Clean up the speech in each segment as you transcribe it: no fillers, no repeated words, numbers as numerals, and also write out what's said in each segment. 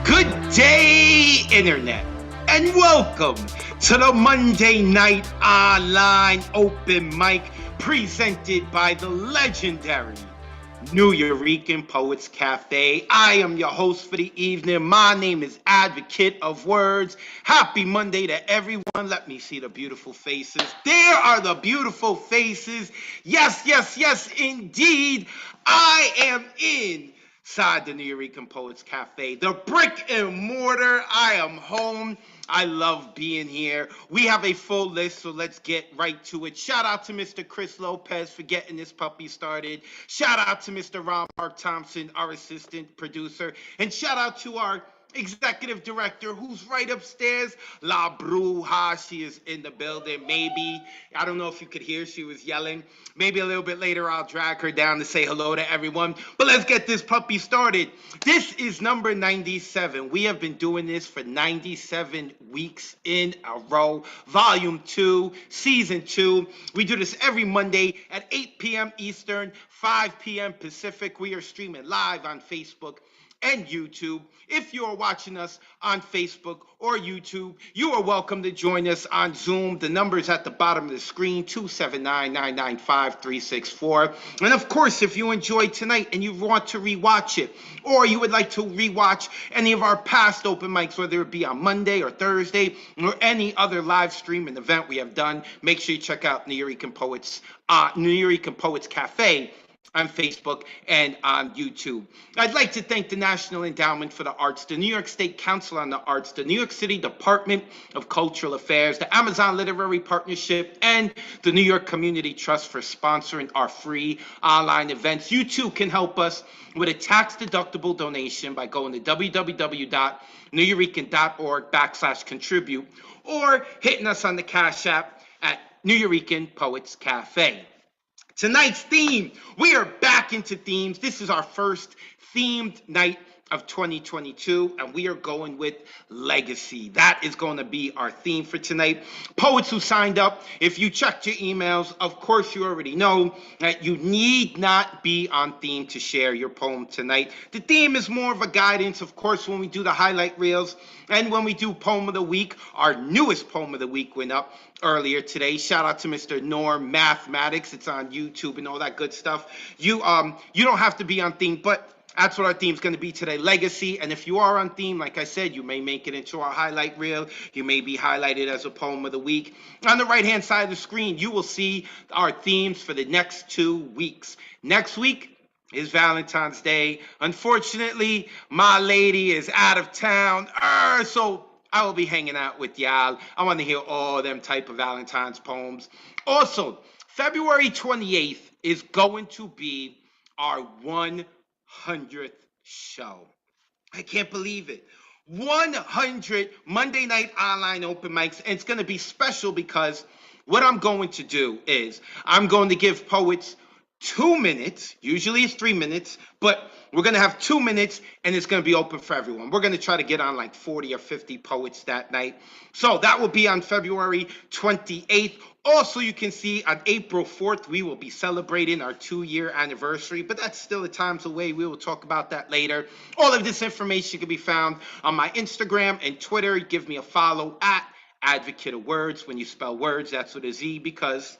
Good day, Internet, and welcome to the Monday Night Online Open Mic presented by the legendary New Eurekan Poets Cafe. I am your host for the evening. My name is Advocate of Wordz. Happy Monday to everyone. Let me see the beautiful faces. There are the beautiful faces. Yes, yes, yes, indeed. I am inside the New Eurekan Poets Cafe, the brick and mortar. I am home. I love being here. We have a full list, so let's get right to it. Shout out to Mr. Chris Lopez for getting this puppy started. Shout out to Mr. Ron Mark Thompson, our assistant producer. And shout out to our executive director who's right upstairs, La Bruja. She is in the building. Maybe, I don't know if you could hear, she was yelling. Maybe a little bit later I'll drag her down to say hello to everyone. But let's get this puppy started. This is number 97. We have been doing this for 97 weeks in a row. Volume 2, Season 2. We do this every Monday at 8 p.m. Eastern, 5 p.m. Pacific. We are streaming live on Facebook and YouTube. If you are watching us on Facebook or YouTube, you are welcome to join us on Zoom. The number is at the bottom of the screen, 279-995-364. And of course, if you enjoyed tonight and you want to rewatch it, or you would like to rewatch any of our past open mics, whether it be on Monday or Thursday, or any other live stream and event we have done, make sure you check out New Eurekan Poets Cafe on Facebook and on YouTube. I'd like to thank the National Endowment for the Arts, the New York State Council on the Arts, the New York City Department of Cultural Affairs, the Amazon Literary Partnership, and the New York Community Trust for sponsoring our free online events. You too can help us with a tax-deductible donation by going to www.neweurekan.org/contribute or hitting us on the Cash App at New Eurekan Poets Cafe. Tonight's theme, we are back into themes. This is our first themed night of 2022, and we are going with legacy. That is going to be our theme for tonight. Poets who signed up, if you checked your emails, of course you already know that you need not be on theme to share your poem tonight. The theme is more of a guidance, of course, when we do the highlight reels and when we do Poem of the Week. Our newest Poem of the Week went up earlier today. Shout out to Mr. Norm Mathematics. It's on YouTube and all that good stuff. You don't have to be on theme, but that's what our theme is going to be today, legacy. And if you are on theme, like I said, you may make it into our highlight reel. You may be highlighted as a poem of the week. On the right-hand side of the screen, you will see our themes for the next 2 weeks. Next week is Valentine's Day. Unfortunately, my lady is out of town, so I will be hanging out with y'all. I want to hear all them type of Valentine's poems. Also, February 28th is going to be our 100th show. I can't believe it. 100 Monday Night Online Open Mics, and it's going to be special because what I'm going to do is I'm going to give poets 2 minutes. Usually it's 3 minutes, but we're going to have 2 minutes, and it's going to be open for everyone. We're going to try to get on like 40 or 50 poets that night. So that will be on February 28th. Also, you can see on April 4th, we will be celebrating our 2-year anniversary, but that's still a times away. We will talk about that later. All of this information can be found on my Instagram and Twitter. Give me a follow at Advocate of Wordz. When you spell words, that's with a Z, because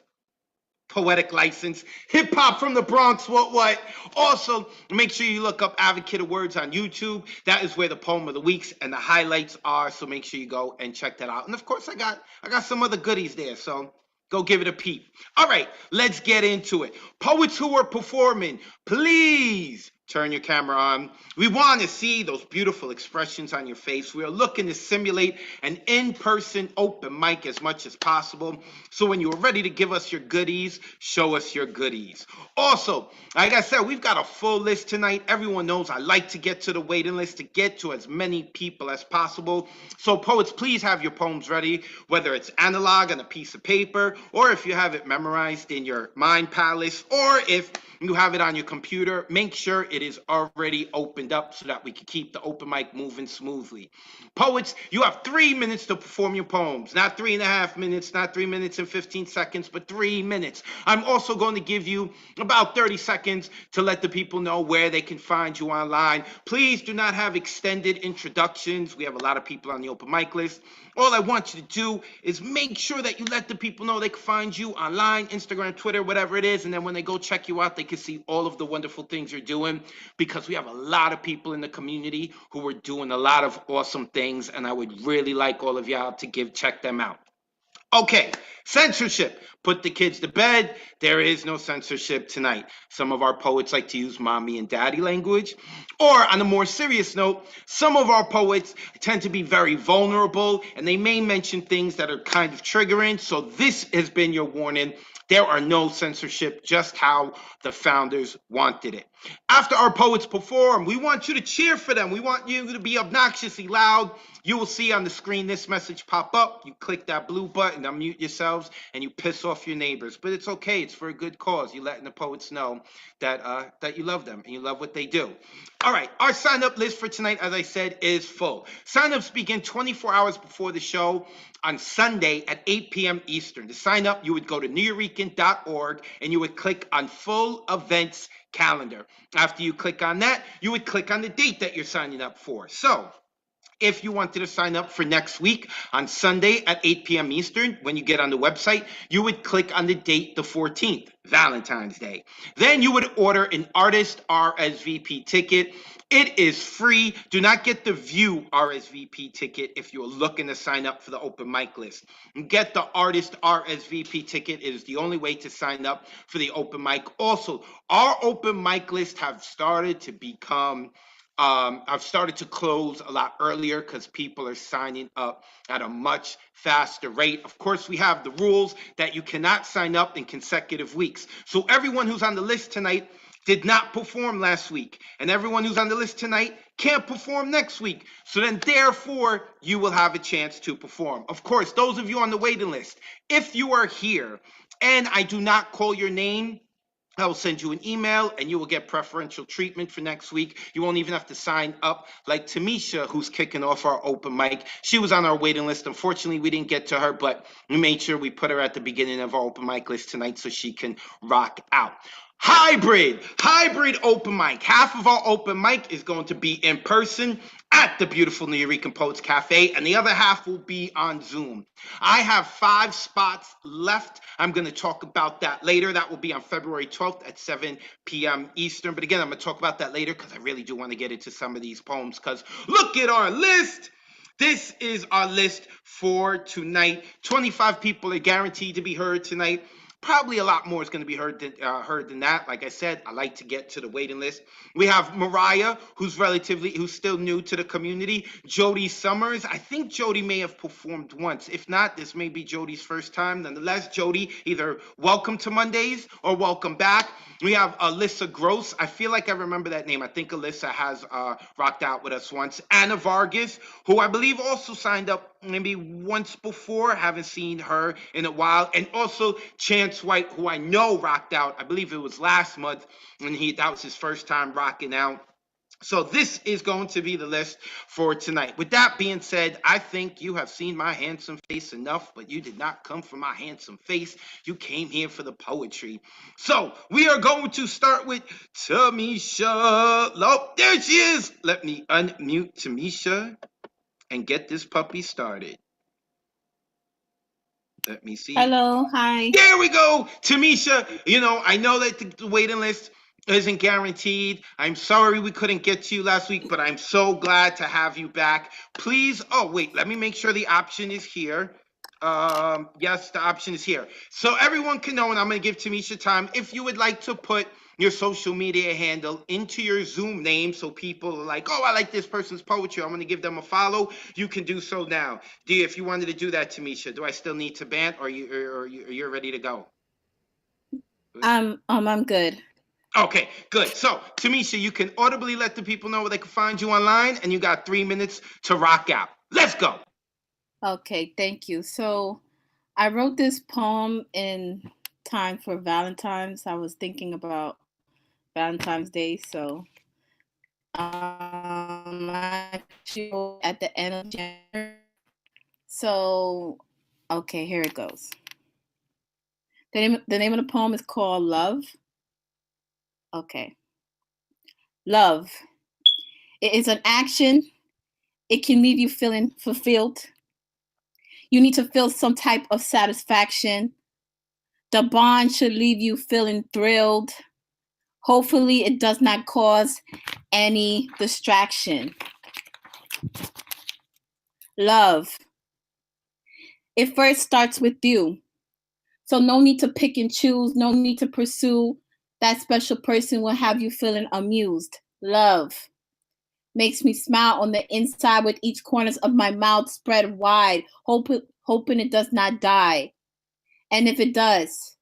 poetic license, hip hop from the Bronx, what? Also, make sure you look up Advocate of Wordz on YouTube. That is where the poem of the weeks and the highlights are. So make sure you go and check that out. And of course, I got some other goodies there. So go give it a peep. All right, let's get into it. Poets who are performing, please turn your camera on. We want to see those beautiful expressions on your face. We are looking to simulate an in-person open mic as much as possible. So when you're ready to give us your goodies, show us your goodies. Also, like I said, we've got a full list tonight. Everyone knows I like to get to the waiting list to get to as many people as possible. So poets, please have your poems ready, whether it's analog on a piece of paper, or if you have it memorized in your mind palace, or if you have it on your computer, make sure it It is already opened up so that we can keep the open mic moving smoothly. Poets, you have 3 minutes to perform your poems. Not 3.5 minutes, not 3 minutes and 15 seconds, but 3 minutes. I'm also going to give you about 30 seconds to let the people know where they can find you online. Please do not have extended introductions. We have a lot of people on the open mic list. All I want you to do is make sure that you let the people know they can find you online, Instagram, Twitter, whatever it is. And then when they go check you out, they can see all of the wonderful things you're doing, because we have a lot of people in the community who are doing a lot of awesome things. And I would really like all of y'all to check them out. Okay, censorship. Put the kids to bed. There is no censorship tonight. Some of our poets like to use mommy and daddy language. Or on a more serious note, some of our poets tend to be very vulnerable and they may mention things that are kind of triggering. So this has been your warning. There are no censorship, just how the founders wanted it. After our poets perform, we want you to cheer for them. We want you to be obnoxiously loud. You will see on the screen this message pop up. You click that blue button, unmute yourselves, and you piss off your neighbors. But it's okay. It's for a good cause. You're letting the poets know that you love them and you love what they do. All right. Our sign-up list for tonight, as I said, is full. Sign-ups begin 24 hours before the show on Sunday at 8 p.m. Eastern. To sign up, you would go to newyourican.org and you would click on full events calendar. After you click on that, you would click on the date that you're signing up for. So if you wanted to sign up for next week on Sunday at 8 p.m. Eastern, when you get on the website, you would click on the date, the 14th, Valentine's Day. Then you would order an artist RSVP ticket. It is free. Do not get the view RSVP ticket if you're looking to sign up for the open mic list. Get the artist RSVP ticket. It is the only way to sign up for the open mic. Also, our open mic list have started to become I've started to close a lot earlier because people are signing up at a much faster rate. Of course, we have the rules that you cannot sign up in consecutive weeks. So everyone who's on the list tonight did not perform last week, and everyone who's on the list tonight can't perform next week. So then, therefore, you will have a chance to perform. Of course, those of you on the waiting list, if you are here and I do not call your name, I will send you an email and you will get preferential treatment for next week. You won't even have to sign up like Tamisha, who's kicking off our open mic. She was on our waiting list. Unfortunately, we didn't get to her, but we made sure we put her at the beginning of our open mic list tonight so she can rock out. Hybrid open mic. Half of our open mic is going to be in person at the beautiful New Eurekan Poets Cafe, and the other half will be on Zoom. I have 5 spots left. I'm going to talk about that later. That will be on February 12th at 7 p.m. Eastern. But again, I'm going to talk about that later because I really do want to get into some of these poems, because look at our list. This is our list for tonight. 25 people are guaranteed to be heard tonight. Probably a lot more is going to be heard than that. Like I said, I like to get to the waiting list. We have Mariah, who's still new to the community. Jody Summers. I think Jody may have performed once. If not, this may be Jody's first time. Nonetheless, Jody, either welcome to Mondays or welcome back. We have Alyssa Gross. I feel like I remember that name. I think Alyssa has rocked out with us once. Anna Vargas, who I believe also signed up maybe once before. Haven't seen her in a while. And also Chance White, who I know rocked out. I believe it was last month, and that was his first time rocking out. So this is going to be the list for tonight. With that being said, I think you have seen my handsome face enough, but you did not come for my handsome face. You came here for the poetry. So we are going to start with Tamisha. Oh, there she is. Let me unmute Tamisha and get this puppy started. Let me see. Hello, hi. There we go, Tamisha. I know that the waiting list isn't guaranteed. I'm sorry we couldn't get to you last week, but I'm so glad to have you back. Please, wait, let me make sure the option is here. Yes, the option is here. So everyone can know, and I'm going to give Tamisha time, if you would like to put your social media handle into your Zoom name so people are like, oh, I like this person's poetry, I'm going to give them a follow. You can do so now. Dia, if you wanted to do that, Tamisha, do I still need to ban, or you're ready to go? I'm good. Okay, good. So, Tamisha, you can audibly let the people know where they can find you online, and you got 3 minutes to rock out. Let's go. Okay, thank you. So I wrote this poem in time for Valentine's. I was thinking about Valentine's Day, so Actually at the end of January. So, okay, here it goes. The name of the poem is called Love. Okay. Love. It is an action. It can leave you feeling fulfilled. You need to feel some type of satisfaction. The bond should leave you feeling thrilled. Hopefully, it does not cause any distraction. Love. It first starts with you. So no need to pick and choose. No need to pursue. That special person will have you feeling amused. Love makes me smile on the inside with each corners of my mouth spread wide, hoping it does not die. And if it does,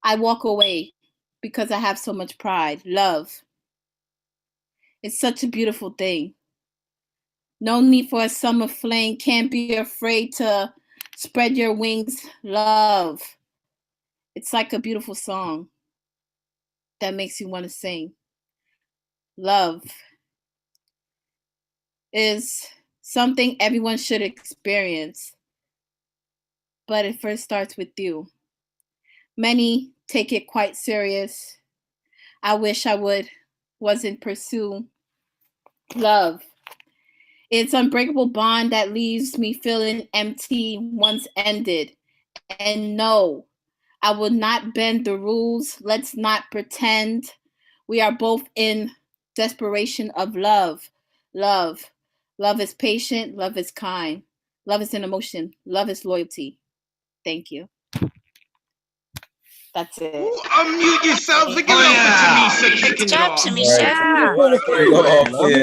I walk away because I have so much pride. Love. It's such a beautiful thing. No need for a summer fling. Can't be afraid to spread your wings. Love. It's like a beautiful song that makes you want to sing. Love is something everyone should experience, but it first starts with you. Many take it quite serious. I wish I wasn't pursue love. It's unbreakable bond that leaves me feeling empty once ended. And no, I will not bend the rules. Let's not pretend. We are both in desperation of love. Love. Love is patient. Love is kind. Love is an emotion. Love is loyalty. Thank you. That's it. Ooh, unmute yourselves and give it up for Tamisha kicking it off.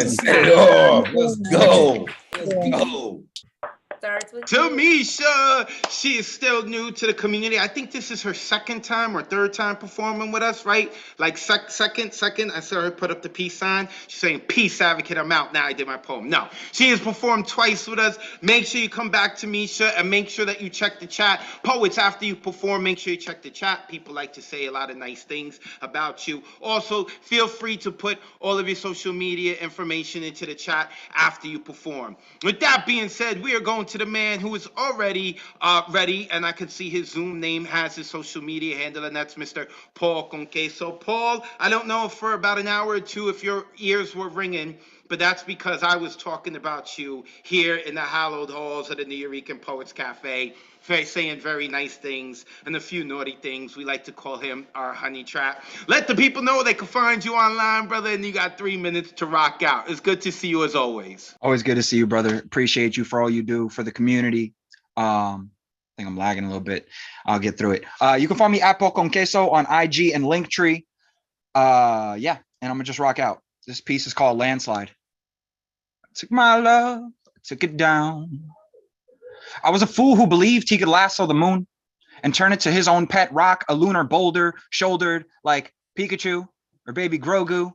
Set it off. Let's go. Let's go. Tamisha, she is still new to the community. I think this is her second time or third time performing with us, right? Like second. I saw her put up the peace sign. She's saying, peace advocate, I'm out. Now I did my poem. No, she has performed twice with us. Make sure you come back, Tamisha, and make sure that you check the chat. Poets, after you perform, make sure you check the chat. People like to say a lot of nice things about you. Also, feel free to put all of your social media information into the chat after you perform. With that being said, we are going to the man who is already ready, and I can see his Zoom name has his social media handle, and that's Mr. Paul Conque. So, Paul, I don't know if for about an hour or two if your ears were ringing, but that's because I was talking about you here in the hallowed halls of the New York Poets Cafe, saying very nice things and a few naughty things. We like to call him our honey trap. Let the people know they can find you online, brother, and you got 3 minutes to rock out. It's good to see you as always. Always good to see you, brother. Appreciate you for all you do for the community. I think I'm lagging a little bit. I'll get through it. You can find me at Paul Conqueso on IG and Linktree. Yeah, and I'm gonna just rock out. This piece is called Landslide. I took my love, I took it down. I was a fool who believed he could lasso the moon and turn it to his own pet rock, a lunar boulder shouldered like Pikachu or baby Grogu.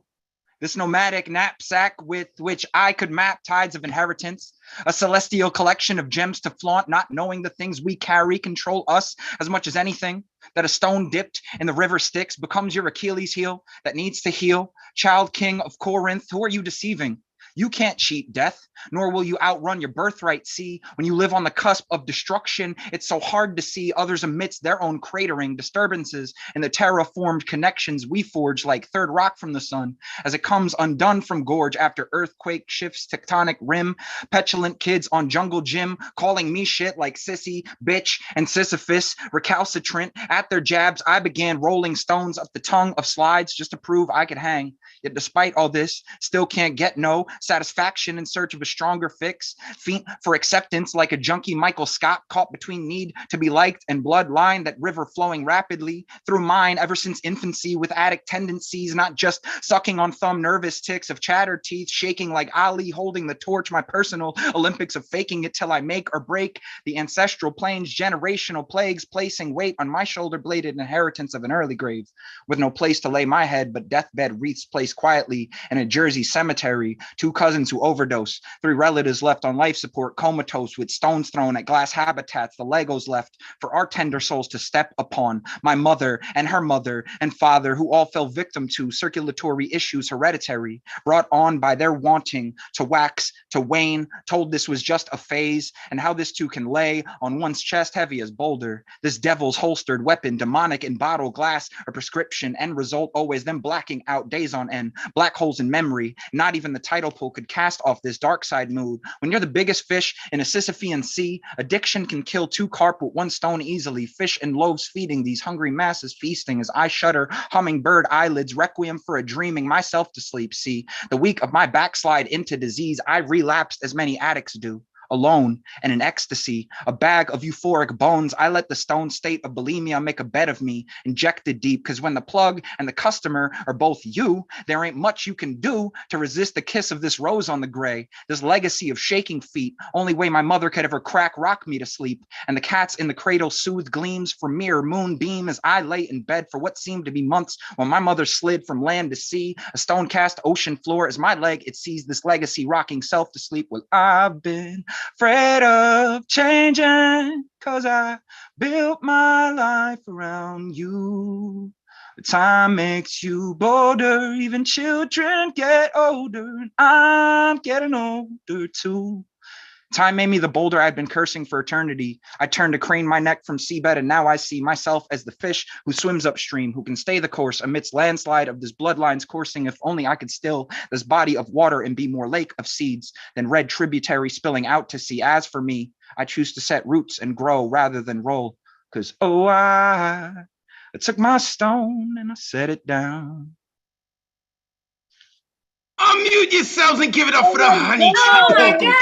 This nomadic knapsack with which I could map tides of inheritance, a celestial collection of gems to flaunt, not knowing the things we carry control us as much as anything, that a stone dipped in the river Styx becomes your Achilles heel that needs to heal. Child king of Corinth, who are you deceiving? You can't cheat death, nor will you outrun your birthright. See, when you live on the cusp of destruction, it's so hard to see others amidst their own cratering disturbances and the terraformed connections we forge like third rock from the sun as it comes undone from gorge after earthquake shifts tectonic rim. Petulant kids on jungle gym calling me shit like sissy, bitch, and Sisyphus. Recalcitrant at their jabs, I began rolling stones up the tongue of slides just to prove I could hang. Yet despite all this, still can't get no satisfaction in search of a stronger fix. Feint for acceptance like a junkie Michael Scott caught between need to be liked and bloodline, that river flowing rapidly through mine ever since infancy with addict tendencies, not just sucking on thumb nervous ticks of chatter teeth, shaking like Ali holding the torch, my personal Olympics of faking it till I make or break the ancestral planes, generational plagues placing weight on my shoulder bladed inheritance of an early grave with no place to lay my head but deathbed wreaths placed quietly in a Jersey cemetery. Too 2 cousins who overdosed, 3 relatives left on life support, comatose with stones thrown at glass habitats, the Legos left for our tender souls to step upon. My mother and her mother and father, who all fell victim to circulatory issues hereditary, brought on by their wanting to wax, to wane, told this was just a phase, and how this too can lay on one's chest heavy as boulder. This devil's holstered weapon, demonic in bottle glass, a prescription, end result always them blacking out days on end, black holes in memory. Not even the title pool could cast off this dark side mood. When you're the biggest fish in a Sisyphean sea, addiction can kill 2 carp with 1 stone easily. Fish and loaves feeding these hungry masses, feasting as I shudder, hummingbird eyelids, requiem for a dreaming myself to sleep. See, the week of my backslide into disease, I relapsed as many addicts do. Alone and in ecstasy, a bag of euphoric bones. I let the stone state of bulimia make a bed of me, injected deep, because when the plug and the customer are both you, there ain't much you can do to resist the kiss of this rose on the gray, this legacy of shaking feet, only way my mother could ever crack rock me to sleep, and the cats in the cradle soothe gleams from mirror moonbeam as I lay in bed for what seemed to be months while my mother slid from land to sea, a stone cast ocean floor as my leg, it sees this legacy rocking self to sleep. Well, I've been afraid of changing, 'cause I built my life around you. But time makes you bolder, even children get older, and I'm getting older too. Time made me the boulder I'd been cursing for eternity. I turned to crane my neck from seabed, and now I see myself as the fish who swims upstream, who can stay the course amidst landslide of this bloodline's coursing. If only I could still this body of water and be more lake of seeds than red tributary spilling out to sea. As for me, I choose to set roots and grow rather than roll. 'Cause I took my stone and I set it down. Unmute yourselves and give it up for the honey Oh trip. my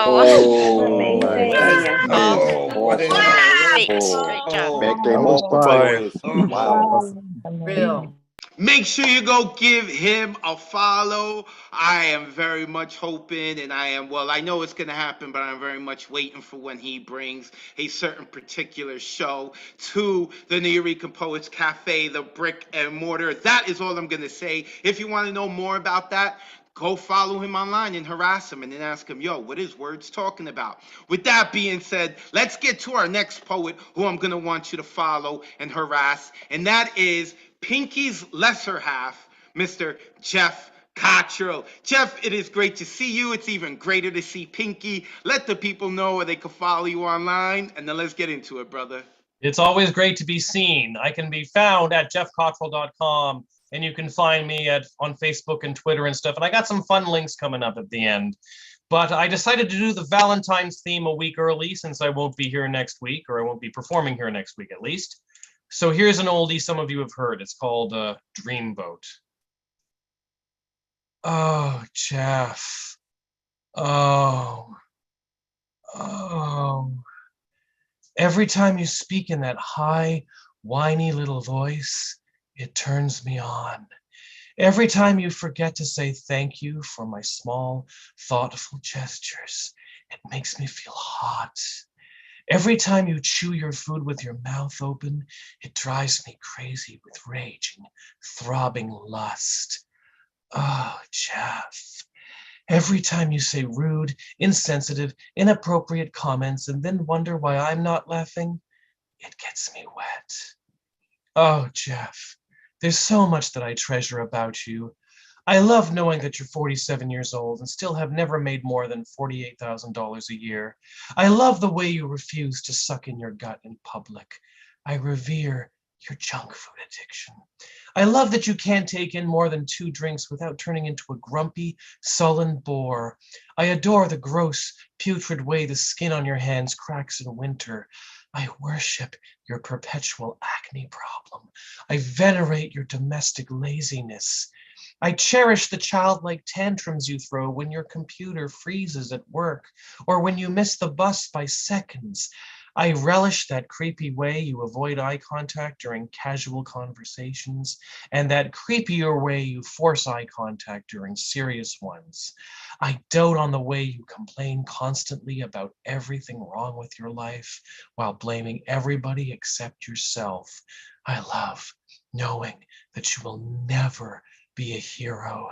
Welcome, Wow. Amazing. Oh, what is Great. that? Great job. Make them Oh, multiply fire. yours. Oh, Wow. Real. Make sure you go give him a follow. I am very much hoping, and I know it's going to happen, but I'm very much waiting for when he brings a certain particular show to the New Eureka Poets Cafe, the brick and mortar. That is all I'm going to say. If you want to know more about that, go follow him online and harass him and then ask him, yo, what is Wordz talking about? With that being said, let's get to our next poet who I'm going to want you to follow and harass, and that is Pinky's lesser half, Mr. Jeff Cottrell. Jeff, it is great to see you. It's even greater to see Pinky. Let the people know where they can follow you online, and then let's get into it, brother. It's always great to be seen. I can be found at jeffcottrell.com, and you can find me on Facebook and Twitter and stuff. And I got some fun links coming up at the end. But I decided to do the Valentine's theme a week early since I won't be here next week, or I won't be performing here next week at least. So here's an oldie some of you have heard. It's called Dreamboat. Oh, Jeff. Oh. Every time you speak in that high, whiny little voice, it turns me on. Every time you forget to say thank you for my small, thoughtful gestures, it makes me feel hot. Every time you chew your food with your mouth open, it drives me crazy with raging, throbbing lust. Oh, Jeff. Every time you say rude, insensitive, inappropriate comments and then wonder why I'm not laughing, it gets me wet. Oh, Jeff, there's so much that I treasure about you. I love knowing that you're 47 years old and still have never made more than $48,000 a year. I love the way you refuse to suck in your gut in public. I revere your junk food addiction. I love that you can't take in more than 2 drinks without turning into a grumpy, sullen bore. I adore the gross, putrid way the skin on your hands cracks in winter. I worship your perpetual acne problem. I venerate your domestic laziness. I cherish the childlike tantrums you throw when your computer freezes at work or when you miss the bus by seconds. I relish that creepy way you avoid eye contact during casual conversations and that creepier way you force eye contact during serious ones. I dote on the way you complain constantly about everything wrong with your life while blaming everybody except yourself. I love knowing that you will never be a hero.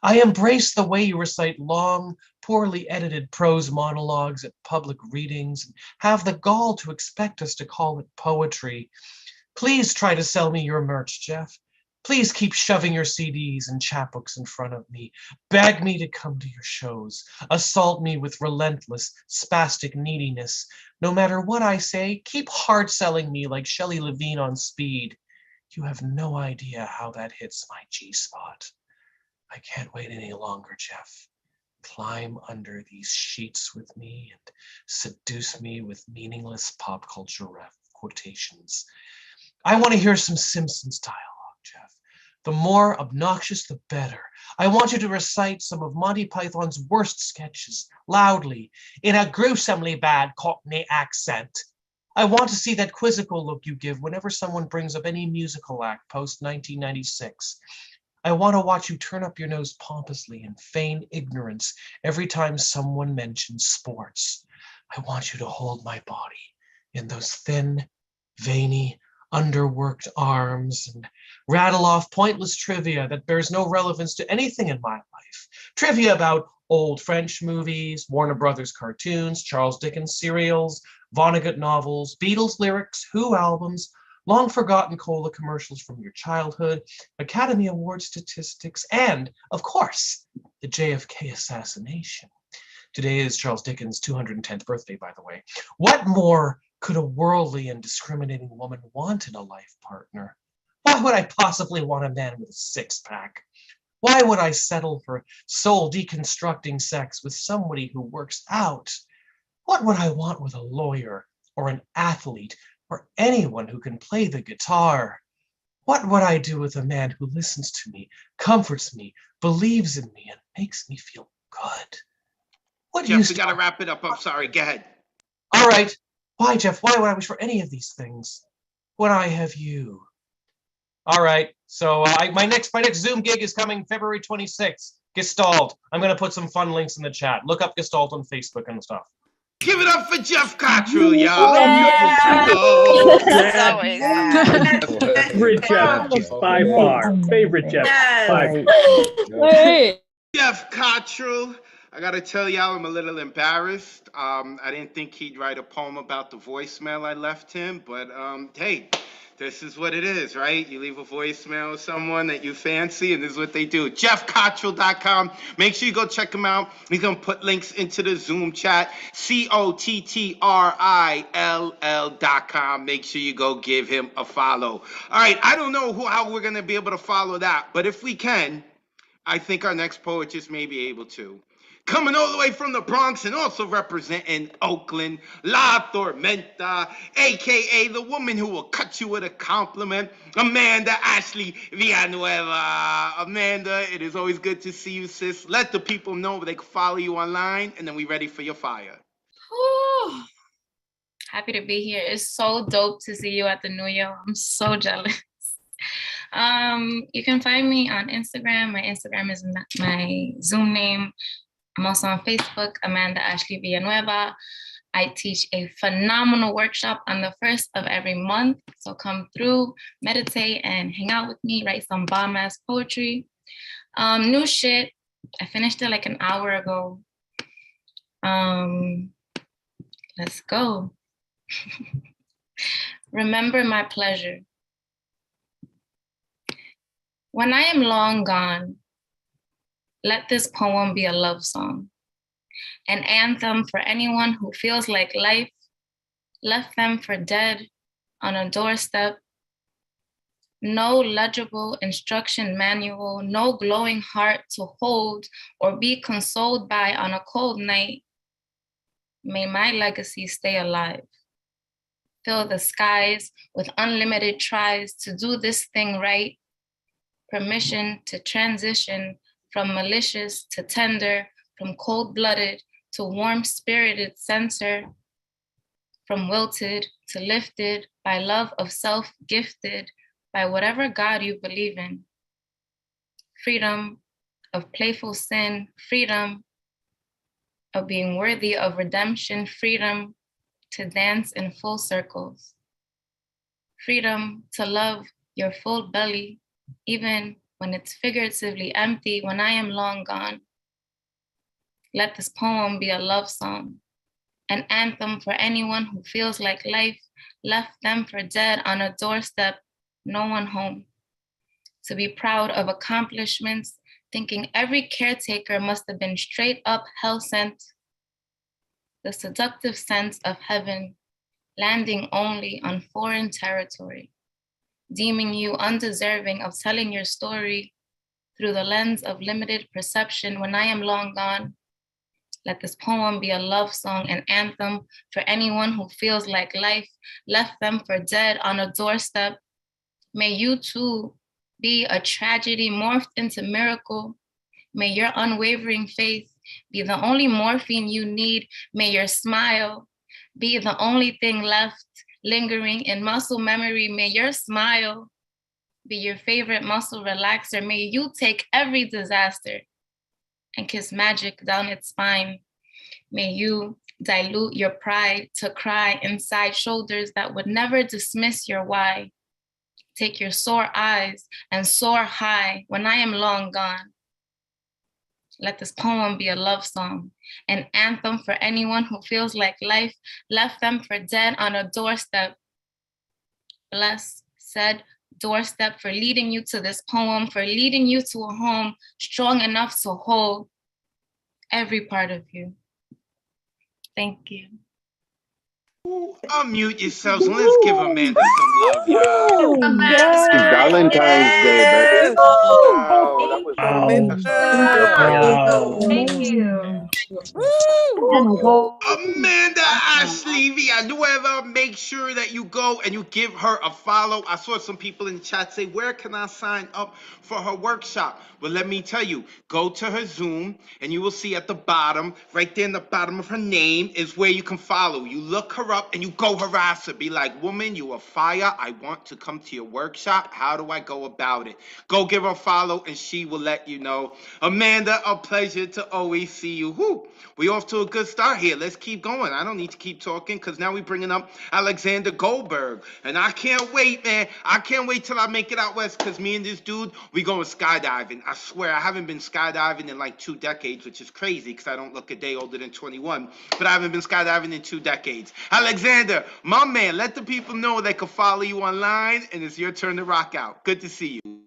I embrace the way you recite long, poorly edited prose monologues at public readings and have the gall to expect us to call it poetry. Please try to sell me your merch, Jeff. Please keep shoving your CDs and chapbooks in front of me. Beg me to come to your shows. Assault me with relentless, spastic neediness. No matter what I say, keep hard selling me like Shelley Levine on speed. You have no idea how that hits my G-spot. I can't wait any longer, Jeff. Climb under these sheets with me and seduce me with meaningless pop culture quotations. I want to hear some Simpsons dialogue, Jeff. The more obnoxious, the better. I want you to recite some of Monty Python's worst sketches loudly in a gruesomely bad Cockney accent. I want to see that quizzical look you give whenever someone brings up any musical act post-1996. I want to watch you turn up your nose pompously and feign ignorance every time someone mentions sports. I want you to hold my body in those thin, veiny, underworked arms and rattle off pointless trivia that bears no relevance to anything in my life. Trivia about old French movies, Warner Brothers cartoons, Charles Dickens serials, Vonnegut novels, Beatles lyrics, Who albums, long forgotten cola commercials from your childhood, Academy Award statistics, and, of course, the JFK assassination. Today is Charles Dickens' 210th birthday, by the way. What more could a worldly and discriminating woman want in a life partner? Why would I possibly want a man with a six-pack? Why would I settle for soul deconstructing sex with somebody who works out? What would I want with a lawyer or an athlete or anyone who can play the guitar? What would I do with a man who listens to me, comforts me, believes in me, and makes me feel good? What Jeff, use we gotta wrap it up. I'm sorry. Go ahead. All right. Why, Jeff? Why would I wish for any of these things when I have you? All right. So my next Zoom gig is coming February 26th. Gestalt. I'm gonna put some fun links in the chat. Look up Gestalt on Facebook and stuff. Give it up for Jeff Cottrell, y'all. Favorite Jeff by far. Favorite Jeff by Wait. Jeff Cottrell. I gotta tell y'all, I'm a little embarrassed. I didn't think he'd write a poem about the voicemail I left him, but hey, this is what it is, right? You leave a voicemail with someone that you fancy, and this is what they do. JeffCottrell.com. Make sure you go check him out. He's gonna put links into the Zoom chat. COTTRILL.com. Make sure you go give him a follow. All right, I don't know how we're gonna be able to follow that, but if we can, I think our next poetess may be able to. Coming all the way from the Bronx and also representing Oakland, La Tormenta, a.k.a. the woman who will cut you with a compliment, Amanda Ashley Villanueva. Amanda, it is always good to see you, sis. Let the people know where they can follow you online, and then we ready for your fire. Whew. Happy to be here. It's so dope to see you at the New Year. I'm so jealous. You can find me on Instagram. My Instagram is my Zoom name. I'm also on Facebook, Amanda Ashley Villanueva. I teach a phenomenal workshop on the first of every month. So come through, meditate, and hang out with me, write some bomb-ass poetry. New shit. I finished it like an hour ago. Let's go. Remember my pleasure. When I am long gone, let this poem be a love song, an anthem for anyone who feels like life left them for dead on a doorstep. No legible instruction manual, no glowing heart to hold or be consoled by on a cold night. May my legacy stay alive. Fill the skies with unlimited tries to do this thing right. Permission to transition from malicious to tender, from cold-blooded to warm-spirited censor, from wilted to lifted by love of self, gifted by whatever God you believe in. Freedom of playful sin, freedom of being worthy of redemption, freedom to dance in full circles. Freedom to love your full belly, even when it's figuratively empty, when I am long gone. Let this poem be a love song, an anthem for anyone who feels like life left them for dead on a doorstep, no one home. To be proud of accomplishments, thinking every caretaker must have been straight up hell sent. The seductive sense of heaven, landing only on foreign territory, deeming you undeserving of telling your story through the lens of limited perception when I am long gone. Let this poem be a love song, an anthem for anyone who feels like life left them for dead on a doorstep. May you too be a tragedy morphed into miracle. May your unwavering faith be the only morphine you need. May your smile be the only thing left lingering in muscle memory. May your smile be your favorite muscle relaxer. May you take every disaster and kiss magic down its spine. May you dilute your pride to cry inside shoulders that would never dismiss your why. Take your sore eyes and soar high when I am long gone. Let this poem be a love song, an anthem for anyone who feels like life left them for dead on a doorstep. Bless said doorstep for leading you to this poem, for leading you to a home strong enough to hold every part of you. Thank you. Unmute yourselves and let's give Amanda some love, y'all. Happy Valentine's Day, baby. Wow, that was Wow. Thank you. Amanda Ashley Villanueva, make sure that you go and you give her a follow. I saw some people in the chat say, where can I sign up for her workshop? Well, let me tell you, go to her Zoom and you will see at the bottom, right there in the bottom of her name is where you can follow. You look her up and you go harass her. Be like, woman, you are fire. I want to come to your workshop. How do I go about it? Go give her a follow and she will let you know. Amanda, a pleasure to always see you. Whew. We off to a good start here. Let's keep going. I don't need to keep talking because now we're bringing up Alexander Goldberg. And I can't wait, man. I can't wait till I make it out west because me and this dude, we going skydiving. I swear, I haven't been skydiving in like 2 decades, which is crazy because I don't look a day older than 21. But I haven't been skydiving in 2 decades. Alexander, my man, let the people know they can follow you online and it's your turn to rock out. Good to see you.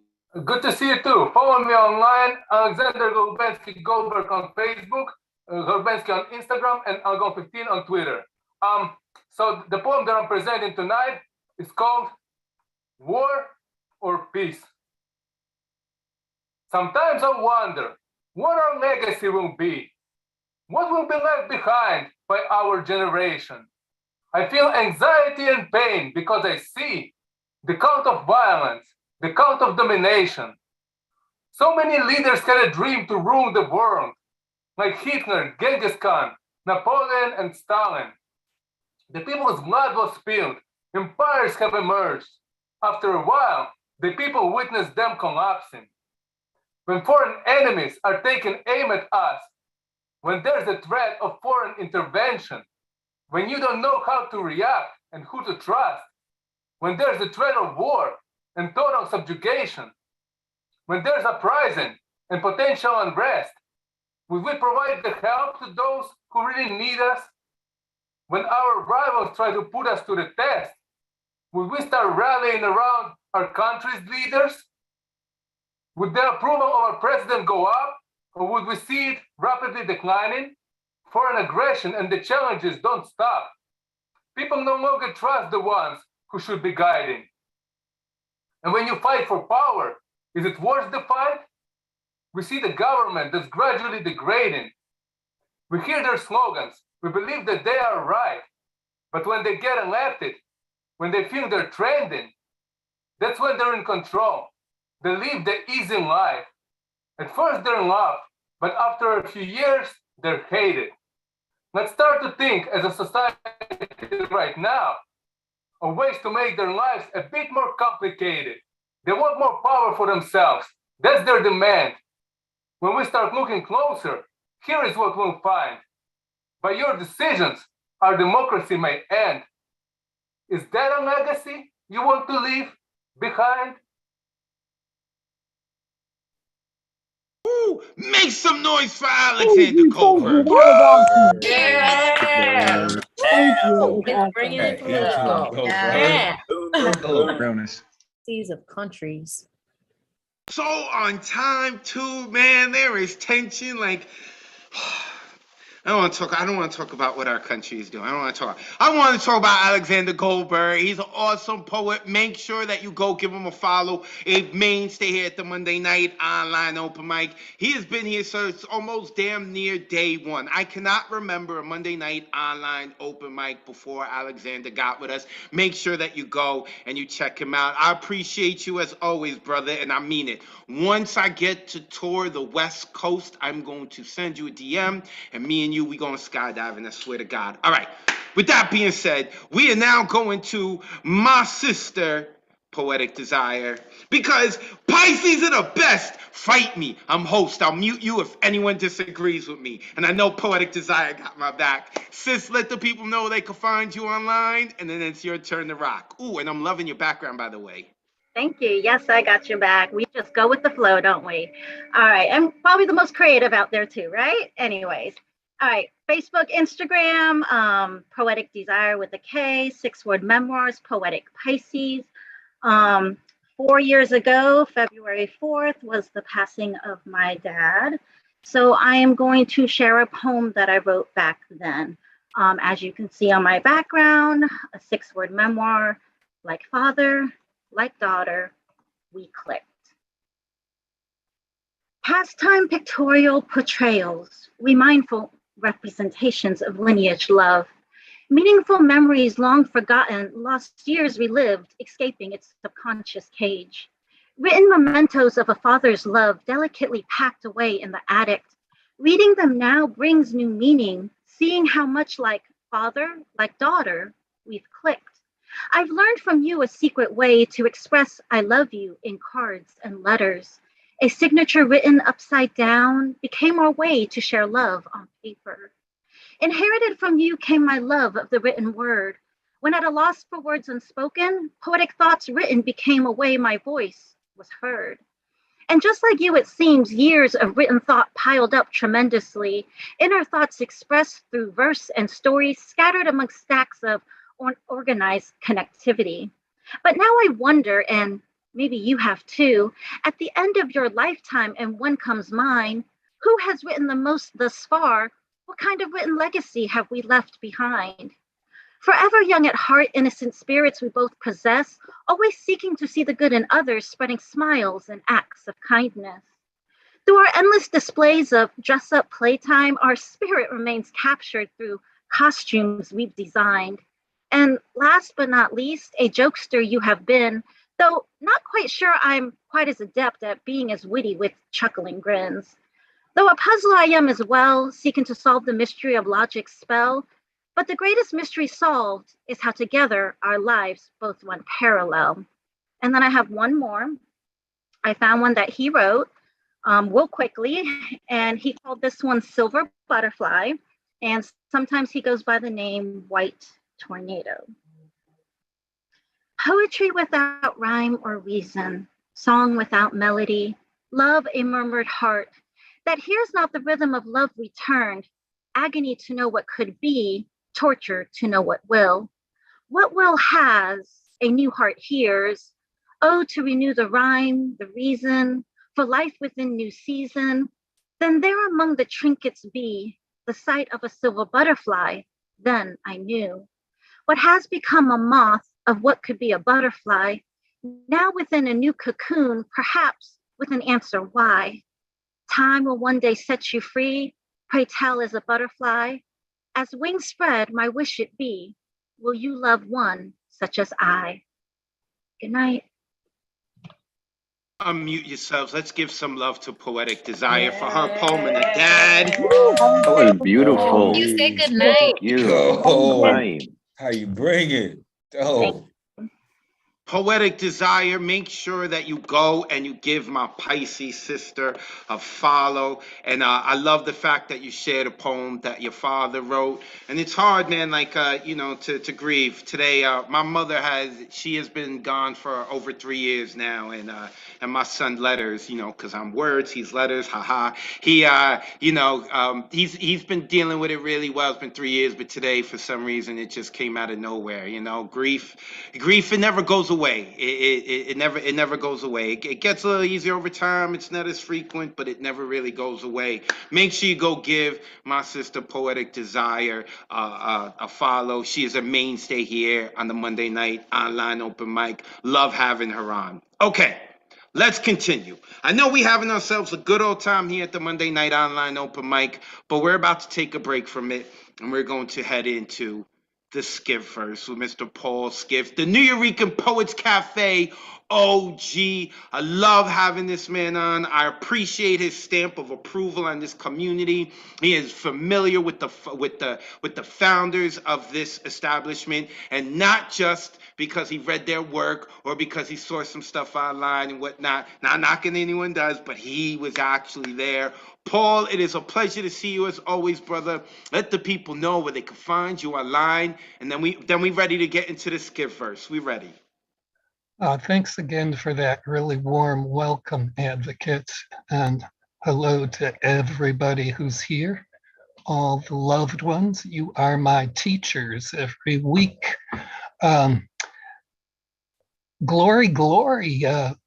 Good to see you too. Follow me online, Alexander Golubensky Goldberg on Facebook, Golubensky on Instagram, and Algon15 on Twitter. So the poem that I'm presenting tonight is called War or Peace. Sometimes I wonder what our legacy will be. What will be left behind by our generation? I feel anxiety and pain because I see the cult of violence, the cult of domination. So many leaders had a dream to rule the world, like Hitler, Genghis Khan, Napoleon, and Stalin. The people's blood was spilled, empires have emerged. After a while, the people witnessed them collapsing. When foreign enemies are taking aim at us, when there's a threat of foreign intervention, when you don't know how to react and who to trust, when there's a threat of war and total subjugation, when there's uprising and potential unrest, will we provide the help to those who really need us? When our rivals try to put us to the test, will we start rallying around our country's leaders? Would the approval of our president go up, or would we see it rapidly declining? Foreign aggression and the challenges don't stop. People no longer trust the ones who should be guiding. And when you fight for power, is it worth the fight? We see the government that's gradually degrading. We hear their slogans. We believe that they are right. But when they get elected, when they feel they're trending, that's when they're in control. They live the easy life. At first they're loved, but after a few years, they're hated. Let's start to think as a society right now of ways to make their lives a bit more complicated. They want more power for themselves. That's their demand. When we start looking closer, here is what we'll find. By your decisions, our democracy may end. Is that a legacy you want to leave behind? Woo! Make some noise for Alexander Goldberg. Yeah. Thank you. It's Bringing awesome. it political. Yeah. Realness. Seas of countries. So on time too, man. There is tension. Like, I don't want to talk about what our country is doing. I want to talk about Alexander Goldberg. He's an awesome poet. Make sure that you go give him a follow. A mainstay here at the Monday night online open mic. He has been here, so it's almost damn near day one. I cannot remember a Monday night online open mic before Alexander got with us. Make sure that you go and you check him out. I appreciate you as always, brother, and I mean it. Once I get to tour the West Coast, I'm going to send you a DM, and me and we going skydiving, I swear to God. All right, with that being said, we are now going to my sister, Poetic Desire, because Pisces are the best. Fight me. I'm host. I'll mute you if anyone disagrees with me. And I know Poetic Desire got my back. Sis, let the people know they can find you online, and then it's your turn to rock. Ooh, and I'm loving your background, by the way. Thank you. Yes, I got your back. We just go with the flow, don't we? All right. I'm probably the most creative out there too, right? Anyways. All right. Facebook, Instagram, Poetic Desire with a K, 6-word memoirs, Poetic Pisces. 4 years ago, February 4th, was the passing of my dad. So I am going to share a poem that I wrote back then. As you can see on my background, a 6-word memoir, like father, like daughter, we clicked. Pastime pictorial portrayals, remindful representations of lineage love, meaningful memories long forgotten, lost years relived, escaping its subconscious cage. Written mementos of a father's love delicately packed away in the attic. Reading them now brings new meaning, seeing how much like father, like daughter, we've clicked. I've learned from you a secret way to express I love you in cards and letters. A signature written upside down became our way to share love on paper. Inherited from you came my love of the written word. When at a loss for words unspoken, poetic thoughts written became a way my voice was heard. And just like you, it seems years of written thought piled up tremendously, inner thoughts expressed through verse and stories scattered amongst stacks of organized connectivity. But now I wonder, and maybe you have too, at the end of your lifetime and one comes mine, who has written the most thus far? What kind of written legacy have we left behind? Forever young at heart, innocent spirits we both possess, always seeking to see the good in others, spreading smiles and acts of kindness. Through our endless displays of dress-up playtime, our spirit remains captured through costumes we've designed. And last but not least, a jokester you have been, though not quite sure I'm quite as adept at being as witty with chuckling grins. Though a puzzler I am as well, seeking to solve the mystery of logic's spell, but the greatest mystery solved is how together our lives both run parallel. And then I have one more. I found one that he wrote real quickly, and he called this one Silver Butterfly, and sometimes he goes by the name White Tornado. Poetry without rhyme or reason, song without melody, love a murmured heart that hears not the rhythm of love returned, agony to know what could be, torture to know what will. What will has, a new heart hears, oh, to renew the rhyme, the reason, for life within new season, then there among the trinkets be the sight of a silver butterfly, then I knew. What has become a moth of what could be a butterfly, now within a new cocoon, perhaps with an answer why. Time will one day set you free, pray tell as a butterfly. As wings spread, my wish it be, will you love one such as I? Good night. Unmute yourselves. Let's give some love to Poetic Desire for her poem and her dad. That was beautiful. You say good night. You. Yo, Right. how you bring it? Oh, Poetic Desire, make sure that you go and you give my Pisces sister a follow. And I love the fact that you shared a poem that your father wrote. And it's hard, man, like, to grieve. Today, my mother she has been gone for over 3 years now. And my son Letters, because I'm Wordz, he's Letters, haha. He's been dealing with it really well. It's been 3 years, but today, for some reason, it just came out of nowhere. Grief, it never goes away. It never goes away. It gets a little easier over time. It's not as frequent, but it never really goes away. Make sure you go give my sister Poetic Desire a follow. She is a mainstay here on the Monday night online open mic. Love having her on. Okay. Let's continue. I know we're having ourselves a good old time here at the Monday Night Online Open Mic, but we're about to take a break from it, and we're going to head into the Skiff first with Mr. Paul Skiff, the New Eurekan Poets Cafe OG. I love having this man on. I appreciate his stamp of approval on this community. He is familiar with the founders of this establishment, and not just because he read their work or because he saw some stuff online and whatnot. Not knocking anyone does, but he was actually there. Paul, it is a pleasure to see you as always, brother. Let the people know where they can find you online, and then we ready to get into the Skiff verse. We ready. Thanks again for that really warm welcome, advocates, and hello to everybody who's here, all the loved ones. You are my teachers every week. Glory,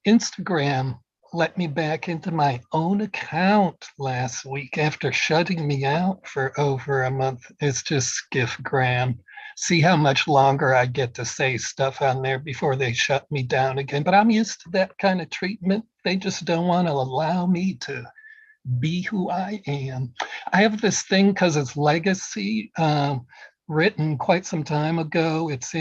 Instagram let me back into my own account last week after shutting me out for over a month. It's just Skiffgram. See how much longer I get to say stuff on there before they shut me down again. But I'm used to that kind of treatment. They just don't want to allow me to be who I am. I have this thing because it's legacy, written quite some time ago. It's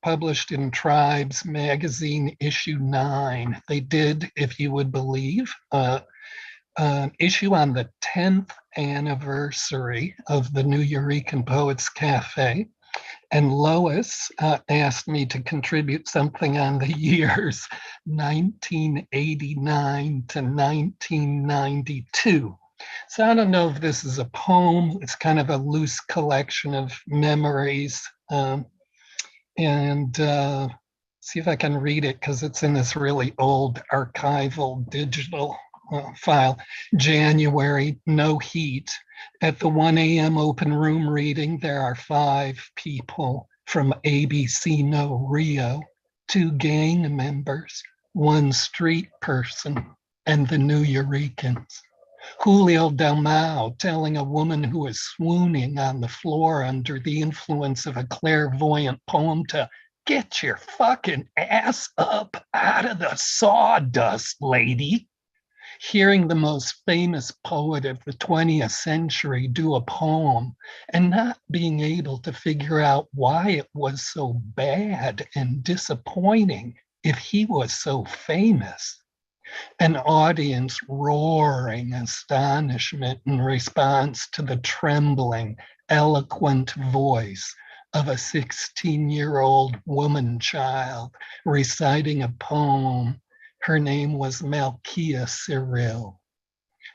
published in Tribes magazine issue 9. They did, if you would believe, an issue on the 10th anniversary of the New Eurekan Poets Cafe. And Lois asked me to contribute something on the years 1989 to 1992. So I don't know if this is a poem. It's kind of a loose collection of memories. And see if I can read it because it's in this really old archival digital file. January, no heat. At the 1 a.m. open room reading, there are 5 people from ABC No Rio, 2 gang members, 1 street person, and the New Eurekans. Julio Dalmau telling a woman who is swooning on the floor under the influence of a clairvoyant poem to get your fucking ass up out of the sawdust, lady. Hearing the most famous poet of the 20th century do a poem and not being able to figure out why it was so bad and disappointing if he was so famous. An audience roaring astonishment in response to the trembling, eloquent voice of a 16-year-old woman child reciting a poem. Her name was Malkia Cyril.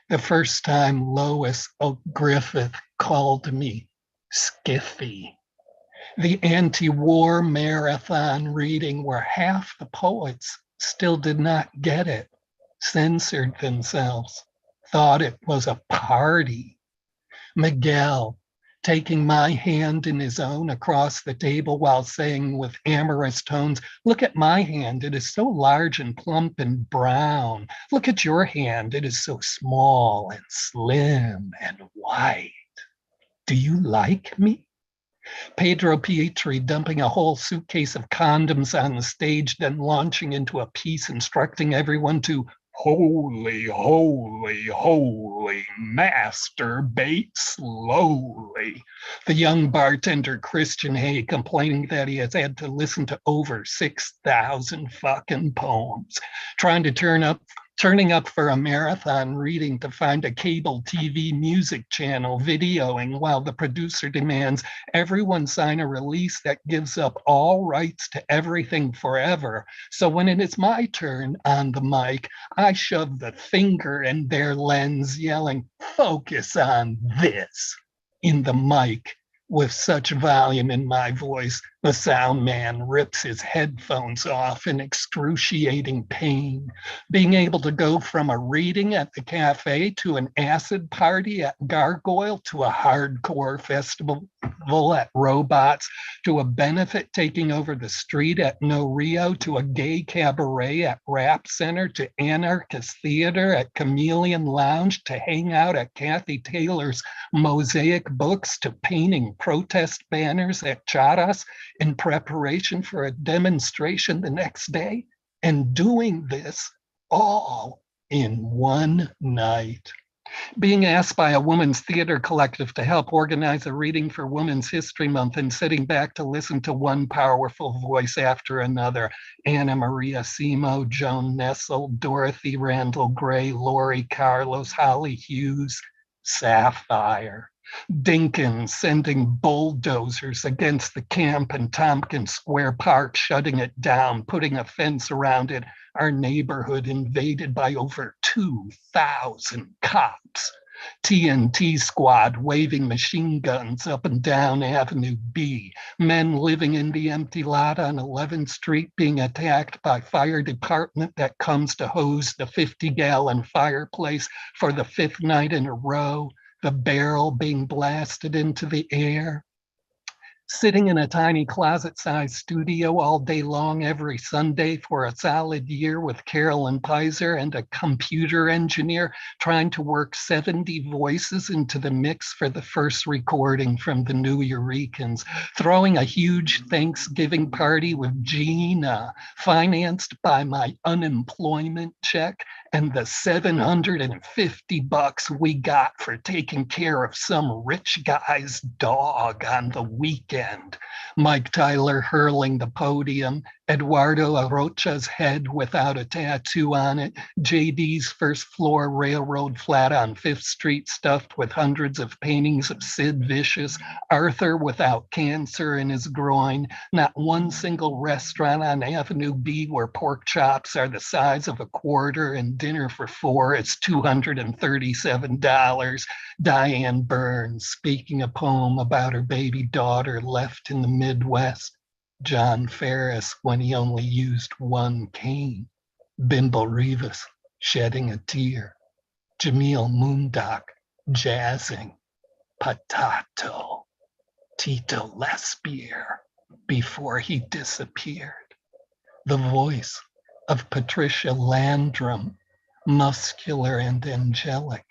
The first time Lois Griffith called me Skiffy. The anti-war marathon reading where half the poets still did not get it, censored themselves, thought it was a party. Miguel taking my hand in his own across the table while saying with amorous tones, "Look at my hand, it is so large and plump and brown. Look at your hand, it is so small and slim and white. Do you like me?" Pedro Pietri dumping a whole suitcase of condoms on the stage, then launching into a piece instructing everyone to holy, holy, holy, masturbate slowly. The young bartender Christian Hay complaining that he has had to listen to over 6,000 fucking poems, trying to turn up turning up for a marathon reading to find a cable TV music channel videoing while the producer demands everyone sign a release that gives up all rights to everything forever. So when it is my turn on the mic, I shove the finger in their lens, yelling, "Focus on this," in the mic. With such volume in my voice, the sound man rips his headphones off in excruciating pain. Being able to go from a reading at the cafe to an acid party at Gargoyle to a hardcore festival at Robots to a benefit taking over the street at No Rio to a gay cabaret at Rap Center to anarchist theater at Chameleon Lounge to hang out at Kathy Taylor's Mosaic Books to painting protest banners at Charas in preparation for a demonstration the next day, and doing this all in one night. Being asked by a women's theater collective to help organize a reading for Women's History Month and sitting back to listen to one powerful voice after another, Anna Maria Simo, Joan Nessel, Dorothy Randall Gray, Lori Carlos, Holly Hughes, Sapphire. Dinkins sending bulldozers against the camp in Tompkins Square Park, shutting it down, putting a fence around it, our neighborhood invaded by over 2,000 cops. TNT squad waving machine guns up and down Avenue B. Men living in the empty lot on 11th Street being attacked by fire department that comes to hose the 50-gallon fireplace for the 5th night in a row. The barrel being blasted into the air. Sitting in a tiny closet-sized studio all day long every Sunday for a solid year with Carolyn Pizer and a computer engineer trying to work 70 voices into the mix for the first recording from the New Eurekans, throwing a huge Thanksgiving party with Gina, financed by my unemployment check and the $750 we got for taking care of some rich guy's dog on the weekend. Mike Tyler hurling the podium, Eduardo Arocha's head without a tattoo on it, JD's first floor railroad flat on 5th Street stuffed with hundreds of paintings of Sid Vicious, Arthur without cancer in his groin, not one single restaurant on Avenue B where pork chops are the size of a quarter and dinner for 4 is $237. Diane Burns speaking a poem about her baby daughter left in the Midwest. John Ferris when he only used one cane. Bimbo Rivas shedding a tear. Jamil Mundak jazzing. Potato. Tito Lespier before he disappeared. The voice of Patricia Landrum, muscular and angelic,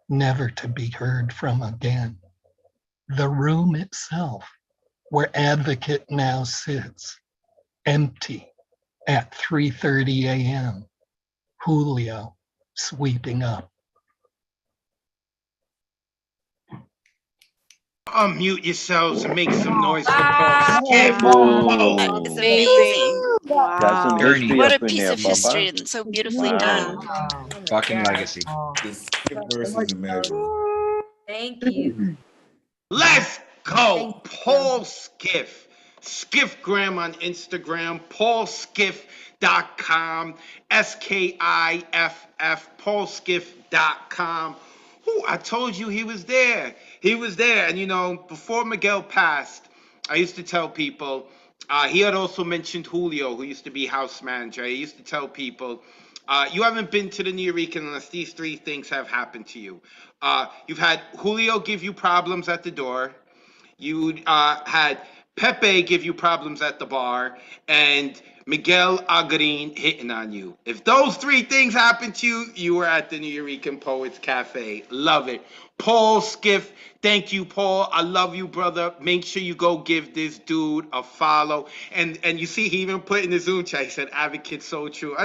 never to be heard from again. The room itself, where Advocate now sits, empty at 3:30 a.m. Julio sweeping up. Unmute yourselves and make some noise for Paul Skiff. That is amazing. Got some history What a up in piece there, of history Papa. and so beautifully done. Fucking legacy. This verse is amazing. Thank you. Let's go, Paul Skiff. Skiffgram on Instagram, paulskiff.com, SKIFF, paulskiff.com. Ooh, I told you he was there. He was there. And, you know, before Miguel passed, I used to tell people, he had also mentioned Julio, who used to be house manager. He used to tell people, you haven't been to the New York unless these 3 things have happened to you. You've had Julio give you problems at the door. You had Pepe give you problems at the bar, and Miguel Agarin hitting on you. If those 3 things happened to you, you were at the New Eurekan Poets Cafe. Love it. Paul Skiff, thank you, Paul. I love you, brother. Make sure you go give this dude a follow. And you see, he even put in the Zoom chat, he said, Advocate so true. I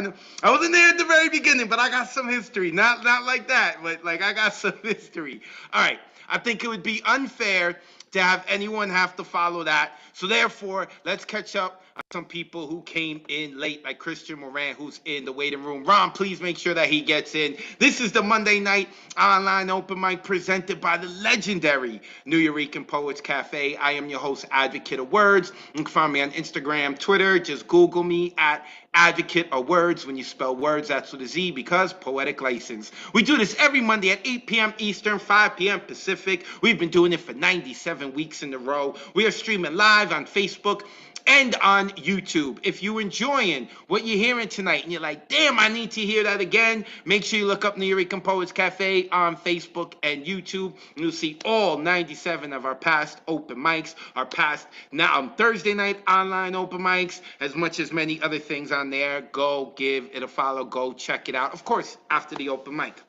wasn't there at the very beginning, but I got some history. Not like that, but like I got some history. All right. I think it would be unfair to have anyone have to follow that. So therefore, let's catch up on some people who came in late, like Christian Moran, who's in the waiting room. Ron, please make sure that he gets in. This is the Monday night online open mic presented by the legendary New Eurekan Poets Cafe. I am your host, Advocate of Wordz. You can find me on Instagram, Twitter. Just Google me at Advocate of Wordz. When you spell words, that's with a Z, because poetic license. We do this every Monday at 8 p.m. Eastern, 5 p.m. Pacific. We've been doing it for 97 weeks in a row. We are streaming live on Facebook and on YouTube. If you're enjoying what you're hearing tonight and you're like, damn, I need to hear that again, make sure you look up New Eurekan Poets Cafe on Facebook and YouTube. And you'll see all 97 of our past open mics, our past now Thursday night online open mics, as much as many other things on there. Go give it a follow. Go check it out. Of course, after the open mic.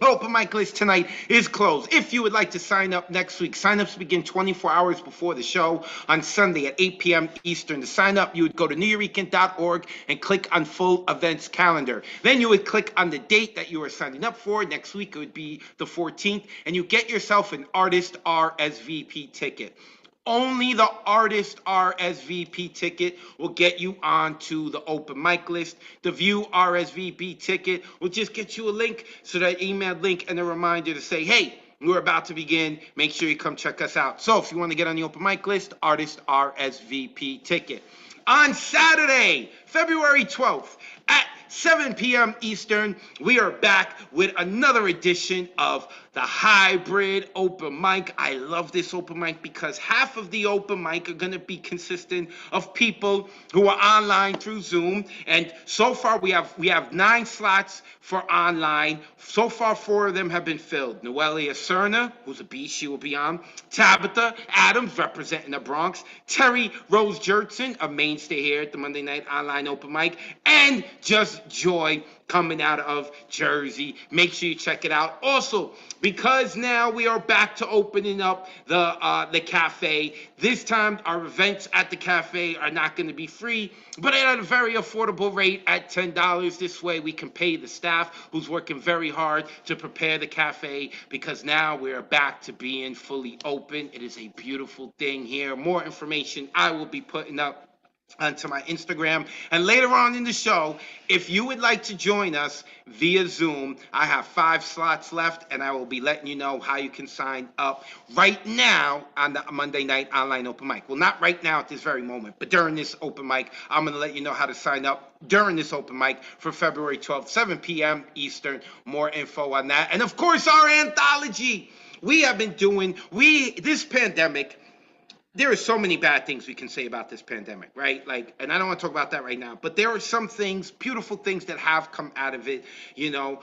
Open mic list tonight is closed. If you would like to sign up next week, sign-ups begin 24 hours before the show on Sunday at 8 p.m. Eastern. To sign up, you would go to neweurekan.org and click on full events calendar. Then you would click on the date that you are signing up for. Next week, it would be the 14th, and you get yourself an artist RSVP ticket. Only the artist RSVP ticket will get you onto the open mic list. The view RSVP ticket will just get you a link, so that email link and a reminder to say, hey, we're about to begin. Make sure you come check us out. So if you want to get on the open mic list, artist RSVP ticket. On Saturday, February 12th at 7 p.m. Eastern, we are back with another edition of the hybrid open mic. I love this open mic because half of the open mic are going to be consistent of people who are online through Zoom. And so far we have 9 slots for online. So far 4 of them have been filled. Noelia Cerna, who's a beast, she will be on. Tabitha Adams, representing the Bronx. Terry Rose Jertson, a mainstay here at the Monday Night Online Open Mic. And Just Joy, coming out of Jersey. Make sure you check it out. Also, because now we are back to opening up the cafe, this time our events at the cafe are not going to be free, but at a very affordable rate at $10. This way we can pay the staff who's working very hard to prepare the cafe, because now we are back to being fully open. It is a beautiful thing here. More information I will be putting up onto my Instagram. And later on in the show, if you would like to join us via Zoom, I have 5 slots left, and I will be letting you know how you can sign up right now on the Monday Night Online Open Mic. Well, not right now at this very moment, but during this open mic, I'm going to let you know how to sign up during this open mic for February 12th, 7 p.m. Eastern. More info on that. And of course, our anthology. We have been doing, this pandemic, there are so many bad things we can say about this pandemic, right? Like, and I don't want to talk about that right now, but there are some things, beautiful things that have come out of it. You know,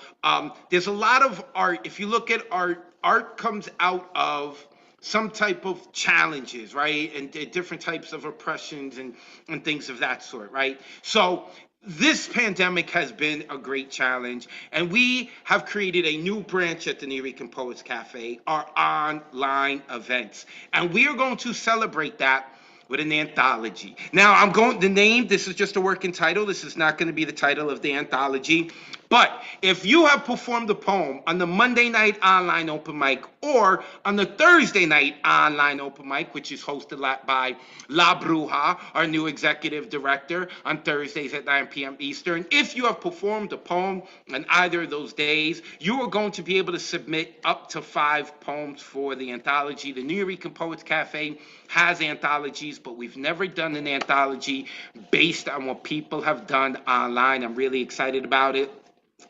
there's a lot of art. If you look at art comes out of some type of challenges, right? And different types of oppressions and things of that sort, right? So this pandemic has been a great challenge, and we have created a new branch at the New Eurekan Poets Cafe, our online events. And we are going to celebrate that with an anthology. Now, this is just a working title. This is not going to be the title of the anthology. But if you have performed a poem on the Monday Night Online Open Mic or on the Thursday Night Online Open Mic, which is hosted by La Bruja, our new executive director, on Thursdays at 9 p.m. Eastern, if you have performed a poem on either of those days, you are going to be able to submit up to 5 poems for the anthology. The New Eurekan Poets Cafe has anthologies, but we've never done an anthology based on what people have done online. I'm really excited about it.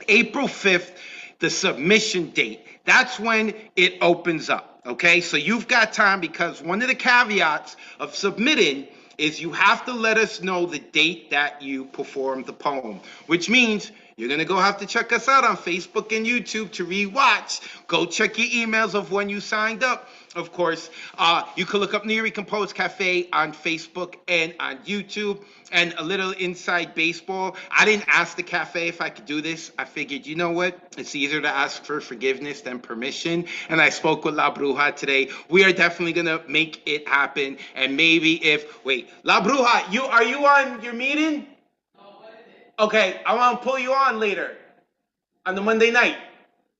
April 5th, the submission date. That's when it opens up, okay? So you've got time, because one of the caveats of submitting is you have to let us know the date that you performed the poem, which means you're going to have to check us out on Facebook and YouTube to rewatch. Go check your emails of when you signed up. Of course, you can look up New Eurekan Poets Cafe on Facebook and on YouTube. And a little inside baseball. I didn't ask the cafe if I could do this. I figured, you know what? It's easier to ask for forgiveness than permission. And I spoke with La Bruja today. We are definitely going to make it happen. And maybe La Bruja, are you on your meeting? No, what is it? Okay, I want to pull you on later on the Monday night.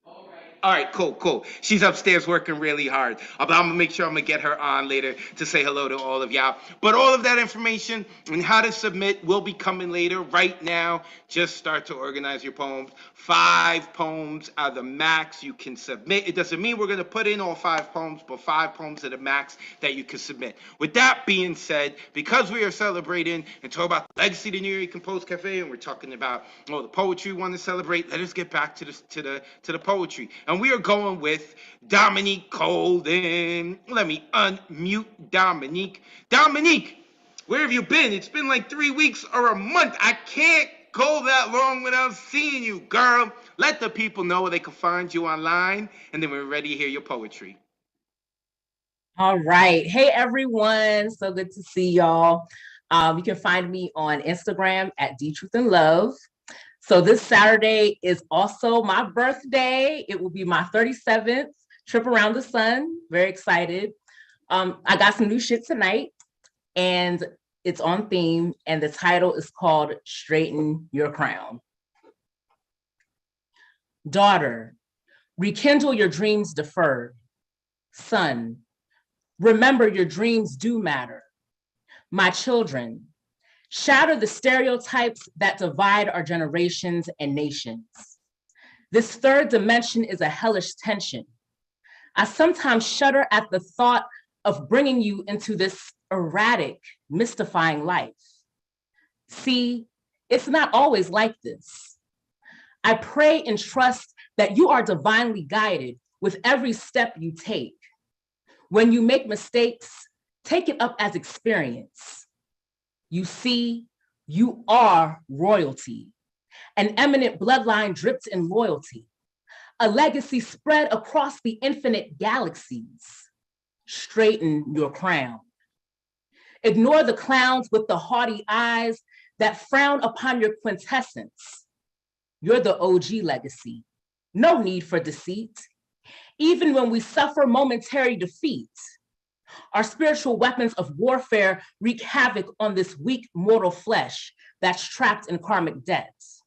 All right. All right, cool. She's upstairs working really hard. But I'm gonna make sure I'm gonna get her on later to say hello to all of y'all. But all of that information and how to submit will be coming later. Right now, just start to organize your poems. 5 poems are the max you can submit. It doesn't mean we're gonna put in all 5 poems, but 5 poems are the max that you can submit. With that being said, because we are celebrating and talking about the legacy of the New York Composed Cafe, and we're talking about the poetry we want to celebrate, let us get back to the poetry. And we are going with Dominique Golden. Let me unmute Dominique. Dominique, where have you been? It's been like 3 weeks or a month. I can't go that long without seeing you, girl. Let the people know where they can find you online, and then we're ready to hear your poetry. All right. Hey, everyone. So good to see y'all. You can find me on Instagram at dtruthandlove. So this Saturday is also my birthday. It will be my 37th trip around the sun. Very excited. I got some new shit tonight, and it's on theme, and the title is called Straighten Your Crown. Daughter, rekindle your dreams deferred. Son, remember your dreams do matter. My children, shatter the stereotypes that divide our generations and nations. This third dimension is a hellish tension. I sometimes shudder at the thought of bringing you into this erratic, mystifying life. See, it's not always like this. I pray and trust that you are divinely guided with every step you take. When you make mistakes, take it up as experience. You see, you are royalty, an eminent bloodline dripped in loyalty, a legacy spread across the infinite galaxies. Straighten your crown. Ignore the clowns with the haughty eyes that frown upon your quintessence. You're the OG legacy. No need for deceit. Even when we suffer momentary defeat, our spiritual weapons of warfare wreak havoc on this weak mortal flesh that's trapped in karmic debts.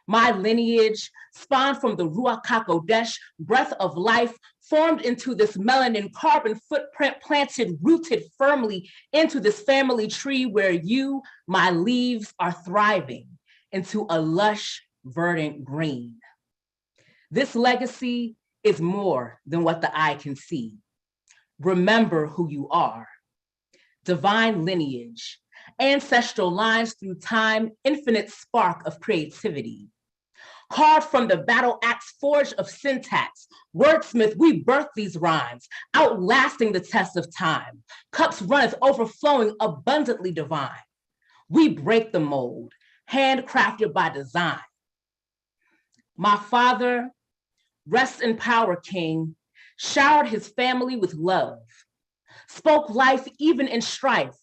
My lineage, spawned from the Ruach HaKodesh, breath of life, formed into this melanin carbon footprint, planted, rooted firmly into this family tree where you, my leaves, are thriving into a lush, verdant green. This legacy is more than what the eye can see. Remember who you are. Divine lineage, ancestral lines through time, infinite spark of creativity. Carved from the battle axe forge of syntax, wordsmith, we birth these rhymes, outlasting the test of time. Cups runneth overflowing, abundantly divine. We break the mold, handcrafted by design. My father, rest in power, King, showered his family with love, spoke life even in strife,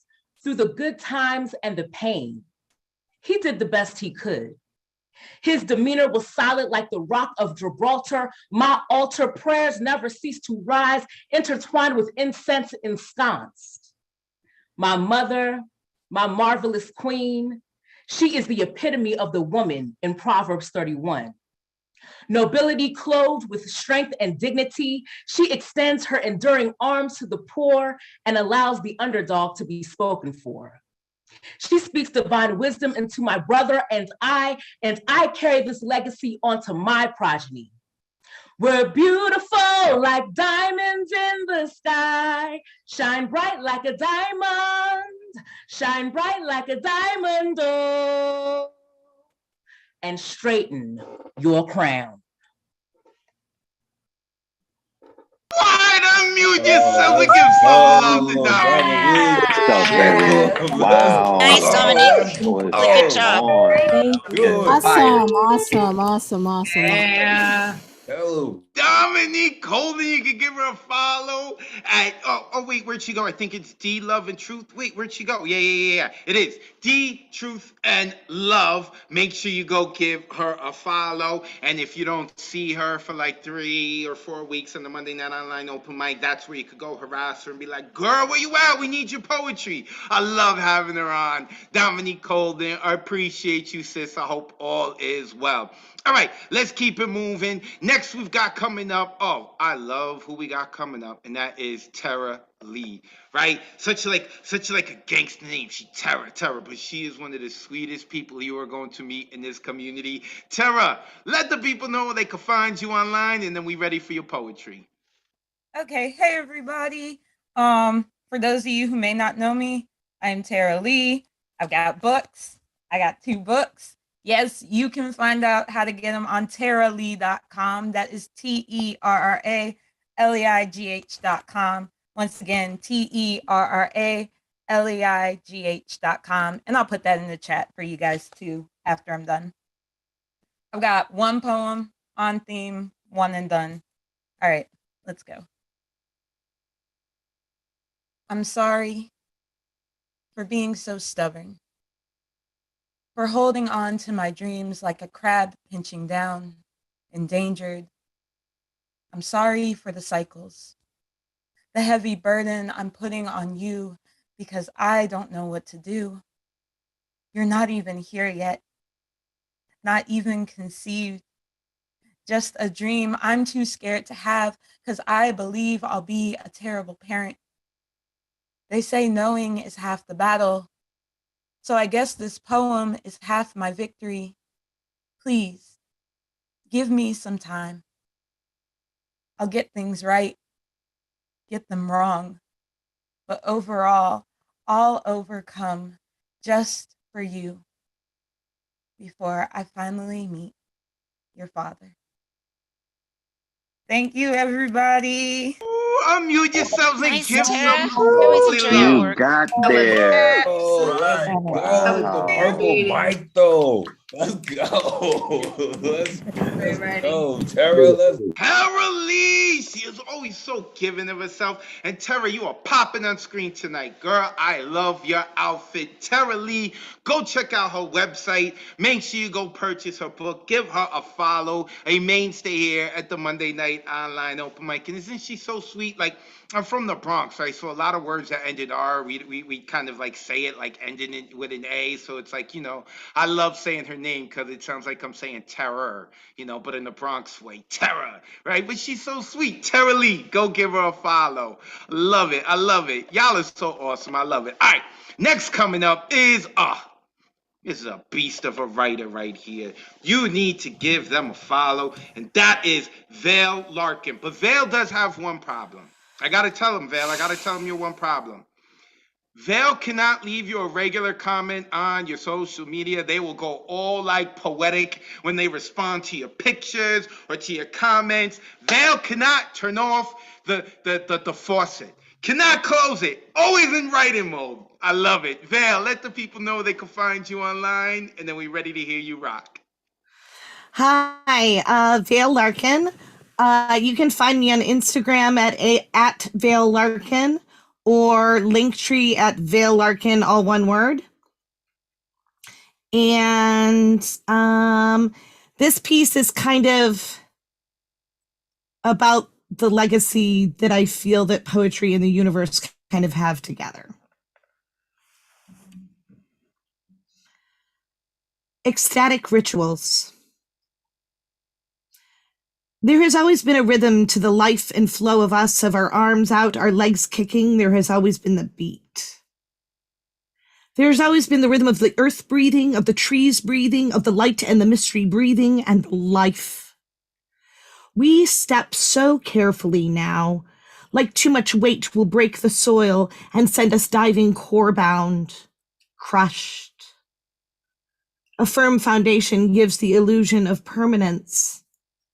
through the good times and the pain. He did the best he could. His demeanor was solid like the rock of Gibraltar. My altar prayers never cease to rise, intertwined with incense ensconced. My mother, my marvelous queen, she is the epitome of the woman in Proverbs 31. Nobility clothed with strength and dignity, she extends her enduring arms to the poor and allows the underdog to be spoken for. She speaks divine wisdom into my brother and I carry this legacy onto my progeny. We're beautiful like diamonds in the sky, shine bright like a diamond, shine bright like a diamond, oh, and straighten your crown. Why unmute yourself? We give some love to Dominique. Wow. Nice, Dominique. Was Good job. Thank you. Awesome. Yeah. Hello. Dominique Golden, you can give her a follow at, wait, where'd she go? I think it's D Love and Truth. Wait, where'd she go? Yeah. It is D Truth and Love. Make sure you go give her a follow. And if you don't see her for like 3 or 4 weeks on the Monday Night Online Open Mic, that's where you could go harass her and be like, girl, where you at? We need your poetry. I love having her on. Dominique Golden, I appreciate you, sis. I hope all is well. All right, let's keep it moving. Next Next, we've got coming up. Oh, I love who we got coming up, and that is Tara Lee, right? Such like a gangster name. She Tara, but she is one of the sweetest people you are going to meet in this community. Tara, let the people know where they can find you online, and then we ready for your poetry. Okay, hey everybody. For those of you who may not know me, I'm Tara Lee. I've got books. I got 2 books. Yes, you can find out how to get them on taralee.com. That is TERRALEIGH.com. Once again, TERRALEIGH.com. And I'll put that in the chat for you guys too after I'm done. I've got 1 poem on theme, 1 and done. All right, let's go. I'm sorry for being so stubborn, for holding on to my dreams like a crab pinching down, endangered. I'm sorry for the cycles, the heavy burden I'm putting on you because I don't know what to do. You're not even here yet, not even conceived, just a dream I'm too scared to have because I believe I'll be a terrible parent. They say knowing is half the battle. So I guess this poem is half my victory. Please, give me some time. I'll get things right, get them wrong. But overall, I'll overcome just for you before I finally meet your father. Thank you, everybody. Ooh, unmute yourselves and Nice, give Tara. some Always enjoy your love. You work. got That was there. Oh, let's excellent. go with the Wow. purple mic though. Let's go. Let's go. Tara, let's Tara Lee, she is always so giving of herself. And Tara, you are popping on screen tonight. Girl, I love your outfit. Tara Lee, go check out her website. Make sure you go purchase her book. Give her a follow. A mainstay here at the Monday Night Online Open Mic. And isn't she so sweet? Like, I'm from the Bronx, right? So a lot of words that end in R, we kind of like say it like ending it with an A. So it's like, I love saying her name because it sounds like I'm saying terror, but in the Bronx way, terror, right? But she's so sweet. Tara Lee, go give her a follow. Love it. I love it. Y'all are so awesome. I love it. All right. Next coming up is, this is a beast of a writer right here. You need to give them a follow, and that is Vale Larkin. But Vale does have one problem. I got to tell him, Vale. I got to tell him your one problem. Vale cannot leave you a regular comment on your social media. They will go all like poetic when they respond to your pictures or to your comments. Vale cannot turn off the faucet. Cannot close it. Always in writing mode. I love it. Vale, let the people know they can find you online, and then we're ready to hear you rock. Hi, Vale Larkin. You can find me on Instagram at Vale Larkin or Linktree at Vale Larkin, all one word. And this piece is kind of about the legacy that I feel that poetry and the universe kind of have together. Ecstatic rituals. There has always been a rhythm to the life and flow of us, of our arms out, our legs kicking. There has always been the beat. There's always been the rhythm of the earth breathing, of the trees breathing, of the light and the mystery breathing, and life. We step so carefully now, like too much weight will break the soil and send us diving core-bound, crushed. A firm foundation gives the illusion of permanence,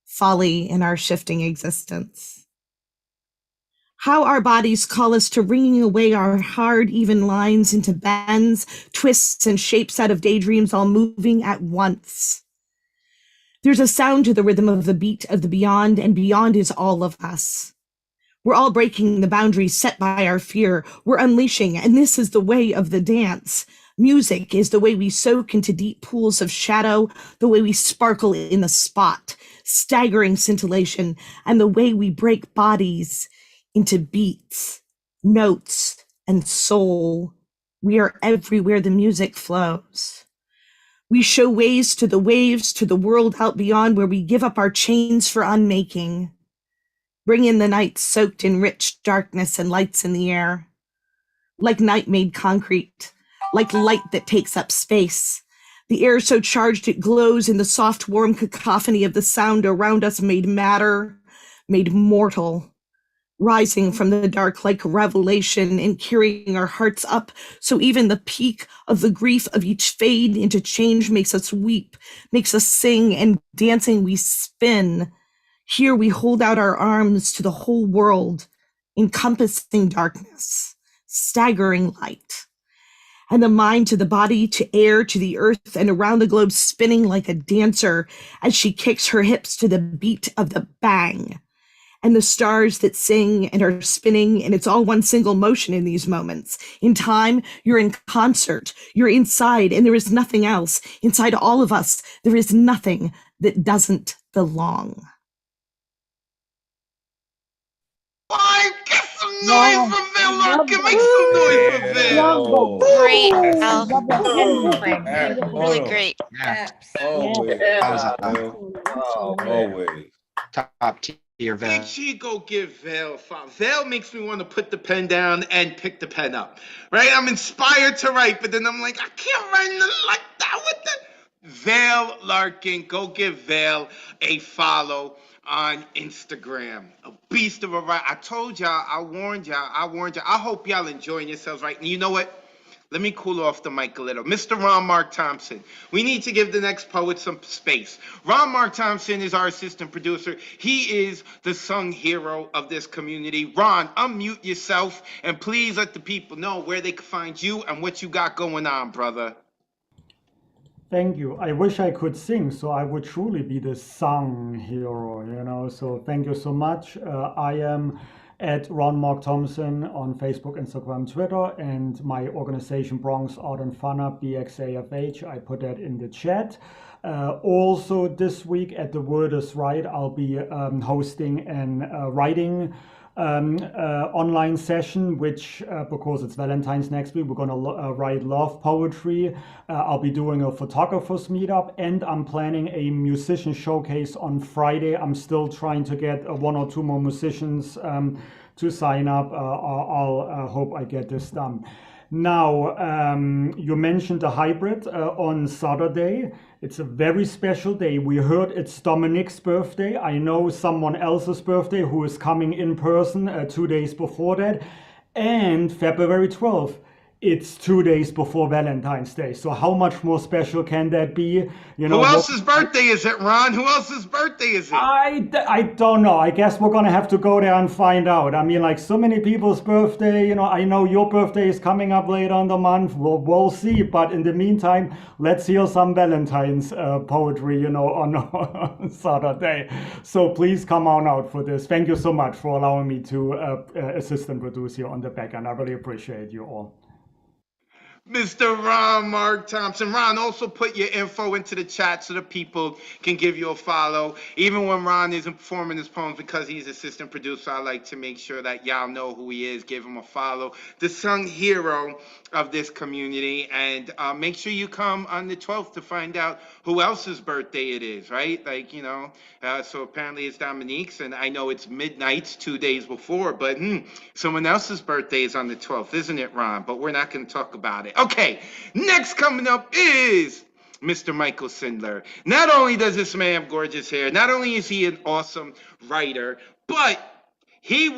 folly in our shifting existence. How our bodies call us to wringing away our hard, even lines into bends, twists, and shapes out of daydreams, all moving at once. There's a sound to the rhythm of the beat of the beyond, and beyond is all of us. We're all breaking the boundaries set by our fear. We're unleashing, and this is the way of the dance. Music is the way we soak into deep pools of shadow, the way we sparkle in the spot, staggering scintillation, and the way we break bodies into beats, notes, and soul. We are everywhere the music flows. We show ways to the waves, to the world out beyond where we give up our chains for unmaking. Bring in the night soaked in rich darkness and lights in the air. Like night made concrete, like light that takes up space. The air so charged it glows in the soft, warm cacophony of the sound around us, made matter, made mortal, rising from the dark like revelation and carrying our hearts up so even the peak of the grief of each fade into change makes us weep, makes us sing, and dancing we spin. Here we hold out our arms to the whole world, encompassing darkness, staggering light, and the mind to the body, to air, to the earth, and around the globe spinning like a dancer as she kicks her hips to the beat of the bang. And the stars that sing and are spinning, and it's all one single motion in these moments. In time, you're in concert, you're inside, and there is nothing else. Inside all of us, there is nothing that doesn't belong. Why? Get some noise from Val Larkin. Make some noise for Val. Great, Al. Hold Really on. great. Always. That was Always. top tier, Val. Make sure you go give Val a follow. Val makes me want to put the pen down and pick the pen up. Right? I'm inspired to write, but then I'm like, I can't write nothing like that. What the? Val Larkin. Go give Val a follow on Instagram. A beast of a writer. I told y'all, I warned y'all. I hope y'all enjoying yourselves, right? And you know what? Let me cool off the mic a little. Mr. Ron Mark Thompson, we need to give the next poet some space. Ron Mark Thompson is our assistant producer. He is the sung hero of this community. Ron, unmute yourself and please let the people know where they can find you and what you got going on, brother. Thank you. I wish I could sing, so I would truly be the sung hero, you know. So thank you so much. I am at Ron Mark Thompson on Facebook, Instagram, Twitter, and my organization Bronx Art and Funner, BXAFH. I put that in the chat. Also this week at the Wordz, right, I'll be hosting and writing online session, which because it's Valentine's next week, we're gonna write love poetry. I'll be doing a photographers meetup, and I'm planning a musician showcase on Friday. I'm still trying to get one or two more musicians to sign up. I'll hope I get this done. Now, you mentioned the hybrid on Saturday. It's a very special day. We heard it's Dominic's birthday. I know someone else's birthday who is coming in person 2 days before that. And February 12th, it's 2 days before Valentine's Day. So how much more special can that be? You know, who else's birthday is it, Ron? Who else's birthday is it? I don't know. I guess we're gonna have to go there and find out. I mean, like so many people's birthday, you know, I know your birthday is coming up later in the month. We'll see. But in the meantime, let's hear some Valentine's poetry, you know, on Saturday. So please come on out for this. Thank you so much for allowing me to assistant produce here on the back end. I really appreciate you all. Mr. Ron Mark Thompson. Ron, also put your info into the chat so the people can give you a follow. Even when Ron isn't performing his poems, because he's assistant producer, I like to make sure that y'all know who he is. Give him a follow. The sung hero of this community. And make sure you come on the 12th to find out who else's birthday it is, right? Like, you know, so apparently it's Dominique's, and I know it's midnight 2 days before, but someone else's birthday is on the 12th, isn't it, Ron? But we're not going to talk about it. Okay, next coming up is Mr. Michael Sindler. Not only does this man have gorgeous hair, not only is he an awesome writer, but he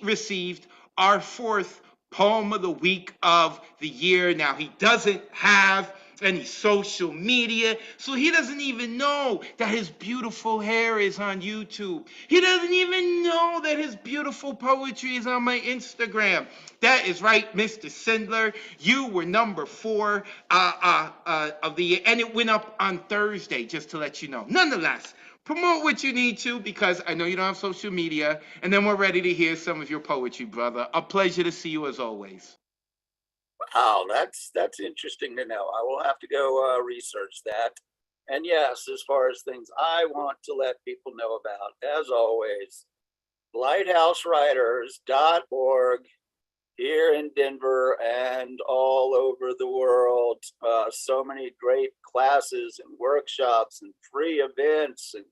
received our 4th Poem of the Week of the year. Now, he doesn't have any social media, so he doesn't even know that his beautiful hair is on YouTube. He doesn't even know that his beautiful poetry is on my Instagram. That is right, Mr. Sindler. You were number 4 of the year, and it went up on Thursday, just to let you know. Nonetheless, promote what you need to, because I know you don't have social media, and then we're ready to hear some of your poetry, brother. A pleasure to see you as always. Oh, that's interesting to know. I will have to go research that. And yes, as far as things I want to let people know about, as always, lighthousewriters.org here in Denver and all over the world. So many great classes and workshops and free events and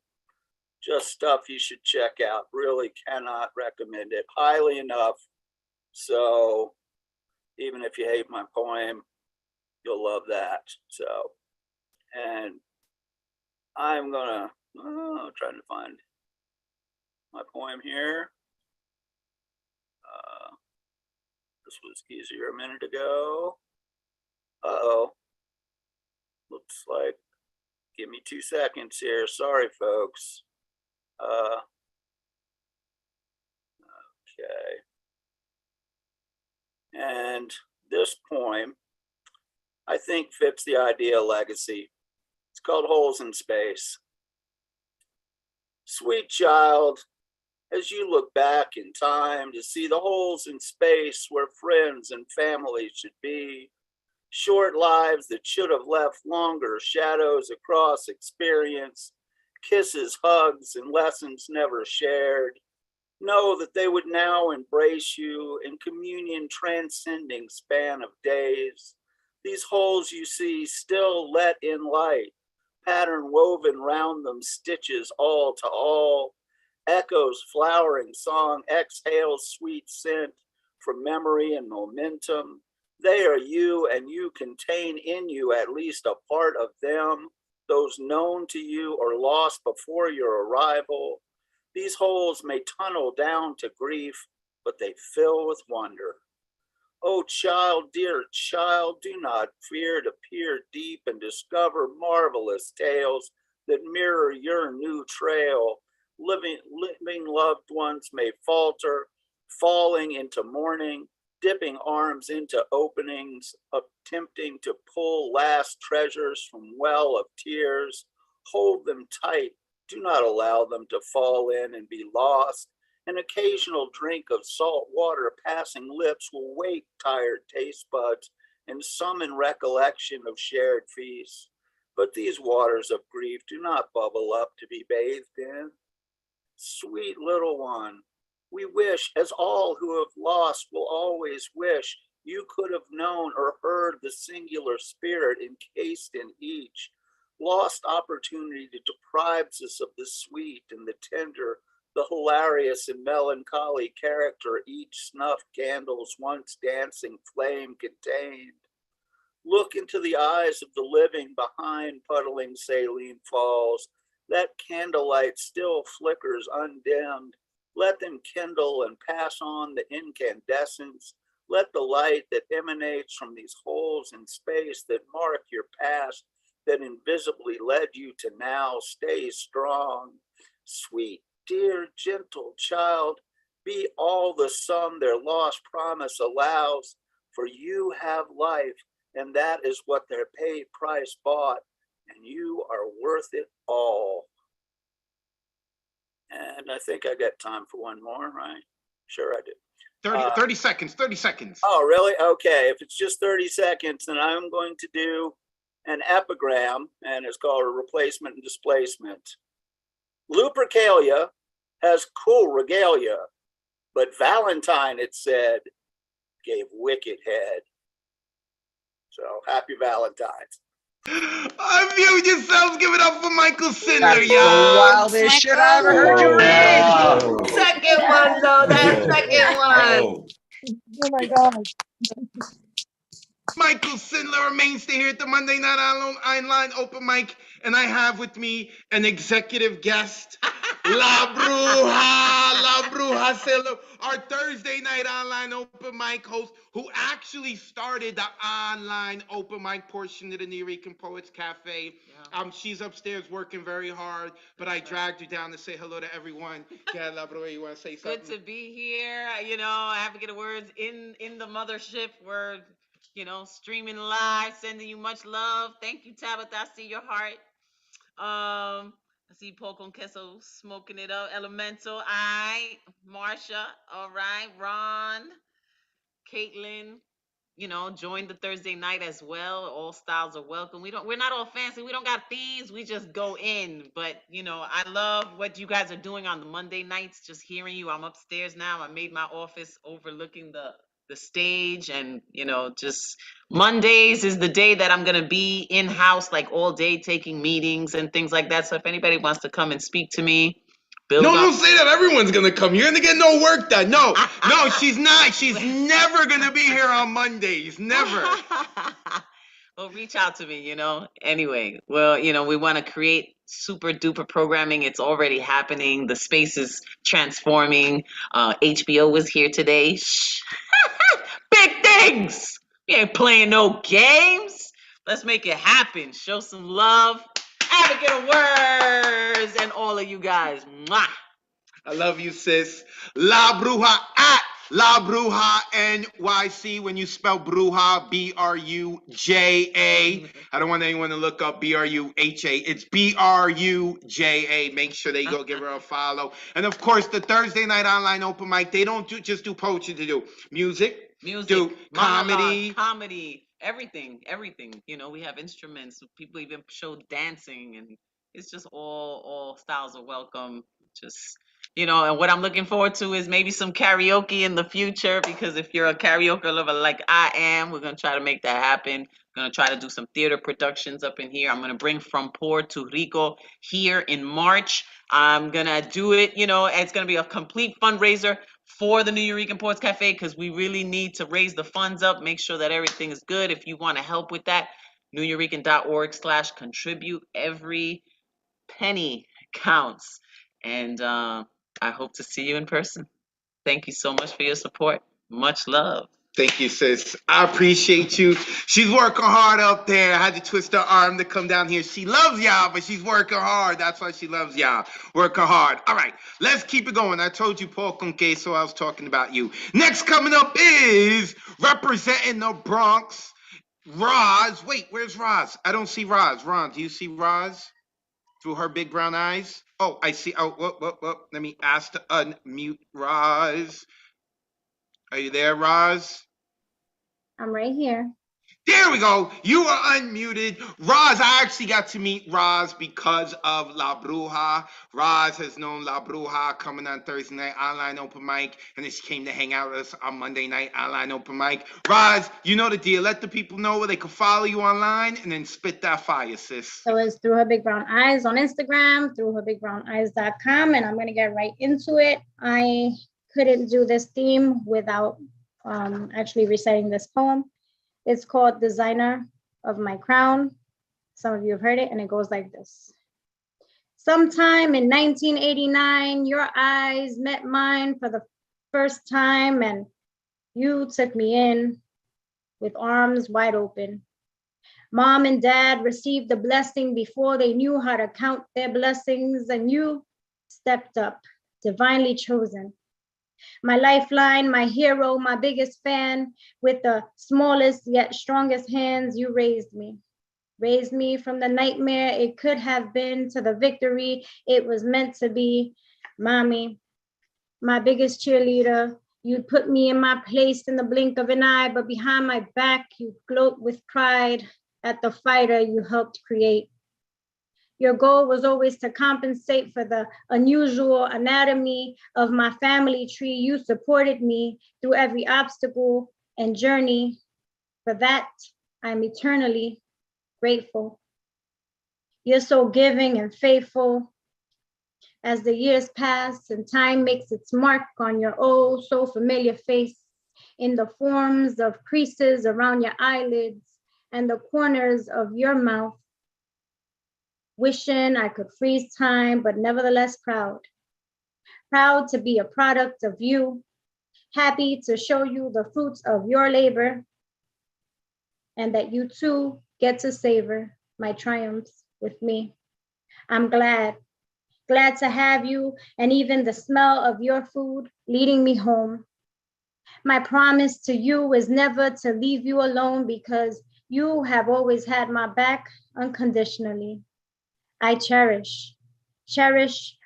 just stuff you should check out. Really cannot recommend it highly enough. So even if you hate my poem, you'll love that. So, and I'm gonna, trying to find my poem here. This was easier a minute ago. Uh-oh. Looks like, give me 2 seconds here. Sorry, folks. Okay. And this poem, I think, fits the idea of legacy. It's called Holes in Space. Sweet child, as you look back in time to see the holes in space where friends and family should be, short lives that should have left longer shadows across experience, kisses, hugs, and lessons never shared, know that they would now embrace you in communion transcending span of days. These holes you see still let in light, pattern woven round them, stitches all to all, echoes flowering song, exhales sweet scent from memory and momentum. They are you, and you contain in you at least a part of them, those known to you or lost before your arrival. These holes may tunnel down to grief, but they fill with wonder. Oh child, dear child, do not fear to peer deep and discover marvelous tales that mirror your new trail. Living loved ones may falter, falling into mourning, dipping arms into openings, attempting to pull last treasures from well of tears. Hold them tight. Do not allow them to fall in and be lost. An occasional drink of salt water passing lips will wake tired taste buds and summon recollection of shared feasts. But these waters of grief do not bubble up to be bathed in. Sweet little one, we wish, as all who have lost will always wish, you could have known or heard the singular spirit encased in each. Lost opportunity deprives us of the sweet and the tender, the hilarious and melancholy character each snuff candle's once dancing flame contained. Look into the eyes of the living behind puddling saline falls. That candlelight still flickers undimmed. Let them kindle and pass on the incandescence. Let the light that emanates from these holes in space that mark your past, that invisibly led you to now, stay strong. Sweet, dear, gentle child, be all the sum their lost promise allows, for you have life, and that is what their paid price bought, and you are worth it all. And I think I got time for one more, right? Sure I do. 30 seconds, 30 seconds. Oh, really? Okay, if it's just 30 seconds, then I'm going to do an epigram, and it's called a replacement and displacement. Lupercalia has cool regalia, but Valentine, it said, gave wicked head. So happy Valentine's. Unmute yourselves, give it up for Michael Sindler, That's the y'all. wildest shit I ever heard you read. Second one, though. That second one. Oh my God. Michael Sindler remains to here at the Monday Night Online Open Mic, and I have with me an executive guest, La Bruja Sindler, our Thursday Night Online Open Mic host, who actually started the online open mic portion of the New York Poets Cafe. She's upstairs working very hard, but I dragged her down to say hello to everyone. Yeah, La Bruja, you want to say something? Good to be here. You know, I have to get a word in the mothership. We're, streaming live, sending you much love. Thank you, Tabitha. I see your heart. I see Paul con Queso smoking it up. Elemental, Marsha, all right, Ron, Caitlin, join the Thursday night as well. All styles are welcome. We're not all fancy. We don't got themes. We just go in. But, I love what you guys are doing on the Monday nights, just hearing you. I'm upstairs now. I made my office overlooking the the stage, and just Mondays is the day that I'm gonna be in house like all day taking meetings and things like that. So if anybody wants to come and speak to me, build No, up. don't say that. Everyone's gonna come. You're gonna get no work done. No, no, she's not. She's never gonna be here on Mondays. Never. Well, reach out to me, Anyway, well, we want to create super duper programming. It's already happening. The space is transforming. HBO was here today. Shh. Big things. We ain't playing no games. Let's make it happen. Show some love. Abigail Words and all of you guys. Mwah. I love you, sis. La Bruja at La Bruja NYC. When you spell Bruja, BRUJA. I don't want anyone to look up BRUHA. It's BRUJA. Make sure they go give her a follow. And of course, the Thursday night online open mic, they don't just do poetry, they do music, do monologue, comedy, everything. We have instruments. People even show dancing, and it's just all styles are welcome. Just and what I'm looking forward to is maybe some karaoke in the future, because if you're a karaoke lover like I am, we're going to try to make that happen. We're going to try to do some theater productions up in here. I'm going to bring From Poor to Rico here in March. I'm going to do it, it's going to be a complete fundraiser for the New Eurekan Poets Cafe, because we really need to raise the funds up, make sure that everything is good. If you want to help with that, neweurekan.org/contribute. Every penny counts. And I hope to see you in person. Thank you so much for your support. Much love. Thank you, sis. I appreciate you. She's working hard up there. I had to twist her arm to come down here. She loves y'all, but she's working hard. That's why she loves y'all. Working hard. All right, let's keep it going. I told you, Paul Conque, so I was talking about you. Next coming up is representing the Bronx, Roz. Wait, where's Roz? I don't see Roz. Ron, do you see Roz through her big brown eyes? Oh, I see. Oh, whoop. Let me ask to unmute Roz. Are you there, Roz? I'm right here. There we go. You are unmuted. Roz, I actually got to meet Roz because of La Bruja. Roz has known La Bruja coming on Thursday night online open mic, and then she came to hang out with us on Monday night online open mic. Roz, you know the deal. Let the people know where they can follow you online, and then spit that fire, sis. So it's Through Her Big Brown Eyes on Instagram, throughherbigbrowneyes.com, and I'm going to get right into it. I couldn't do this theme without actually reciting this poem. It's called Designer of My Crown. Some of you have heard it, and it goes like this. Sometime in 1989, your eyes met mine for the first time, and you took me in with arms wide open. Mom and dad received the blessing before they knew how to count their blessings, and you stepped up, divinely chosen. My lifeline, my hero, my biggest fan, with the smallest yet strongest hands, you raised me from the nightmare it could have been to the victory it was meant to be. Mommy, my biggest cheerleader, you put me in my place in the blink of an eye, but behind my back, you gloat with pride at the fighter you helped create. Your goal was always to compensate for the unusual anatomy of my family tree. You supported me through every obstacle and journey. For that, I'm eternally grateful. You're so giving and faithful. As the years pass and time makes its mark on your oh so familiar face, in the forms of creases around your eyelids and the corners of your mouth, wishing I could freeze time, but nevertheless proud. Proud to be a product of you, happy to show you the fruits of your labor, and that you too get to savor my triumphs with me. I'm glad to have you, and even the smell of your food leading me home. My promise to you is never to leave you alone, because you have always had my back unconditionally. I cherish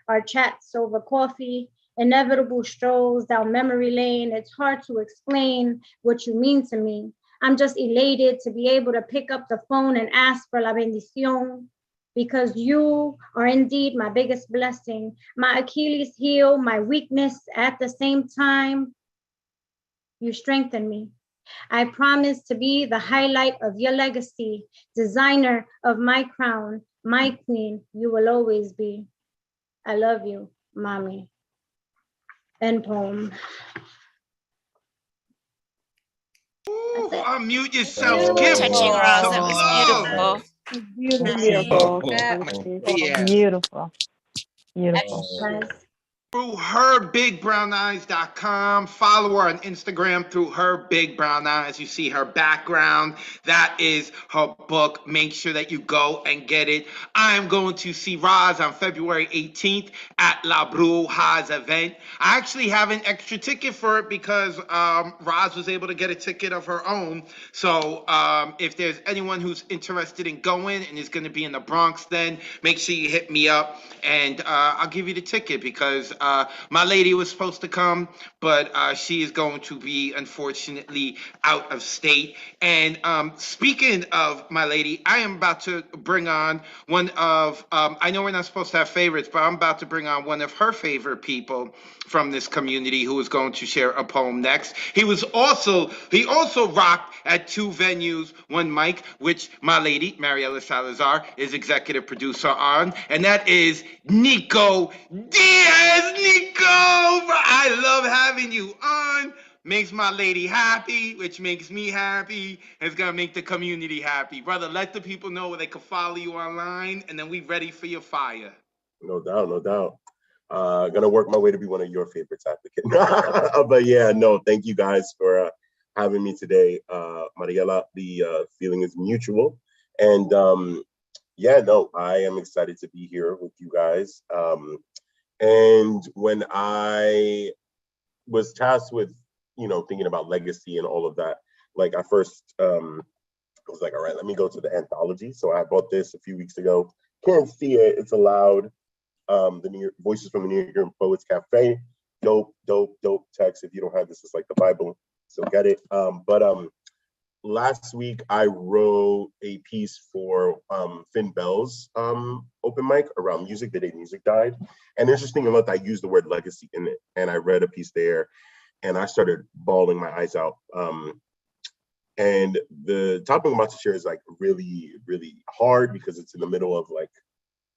our chats over coffee, inevitable strolls down memory lane. It's hard to explain what you mean to me. I'm just elated to be able to pick up the phone and ask for la bendición, because you are indeed my biggest blessing, my Achilles heel, my weakness at the same time. You strengthen me. I promise to be the highlight of your legacy, designer of my crown, my queen, you will always be. I love you, mommy. End poem. Ooh, unmute yourselves. Give Touching, Mom Roz. some That was love. beautiful. Beautiful. Yeah. Beautiful. Beautiful. Through herbigbrownyes.com. Follow her on Instagram through Her Big Brown Eyes. You see her background. That is her book. Make sure that you go and get it. I am going to see Roz on February 18th at La Bruja's event. I actually have an extra ticket for it because Roz was able to get a ticket of her own. So if there's anyone who's interested in going and is going to be in the Bronx, then make sure you hit me up and I'll give you the ticket because my lady was supposed to come, but she is going to be unfortunately out of state. And speaking of my lady, I am about to bring on one of, I know we're not supposed to have favorites, but I'm about to bring on one of her favorite people from this community who is going to share a poem next. He also rocked at two venues, one mic, which my lady, Mariela Salazar, is executive producer on, and that is Nico Diaz. Nico, bro, I love having you on. Makes my lady happy, which makes me happy. It's gonna make the community happy. Brother, let the people know where they can follow you online, and then we ready for your fire. No doubt, no doubt. Gonna work my way to be one of your favorites, advocate. But yeah, no, thank you guys for having me today. Mariela, the feeling is mutual. And yeah, no, I am excited to be here with you guys. And when I was tasked with, thinking about legacy and all of that, like I first was like, all right, let me go to the anthology. So I bought this a few weeks ago. Can't see it, it's allowed. The New York Voices from the New York Poets Cafe. Dope text. If you don't have this, it's like the Bible, so get it. But last week I wrote a piece for Finn Bell's open mic around music, the day music died. And interesting enough, I used the word legacy in it. And I read a piece there and I started bawling my eyes out. And the topic I'm about to share is like really, really hard because it's in the middle of like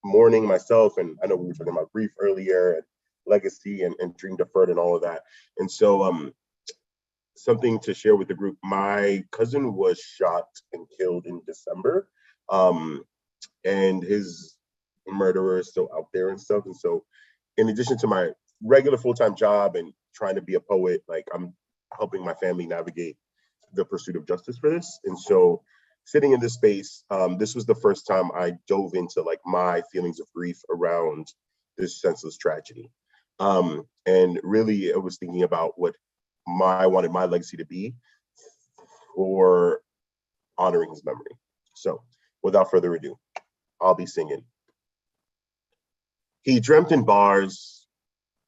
mourning myself, and I know we were talking about grief earlier and legacy and dream deferred and all of that. And so something to share with the group, my cousin was shot and killed in December, and his murderer is still out there and stuff. And so in addition to my regular full-time job and trying to be a poet, like I'm helping my family navigate the pursuit of justice for this. And so sitting in this space, this was the first time I dove into like my feelings of grief around this senseless tragedy. And really I was thinking about what I wanted my legacy to be for honoring his memory. So without further ado, I'll be singing. He dreamt in bars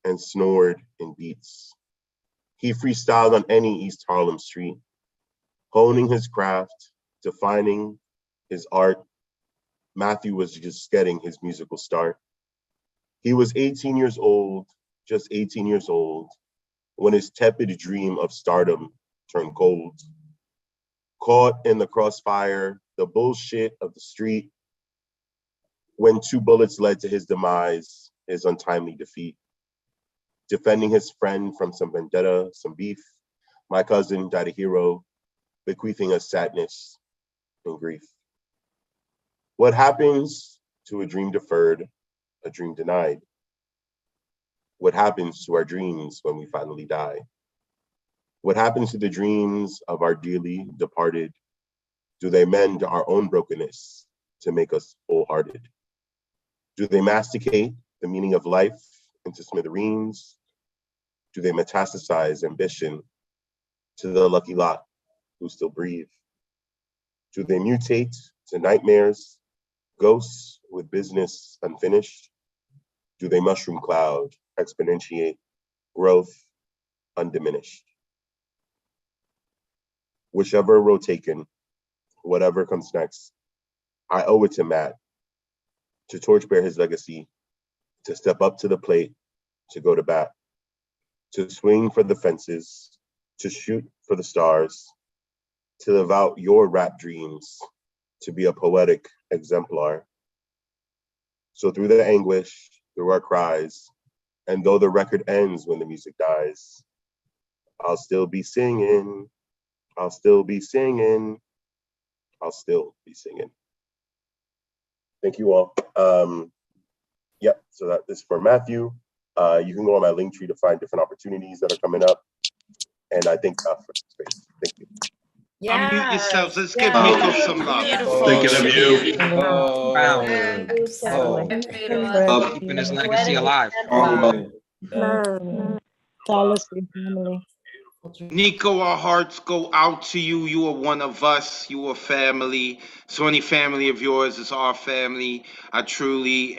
and snored in beats. He freestyled on any East Harlem street, honing his craft, defining his art. Matthew was just getting his musical start. He was 18 years old, just 18 years old, when his tepid dream of stardom turned cold. Caught in the crossfire, the bullshit of the street, when 2 bullets led to his demise, his untimely defeat. Defending his friend from some vendetta, some beef, my cousin died a hero, bequeathing us sadness and grief. What happens to a dream deferred, a dream denied? What happens to our dreams when we finally die? What happens to the dreams of our dearly departed? Do they mend our own brokenness to make us wholehearted? Do they masticate the meaning of life into smithereens? Do they metastasize ambition to the lucky lot who still breathe? Do they mutate to nightmares, ghosts with business unfinished? Do they mushroom cloud, exponentiate, growth undiminished? Whichever road taken, whatever comes next, I owe it to Matt to torchbear his legacy, to step up to the plate, to go to bat, to swing for the fences, to shoot for the stars, to live out your rap dreams, to be a poetic exemplar. So through the anguish, through our cries, and though the record ends when the music dies, I'll still be singing, I'll still be singing, I'll still be singing. Thank you all. Yep, so that is for Matthew. You can go on my link tree to find different opportunities that are coming up. And I thank God for the space. Thank you. Unmute yourselves. Let's give yes. Nico some love. Thinking of you. Keeping his legacy alive. Solace your family. Nico, our hearts go out to you. You are one of us. You are family. So any family of yours is our family. I truly,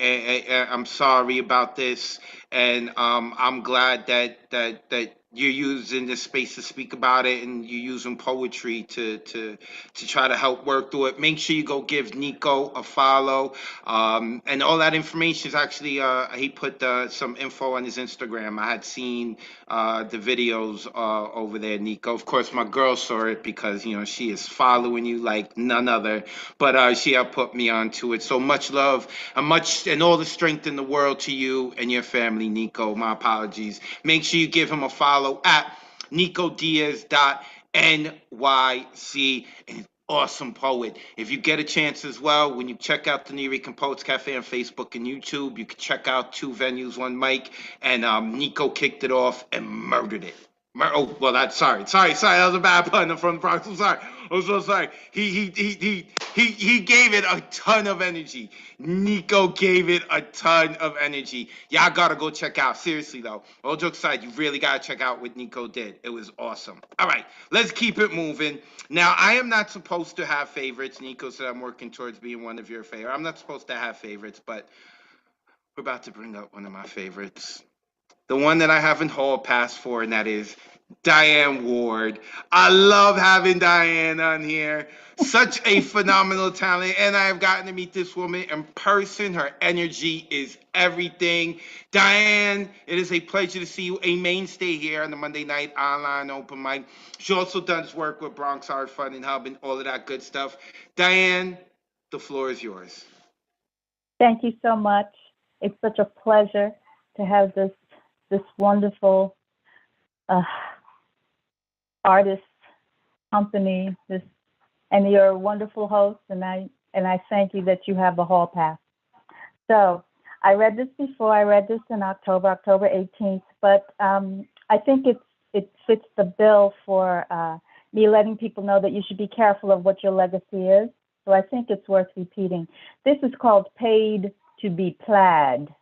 I'm sorry about this, and I'm glad that you're using this space to speak about it, and you're using poetry to try to help work through it. Make sure you go give Nico a follow, and all that information is actually he put some info on his Instagram. I had seen the videos over there, Nico. Of course, my girl saw it because she is following you like none other. But she had put me onto it. So much love and all the strength in the world to you and your family, Nico. My apologies. Make sure you give him a follow at NicoDiaz.NYC. And awesome poet. If you get a chance as well, when you check out the New Rican Poets Cafe on Facebook and YouTube, you can check out 2 venues, 1 mic, and Nico kicked it off and murdered it. Oh, well, that's sorry. That was a bad pun. I'm from the Bronx. I'm sorry. I'm so sorry. He gave it a ton of energy. Nico gave it a ton of energy. Y'all gotta go check out. Seriously though, all jokes aside, you really gotta check out what Nico did. It was awesome. All right, let's keep it moving. Now, I am not supposed to have favorites. Nico said I'm working towards being one of your favorites. I'm not supposed to have favorites, but we're about to bring up one of my favorites. The one that I haven't hall passed for, and that is Diane Ward. I love having Diane on here. Such a phenomenal talent, and I have gotten to meet this woman in person. Her energy is everything. Diane, it is a pleasure to see you, a mainstay here on the Monday night online open mic. She also does work with Bronx Art Fund and Hub and all of that good stuff. Diane, the floor is yours. Thank you so much. It's such a pleasure to have this wonderful artist company, and you're a wonderful host, and I thank you that you have the hall pass. So I read this before. I read this in October 18th, but I think it fits the bill for me letting people know that you should be careful of what your legacy is. So I think it's worth repeating. This is called Paid to be Plaid.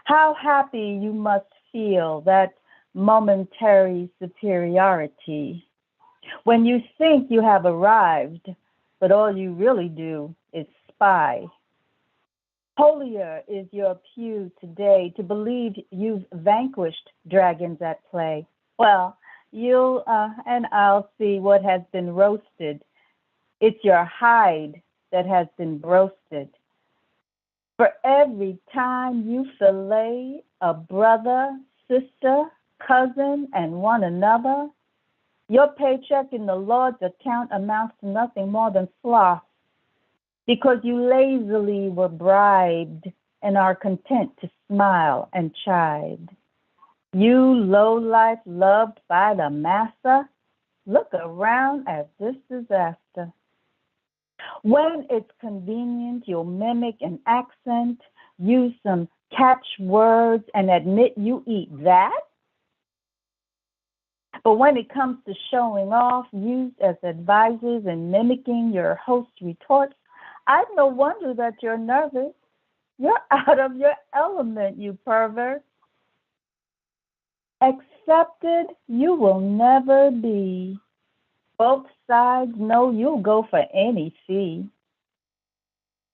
How happy you must feel that momentary superiority when you think you have arrived, but all you really do is spy. Holier is your pew today to believe you've vanquished dragons at play. Well, you'll and I'll see what has been roasted. It's your hide that has been roasted. For every time you fillet a brother, sister, cousin, and one another, your paycheck in the Lord's account amounts to nothing more than sloth, because you lazily were bribed and are content to smile and chide. You lowlife loved by the master, look around at this disaster. When it's convenient, you'll mimic an accent, use some catchwords, and admit you eat that. But when it comes to showing off, used as advisors and mimicking your host's retorts, I've no wonder that you're nervous. You're out of your element, you pervert. Accepted, you will never be. Both sides know you'll go for any fee.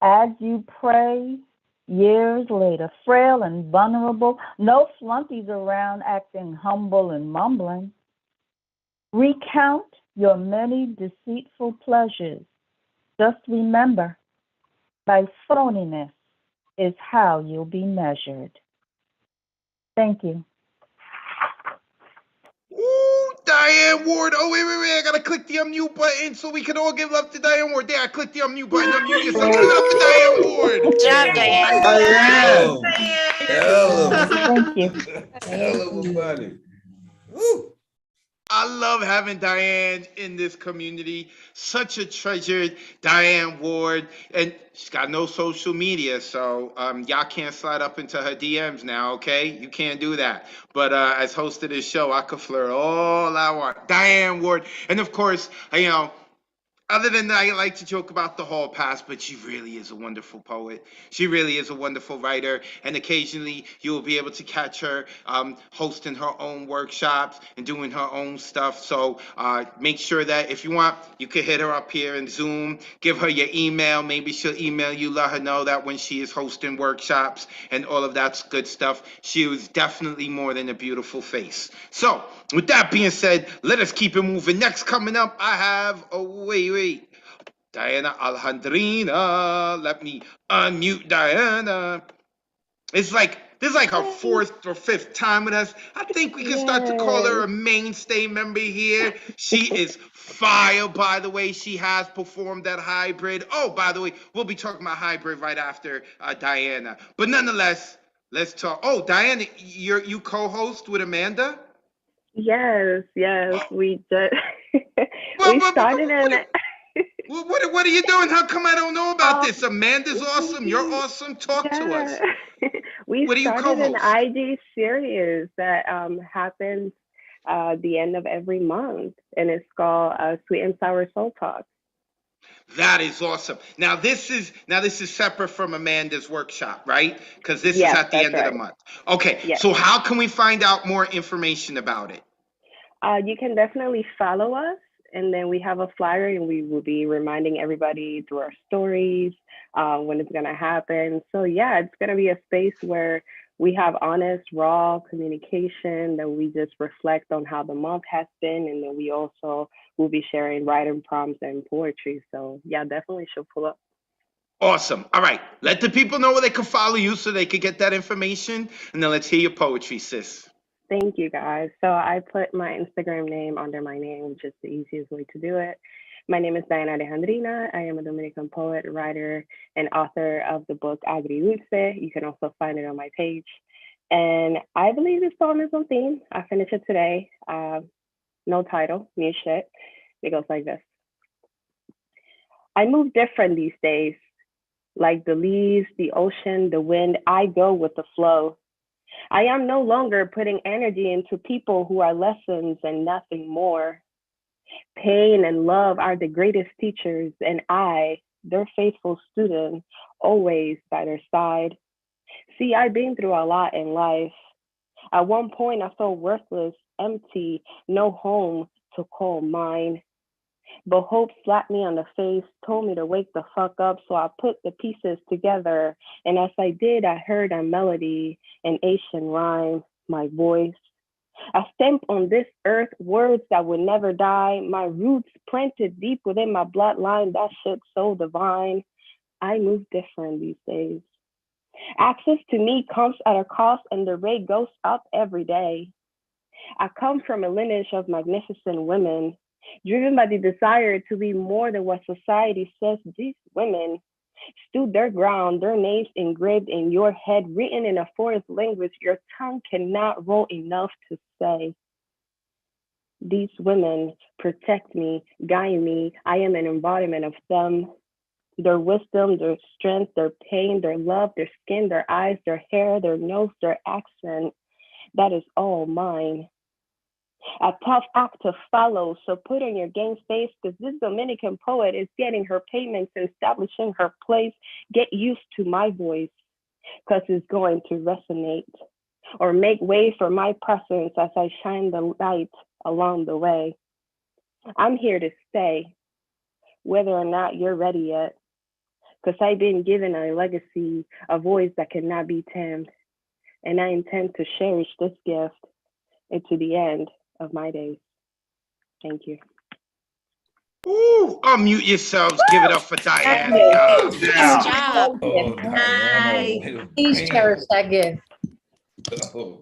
As you pray, years later, frail and vulnerable, no flunkies around acting humble and mumbling. Recount your many deceitful pleasures. Just remember, by phoniness is how you'll be measured. Thank you. Diane Ward. Oh, wait. I gotta click the unmute button so we can all give love to Diane Ward. There, I clicked the unmute button. Unmute yourself. Give it up to Diane Ward. Good job, Diane. Diane. Hell of Thank you. hell of a money. Woo. I love having Diane in this community. Such a treasured Diane Ward. And she's got no social media, so y'all can't slide up into her DMs now, okay? You can't do that. But as host of this show, I could flirt all I want. Diane Ward. And of course, you know, other than that, I like to joke about the hall pass, but she really is a wonderful poet. She really is a wonderful writer, and occasionally you will be able to catch her hosting her own workshops and doing her own stuff. So make sure that if you want, you can hit her up here in Zoom, give her your email. Maybe she'll email you, let her know that when she is hosting workshops and all of that good stuff, she was definitely more than a beautiful face. So with that being said, let us keep it moving. Next coming up, I have, wait. Diana Alejandrina. Let me unmute Diana. This is like her fourth or fifth time with us. I think we can start to call her a mainstay member here. She is fire, by the way. She has performed at Hybrid. Oh, by the way, we'll be talking about Hybrid right after Diana. But nonetheless, let's talk. Oh, Diana, you co-host with Amanda? Yes, we just we started in. What are you doing? How come I don't know about this? Amanda's awesome. You're awesome. Talk to us. We What do you started an co-host? IG series that happens the end of every month, and it's called Sweet and Sour Soul Talk. That is awesome. Now this is separate from Amanda's workshop, right? Because this is Yes, at the that's end of the right. month. Okay. Yes. So how can we find out more information about it? You can definitely follow us, and then we have a flyer, and we will be reminding everybody through our stories when it's going to happen. So yeah, it's going to be a space where we have honest, raw communication, that we just reflect on how the month has been, and then we also will be sharing writing prompts and poetry. So yeah, definitely should pull up. Awesome. All right. Let the people know where they can follow you so they can get that information. And then let's hear your poetry, sis. Thank you, guys. So I put my Instagram name under my name, which is the easiest way to do it. My name is Diana Alejandrina. I am a Dominican poet, writer, and author of the book Agridulce. You can also find it on my page. And I believe this poem is on theme. I finished it today. No title, new shit. It goes like this. I move different these days. Like the leaves, the ocean, the wind, I go with the flow. I am no longer putting energy into people who are lessons and nothing more. Pain and love are the greatest teachers, and I, their faithful student, always by their side. See, I've been through a lot in life. At one point, I felt worthless, empty, no home to call mine. But hope slapped me on the face, told me to wake the fuck up, so I put the pieces together. And as I did, I heard a melody, an Asian rhyme, my voice. I stamped on this earth words that would never die, my roots planted deep within my bloodline, that shit so divine. I move different these days. Access to me comes at a cost, and the rate goes up every day. I come from a lineage of magnificent women, driven by the desire to be more than what society says. These women stood their ground, their names engraved in your head, written in a foreign language your tongue cannot roll enough to say. These women protect me, guide me. I am an embodiment of them. Their wisdom, their strength, their pain, their love, their skin, their eyes, their hair, their nose, their accent, that is all mine. A tough act to follow, so put on your game face, because this Dominican poet is getting her payments and establishing her place. Get used to my voice, because it's going to resonate, or make way for my presence as I shine the light along the way. I'm here to stay, whether or not you're ready yet, because I've been given a legacy, a voice that cannot be tamed, and I intend to cherish this gift into the end of my days. Thank you. Ooh, unmute yourselves. Give it up for Diana. Nice job. Oh, Diana. Please cherish that gift. Oh.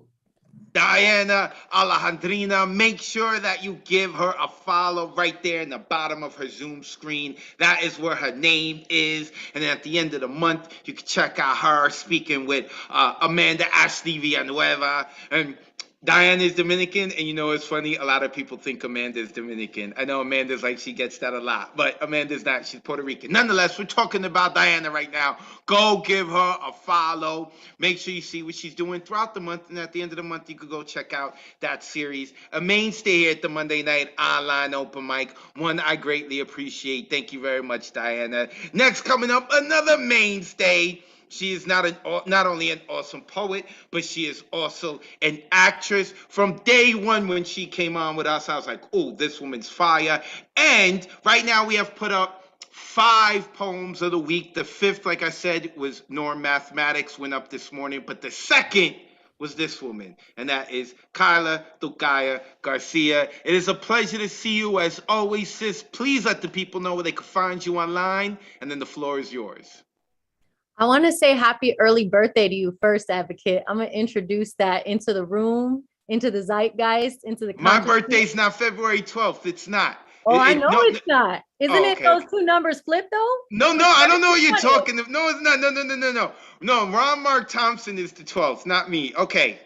Diana Alejandrina. Make sure that you give her a follow right there in the bottom of her Zoom screen. That is where her name is. And then at the end of the month, you can check out her speaking with Amanda Ashley Villanueva. And Diana is Dominican, and you know it's funny. A lot of people think Amanda is Dominican. I know Amanda's like she gets that a lot, but Amanda's not. She's Puerto Rican. Nonetheless, we're talking about Diana right now. Go give her a follow. Make sure you see what she's doing throughout the month, and at the end of the month, you could go check out that series. A mainstay here at the Monday Night Online Open Mic. One I greatly appreciate. Thank you very much, Diana. Next, coming up, another mainstay. She is not only an awesome poet, but she is also an actress. From day one when she came on with us, I was like, oh, this woman's fire. And right now we have put up 5 poems of the week. The 5th, like I said, was Norm Mathematics, went up this morning. But the 2nd was this woman, and that is Kyla Tucaya Garcia. It is a pleasure to see you as always, sis. Please let the people know where they can find you online, and then the floor is yours. I want to say happy early birthday to you first, Advocate. I'm going to introduce that into the room, into the zeitgeist, into the My birthday's not February 12th. It's not. Oh, I know it's not. Isn't it those two numbers flipped though? No, I don't know what you're talking about. No, it's not. No. No, Ron Mark Thompson is the 12th, not me. Okay.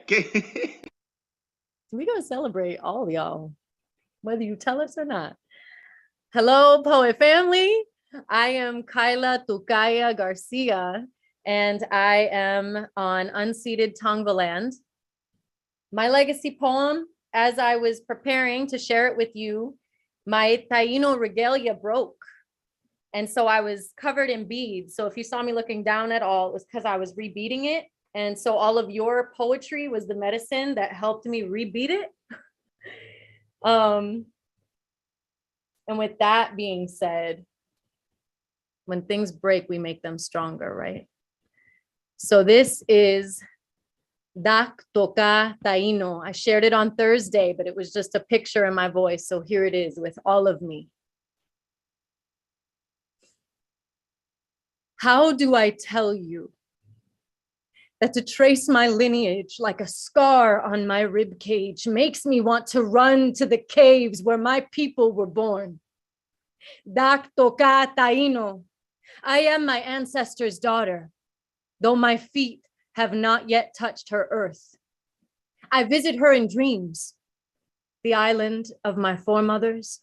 We're going to celebrate all of y'all, whether you tell us or not. Hello, Poet family. I am Kyla Tucaya Garcia, and I am on unceded Tongva land. My legacy poem, as I was preparing to share it with you, my Taino regalia broke. And so I was covered in beads. So if you saw me looking down at all, it was because I was rebeading it. And so all of your poetry was the medicine that helped me rebeat it. And with that being said, when things break, we make them stronger, right? So this is Dak Toka Taino. I shared it on Thursday, but it was just a picture in my voice. So here it is with all of me. How do I tell you that to trace my lineage like a scar on my rib cage makes me want to run to the caves where my people were born? Dak Toka Taino. I am my ancestor's daughter, though my feet have not yet touched her earth. I visit her in dreams, the island of my foremothers,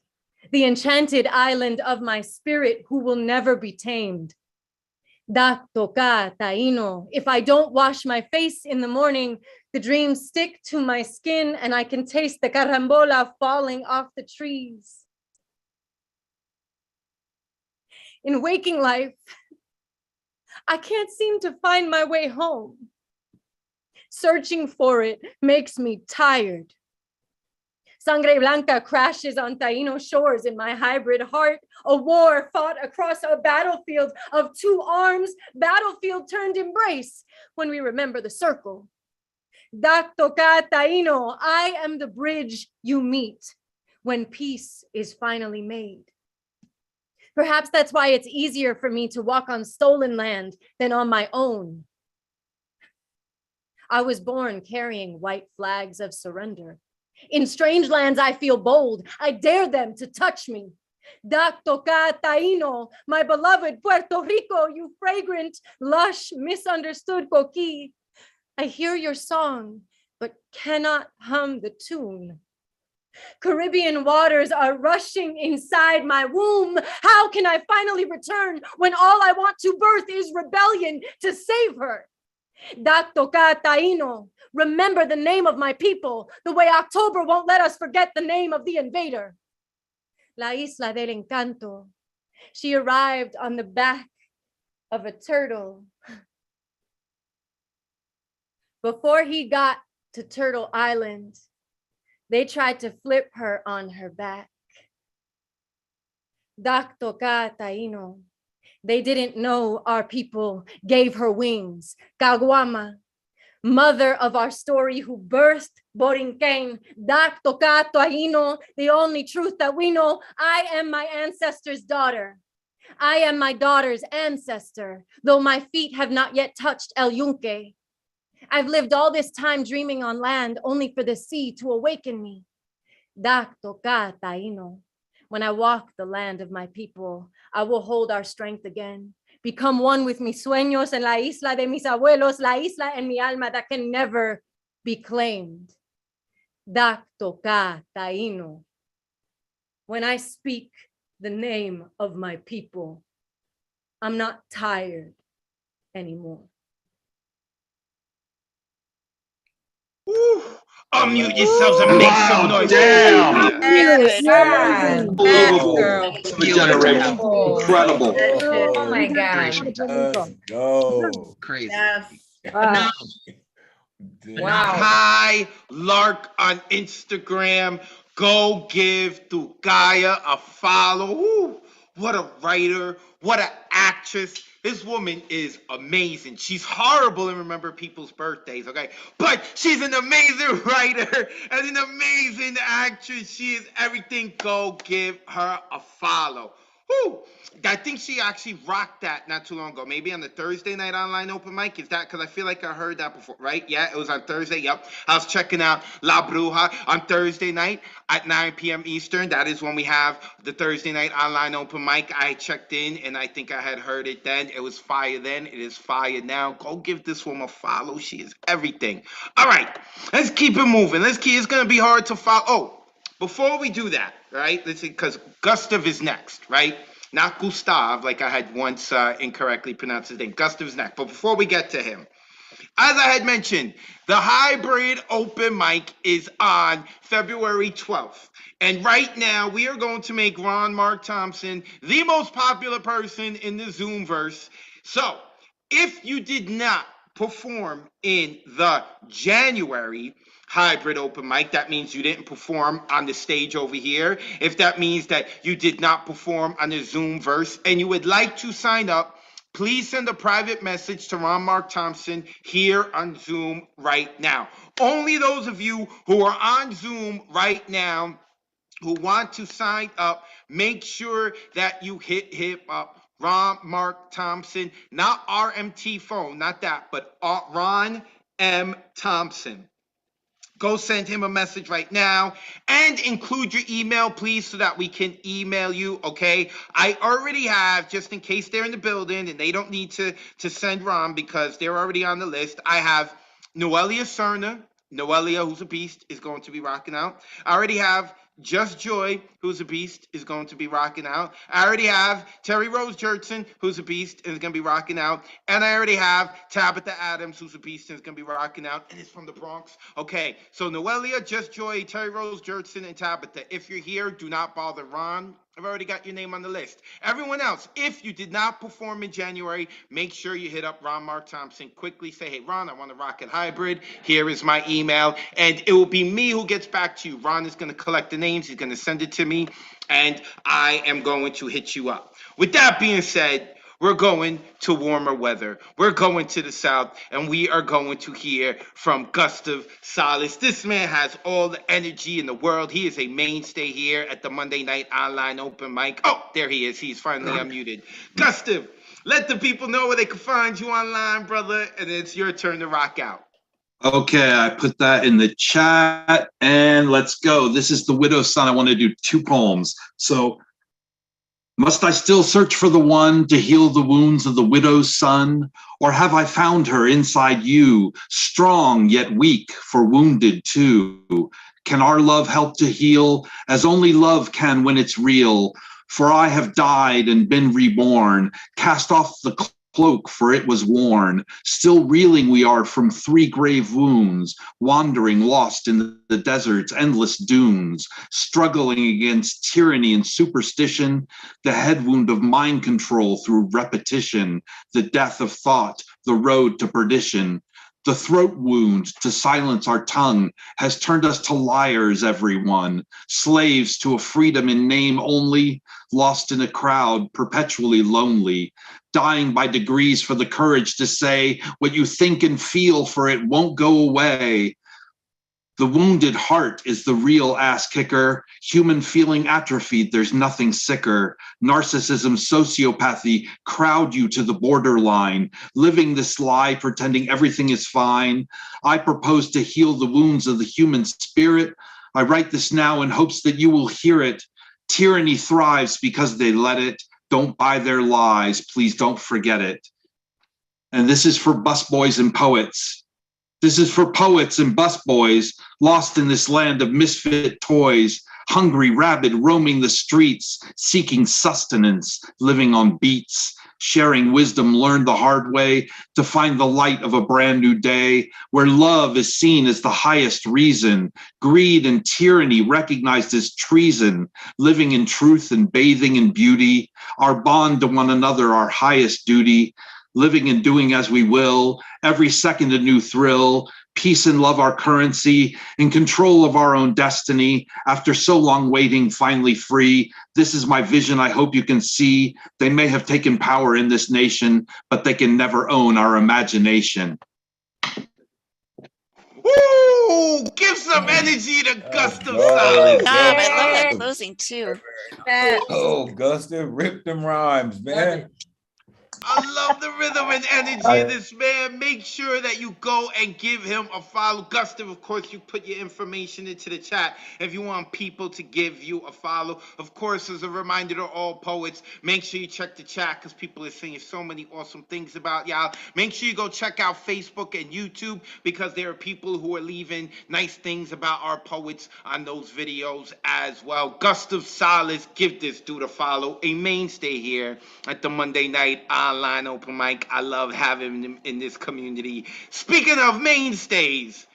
the enchanted island of my spirit who will never be tamed. Dak Toka Taino. If I don't wash my face in the morning, the dreams stick to my skin and I can taste the carambola falling off the trees. In waking life, I can't seem to find my way home. Searching for it makes me tired. Sangre Blanca crashes on Taino shores in my hybrid heart. A war fought across a battlefield of 2 arms, battlefield turned embrace when we remember the circle. Dak Toka Taino, I am the bridge you meet when peace is finally made. Perhaps that's why it's easier for me to walk on stolen land than on my own. I was born carrying white flags of surrender. In strange lands, I feel bold. I dare them to touch me. Dak Toka Taino, my beloved Puerto Rico, you fragrant, lush, misunderstood coquí. I hear your song, but cannot hum the tune. Caribbean waters are rushing inside my womb. How can I finally return when all I want to birth is rebellion to save her? Dak Toka Taino, remember the name of my people, the way October won't let us forget the name of the invader. La Isla del Encanto. She arrived on the back of a turtle. Before he got to Turtle Island, they tried to flip her on her back. Dak Toka Taino. They didn't know our people gave her wings. Caguama, mother of our story who birthed Borinquen. Dak Toka Taino, the only truth that we know. I am my ancestor's daughter. I am my daughter's ancestor, though my feet have not yet touched El Yunque. I've lived all this time dreaming on land, only for the sea to awaken me. Dak toka taino. When I walk the land of my people, I will hold our strength again. Become one with mis sueños en la isla de mis abuelos, la isla en mi alma that can never be claimed. Dak toka taino. When I speak the name of my people, I'm not tired anymore. Woo. Unmute yourselves and make some noise. Damn. Generation. Incredible. Oh my God. Let's go. Crazy. Wow. Kai Lark on Instagram. Go give Tugaya a follow. Woo. What a writer. What an actress. This woman is amazing. She's horrible in remember people's birthdays, okay? But she's an amazing writer and an amazing actress. She is everything. Go give her a follow. Woo. I think she actually rocked that not too long ago. Maybe on the Thursday night online open mic. Is that because I feel like I heard that before, right? Yeah, it was on Thursday. Yep. I was checking out La Bruja on Thursday night at 9 p.m. Eastern. That is when we have the Thursday night online open mic. I checked in and I think I had heard it then. It was fire then. It is fire now. Go give this woman a follow. She is everything. All right. Let's keep it moving. It's going to be hard to follow. Oh, before we do that, right? Listen, because Gustav is next, right? Not Gustav, like I had once incorrectly pronounced his name. Gustav's next. But before we get to him, as I had mentioned, the hybrid open mic is on February 12th. And right now, we are going to make Ron Mark Thompson the most popular person in the Zoomverse. So, if you did not perform in the January hybrid open mic, that means you didn't perform on the stage over here. If that means that you did not perform on the Zoomverse and you would like to sign up, please send a private message to Ron Mark Thompson here on Zoom right now. Only those of you who are on Zoom right now who want to sign up, make sure that you hit up Ron Mark Thompson, not RMT phone, not that, but Ron M. Thompson. Go send him a message right now and include your email, please, so that we can email you, okay? I already have, just in case they're in the building and they don't need to send Ron because they're already on the list, I have Noelia Cerna. Noelia, who's a beast, is going to be rocking out. I already have Just Joy, who's a beast, is going to be rocking out. I already have Terry Rose Jurtson, who's a beast, and is going to be rocking out. And I already have Tabitha Adams, who's a beast, and is going to be rocking out, and it's from the Bronx. Okay, so Noelia, Just Joy, Terry Rose Jurtson, and Tabitha. If you're here, do not bother Ron. I've already got your name on the list. Everyone else, if you did not perform in January, make sure you hit up Ron Mark Thompson. Quickly say, hey, Ron, I want to rock it hybrid. Here is my email. And it will be me who gets back to you. Ron is going to collect the names. He's going to send it to me. And I am going to hit you up. With that being said, we're going to warmer weather. We're going to the south, and we are going to hear from Gustav Salas. This man has all the energy in the world. He is a mainstay here at the Monday Night Online Open Mic. Oh, there he is. He's finally unmuted. Gustav, let the people know where they can find you online, brother, and it's your turn to rock out. Okay, I put that in the chat, and let's go. This is The Widow's Son. I want to do 2 poems. So, must I still search for the one to heal the wounds of the widow's son? Or have I found her inside you, strong yet weak, for wounded too? Can our love help to heal, as only love can when it's real? For I have died and been reborn, cast off the cloak, for it was worn. Still reeling we are from 3 grave wounds, wandering lost in the desert's endless dunes, struggling against tyranny and superstition, the head wound of mind control through repetition, the death of thought, the road to perdition. The throat wound to silence our tongue has turned us to liars, everyone, slaves to a freedom in name only, lost in a crowd, perpetually lonely, dying by degrees for the courage to say what you think and feel, for it won't go away. The wounded heart is the real ass kicker. Human feeling atrophied, there's nothing sicker. Narcissism, sociopathy crowd you to the borderline. Living this lie, pretending everything is fine. I propose to heal the wounds of the human spirit. I write this now in hopes that you will hear it. Tyranny thrives because they let it. Don't buy their lies, please don't forget it. And this is for busboys and poets. This is for poets and busboys, lost in this land of misfit toys, hungry, rabid, roaming the streets, seeking sustenance, living on beats, sharing wisdom learned the hard way to find the light of a brand new day, where love is seen as the highest reason, greed and tyranny recognized as treason, living in truth and bathing in beauty, our bond to one another, our highest duty, living and doing as we will, every second a new thrill, peace and love our currency, in control of our own destiny, after so long waiting, finally free. This is my vision, I hope you can see. They may have taken power in this nation, but they can never own our imagination. Woo! Give some energy to Gustav Salas. Yeah. I love that closing too. Oh, Gustav, rip them rhymes, man. I love the rhythm and energy of this man. Make sure that you go and give him a follow. Gustav, of course, you put your information into the chat if you want people to give you a follow. Of course, as a reminder to all poets, make sure you check the chat because people are saying so many awesome things about y'all. Make sure you go check out Facebook and YouTube because there are people who are leaving nice things about our poets on those videos as well. Gustav Salas, give this dude a follow. A mainstay here at the Monday Night Online Open Mic. I love having him in this community. Speaking of mainstays,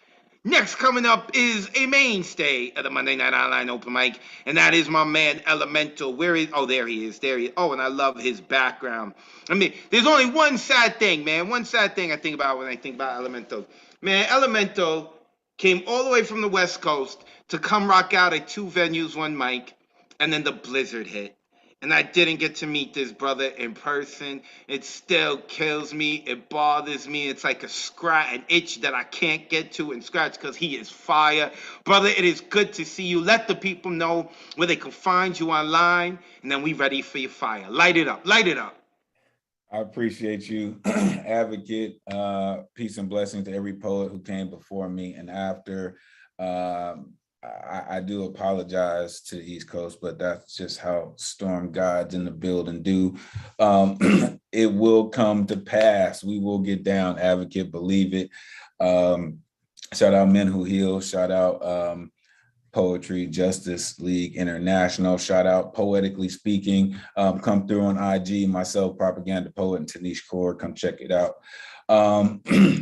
next coming up is a mainstay of the Monday Night Online Open Mic, and that is my man Elemental. Where is? Oh, there he is. There he is. Oh, and I love his background. I mean, there's only one sad thing, man. One sad thing I think about when I think about Elemental. Man, Elemental came all the way from the West Coast to come rock out at 2 venues, 1 mic, and then the blizzard hit. And I didn't get to meet this brother in person. It still kills me. It bothers me. It's like an itch that I can't get to and scratch because he is fire. Brother, it is good to see you. Let the people know where they can find you online. And then we ready for your fire. Light it up. Light it up. I appreciate you, Advocate. Peace and blessings to every poet who came before me and after. I do apologize to the East Coast, but that's just how storm gods in the building do. It will come to pass. We will get down, Advocate, believe it. Shout out Men Who Heal. Shout out Poetry Justice League International. Shout out Poetically Speaking. Come through on IG. Myself, Propaganda Poet, and Tanish Kaur. Come check it out.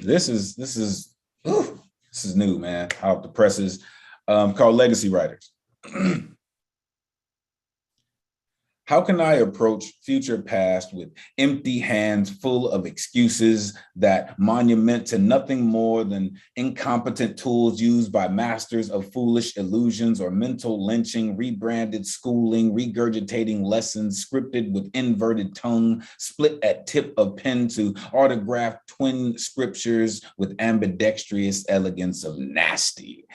This is new, man. Out the presses. Called Legacy Writers. How can I approach future past with empty hands full of excuses that monument to nothing more than incompetent tools used by masters of foolish illusions or mental lynching, rebranded schooling, regurgitating lessons, scripted with inverted tongue, split at tip of pen to autographed twin scriptures with ambidextrous elegance of nasty?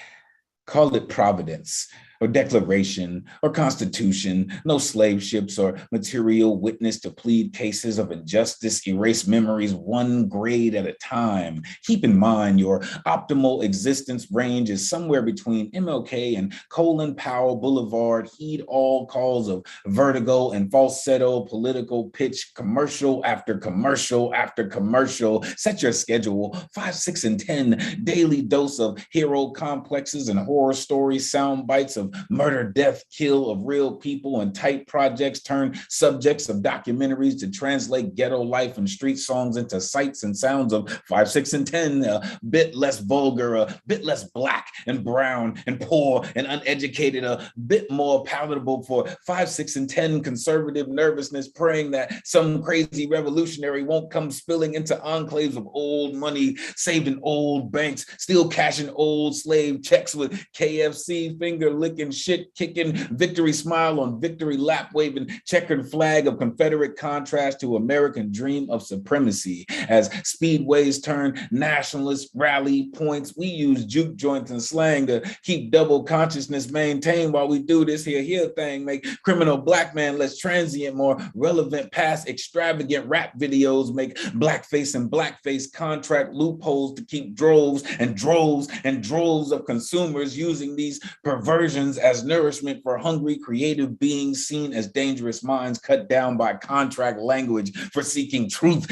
Call it providence or declaration or constitution, no slave ships or material witness to plead cases of injustice, erase memories 1 grade at a time. Keep in mind your optimal existence range is somewhere between MLK and Colin Powell Boulevard. Heed all calls of vertigo and falsetto, political pitch, commercial after commercial after commercial. Set your schedule, 5, 6, and 10, daily dose of hero complexes and horror stories, sound bites of murder, death, kill of real people and tight projects, turn subjects of documentaries to translate ghetto life and street songs into sights and sounds of 5, 6, and 10, a bit less vulgar, a bit less black and brown and poor and uneducated, a bit more palatable for 5, 6, and 10 conservative nervousness, praying that some crazy revolutionary won't come spilling into enclaves of old money saved in old banks, still cashing old slave checks with KFC finger licking flinking, shit kicking, victory smile on victory lap waving, checkered flag of Confederate contrast to American dream of supremacy. As speedways turn nationalist rally points, we use juke joints and slang to keep double consciousness maintained while we do this here thing, make criminal black man less transient, more relevant, past extravagant rap videos, make blackface and blackface contract loopholes to keep droves and droves and droves of consumers using these perversions as nourishment for hungry creative beings seen as dangerous minds cut down by contract language for seeking truth,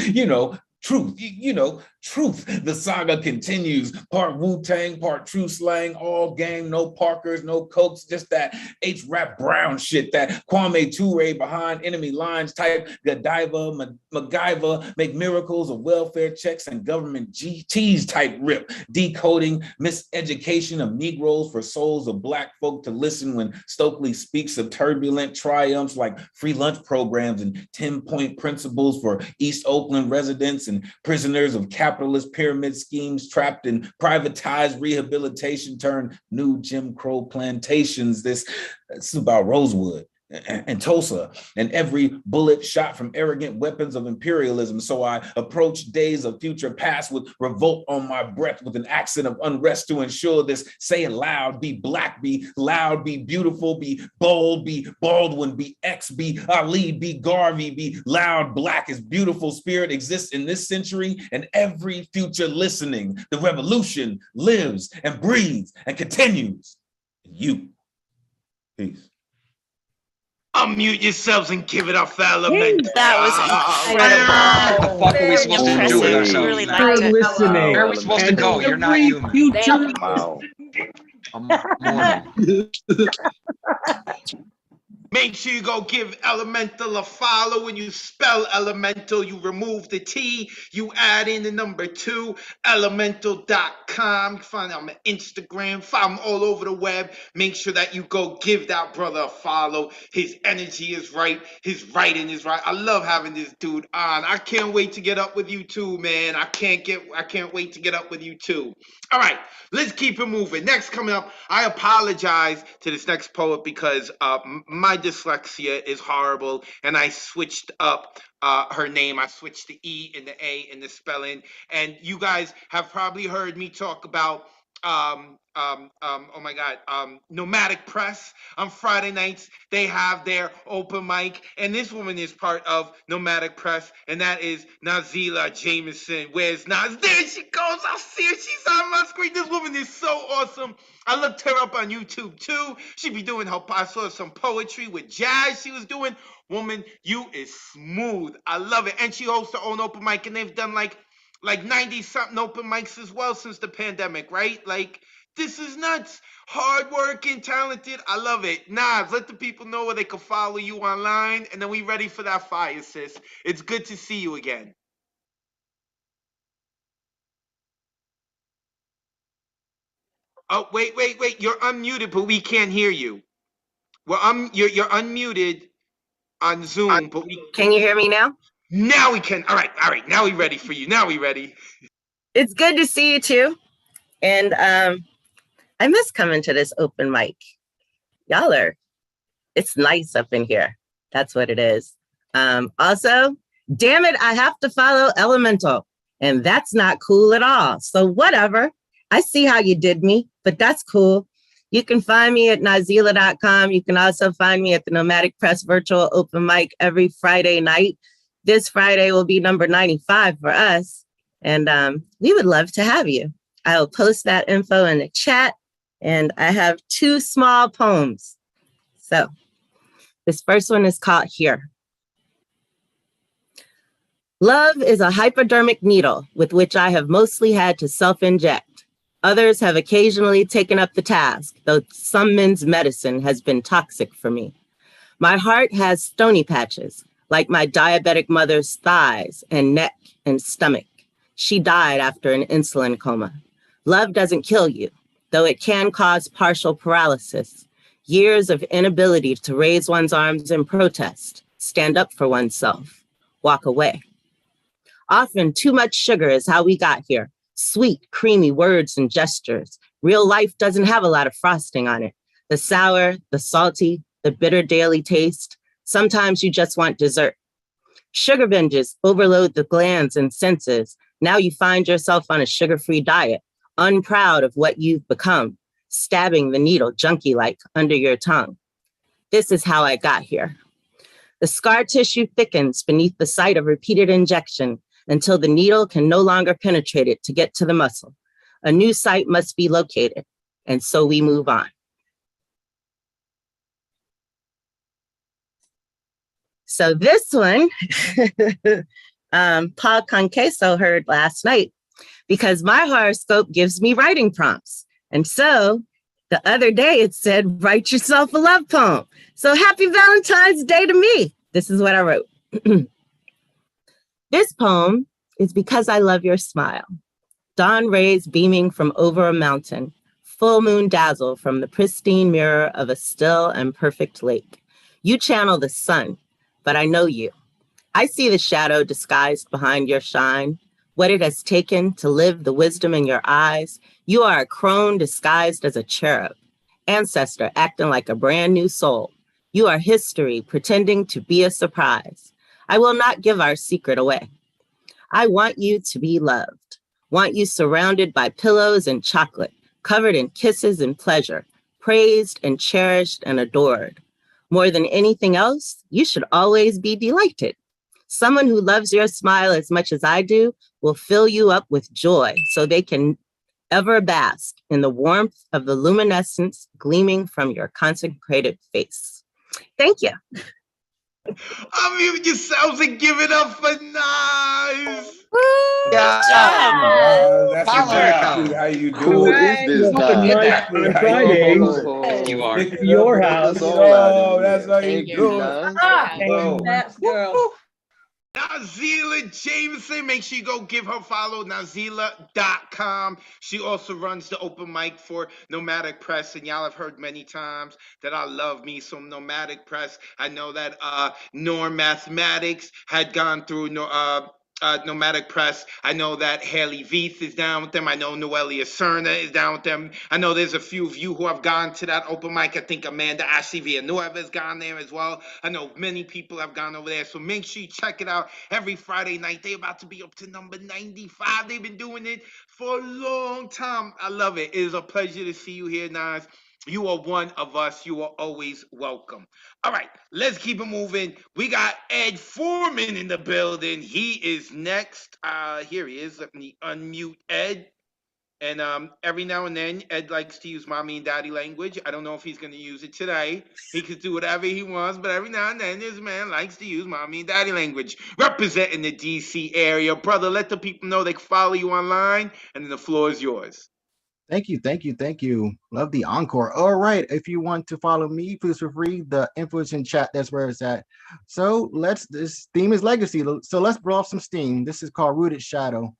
truth. The saga continues. Part Wu-Tang, part true slang, all game, no Parkers, no Cokes, just that H-Rap Brown shit, that Kwame Ture behind enemy lines type, Godiva, MacGyver, make miracles of welfare checks and government cheese type rip, decoding miseducation of Negroes for souls of black folk to listen when Stokely speaks of turbulent triumphs like free lunch programs and 10-point principles for East Oakland residents and prisoners of capitalist pyramid schemes trapped in privatized rehabilitation turned new Jim Crow plantations. This is about Rosewood and Tulsa and every bullet shot from arrogant weapons of imperialism. So I approach days of future past with revolt on my breath, with an accent of unrest to ensure this. Say it loud, be black, be loud, be beautiful, be bold, be Baldwin, be X, be Ali, be Garvey, be loud, black as beautiful spirit exists in this century and every future listening. The revolution lives and breathes and continues. You. Peace. Unmute yourselves and give it up for Element. That was incredible. What the fuck are we supposed to do with ourselves? Really now? liked it. Listening. Where are we supposed to go? You're not human. Future. Wow. I'm mortal. Make sure you go give Elemental a follow. When you spell Elemental, you remove the T, you add in the number 2, elemental.com. Find him on Instagram, find him all over the web. Make sure that you go give that brother a follow. His energy is right, his writing is right. I love having this dude on. I can't wait to get up with you too, man. I can't wait to get up with you too. All right, let's keep it moving. Next coming up, I apologize to this next poet because my dyslexia is horrible and I switched up her name. I switched the E and the A in the spelling. And you guys have probably heard me talk about Nomadic Press. On Friday nights, they have their open mic, and this woman is part of Nomadic Press, and that is Nazila Jameson. Where's Naz? There she goes. I see her. She's on my screen. This woman is so awesome. I looked her up on YouTube too. She be doing I saw some poetry with jazz she was doing. Woman, you is smooth. I love it. And she hosts her own open mic, and they've done like 90-something open mics as well since the pandemic, right? Like, this is nuts. Hardworking, talented. I love it. Nas, let the people know where they can follow you online, and then we ready for that fire, sis. It's good to see you again. Oh, wait. You're unmuted, but we can't hear you. Well, you're unmuted on Zoom, but we... Can you hear me now? Now we can. All right. Now we ready for you. Now we ready. It's good to see you too. And I miss coming to this open mic. It's nice up in here. That's what it is. Also, damn it, I have to follow Elemental. And that's not cool at all. So whatever. I see how you did me, but that's cool. You can find me at nazila.com. You can also find me at the Nomadic Press Virtual Open Mic every Friday night. This Friday will be number 95 for us. And we would love to have you. I'll post that info in the chat. And I have 2 small poems. So this first one is called Here. Love is a hypodermic needle with which I have mostly had to self-inject. Others have occasionally taken up the task, though some men's medicine has been toxic for me. My heart has stony patches, like my diabetic mother's thighs and neck and stomach. She died after an insulin coma. Love doesn't kill you, though it can cause partial paralysis, years of inability to raise one's arms in protest, stand up for oneself, walk away. Often too much sugar is how we got here. Sweet, creamy words and gestures. Real life doesn't have a lot of frosting on it. The sour, the salty, the bitter daily taste. Sometimes you just want dessert. Sugar binges overload the glands and senses. Now you find yourself on a sugar-free diet, unproud of what you've become, stabbing the needle junkie-like under your tongue. This is how I got here. The scar tissue thickens beneath the site of repeated injection until the needle can no longer penetrate it to get to the muscle. A new site must be located, and so we move on. So this one, Paul Conqueso heard last night because my horoscope gives me writing prompts. And so the other day it said, write yourself a love poem. So happy Valentine's Day to me. This is what I wrote. This poem is because I love your smile. Dawn rays beaming from over a mountain, full moon dazzle from the pristine mirror of a still and perfect lake. You channel the sun, but I know you. I see the shadow disguised behind your shine, what it has taken to live the wisdom in your eyes. You are a crone disguised as a cherub, ancestor acting like a brand new soul. You are history pretending to be a surprise. I will not give our secret away. I want you to be loved, want you surrounded by pillows and chocolate, covered in kisses and pleasure, praised and cherished and adored. More than anything else, you should always be delighted. Someone who loves your smile as much as I do will fill you up with joy so they can ever bask in the warmth of the luminescence gleaming from your consecrated face. Thank you. Unmute yourselves and give it up for Nas. That's exactly how you do Who it. is this Welcome guy? night on Fridays. You are. It's your house. Oh, that's how you Thank do you, it. Nas. So, That's girl. Nazila Jameson, make sure you go give her a follow, nazila.com. She also runs the open mic for Nomadic Press, and y'all have heard many times that I love me some Nomadic Press. I know that Norm Mathematics had gone through Nomadic Press. I know that Haley Veith is down with them. I know Noelia Cerna is down with them. I know there's a few of you who have gone to that open mic. I think Amanda Ashley Villanueva has gone there as well. I know many people have gone over there. So make sure you check it out every Friday night. They're about to be up to number 95. They've been doing it for a long time. I love it. It is a pleasure to see you here, Nas. You are one of us. You are always welcome. All right, let's keep it moving. We got Ed Foreman in the building. He is next. Here he is. Let me unmute Ed. And every now and then, Ed likes to use mommy and daddy language. I don't know if he's going to use it today. He could do whatever he wants, but every now and then, this man likes to use mommy and daddy language. Representing the DC area. Brother, let the people know they can follow you online, and then the floor is yours. Thank you, thank you, thank you. Love the encore. All right, if you want to follow me, please feel free. The info is in chat. That's where it's at. So this theme is legacy. So let's blow off some steam. This is called Rooted Shadow.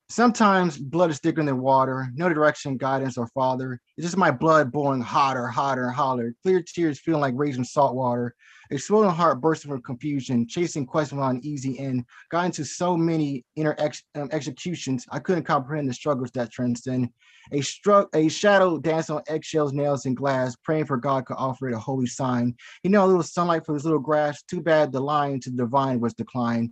Sometimes blood is thicker than water. No direction, guidance, or father. It's just my blood boiling hotter, hotter, and hotter. Clear tears feeling like raging salt water. Exploding heart bursting from confusion. Chasing questions on an easy end. Got into so many inner executions. I couldn't comprehend the struggles that transcend. A shadow dancing on eggshells, nails, and glass. Praying for God could offer it a holy sign. You know, a little sunlight for this little grass. Too bad the line to the divine was declined.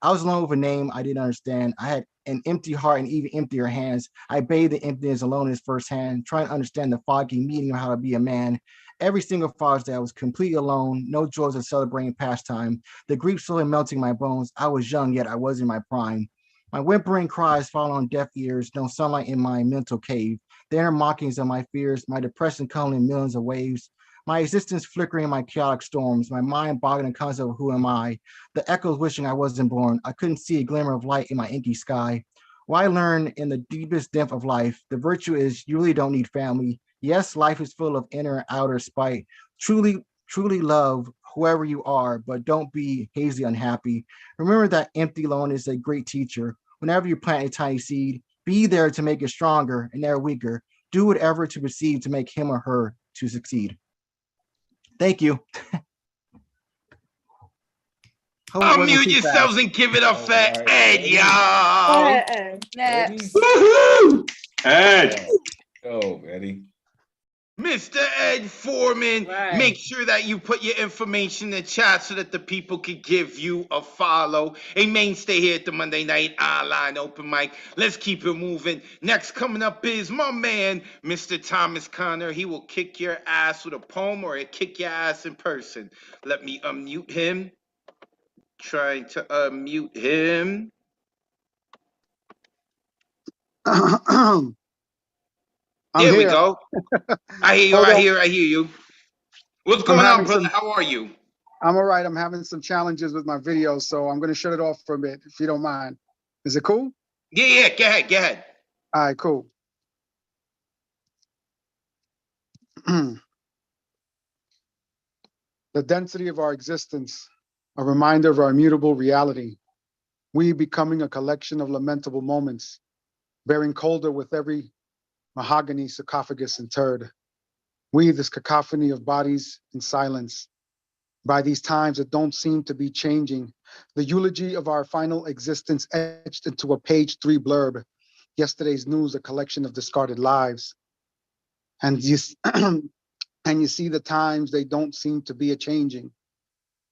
I was alone with a name I didn't understand. I had an empty heart and even emptier hands. I bathed the emptiness alone as firsthand, trying to understand the foggy meaning of how to be a man. Every single Father's Day, I was completely alone, no joys of celebrating pastime. The grief slowly melting my bones. I was young, yet I was in my prime. My whimpering cries fall on deaf ears, no sunlight in my mental cave. The inner mockings of my fears, my depression coming in millions of waves. My existence flickering in my chaotic storms, my mind boggling the concept of who am I, the echoes wishing I wasn't born. I couldn't see a glimmer of light in my inky sky. Well, I learned in the deepest depth of life, the virtue is you really don't need family. Yes, life is full of inner and outer spite. Truly love whoever you are, but don't be hazily unhappy. Remember that empty loneliness is a great teacher. Whenever you plant a tiny seed, be there to make it stronger and never weaker. Do whatever to receive to make him or her to succeed. Thank you. Unmute yourselves and give it up for Ed, y'all. Next. Woohoo! Ed. Go, Eddie. Mr. Ed Foreman, Right. make sure that you put your information in the chat so that the people can give you a follow. A mainstay here at the Monday Night Online Open Mic. Let's keep it moving. Next coming up is my man, Mr. Thomas Connor. He will kick your ass with a poem or he'll kick your ass in person. Let me unmute him. Trying to unmute him. There we go. I hear you. Hold I on. hear you. What's I'm going on, having brother? some- How are you? I'm all right. I'm having some challenges with my video, so I'm going to shut it off for a bit, if you don't mind. Is it cool? Yeah. Go ahead. All right, cool. The density of our existence, a reminder of our immutable reality. We becoming a collection of lamentable moments, bearing colder with every mahogany, sarcophagus, and turd. We, this cacophony of bodies in silence. By these times that don't seem to be changing, the eulogy of our final existence etched into a page 3 blurb. Yesterday's news, a collection of discarded lives. And you, and you see the times they don't seem to be a changing.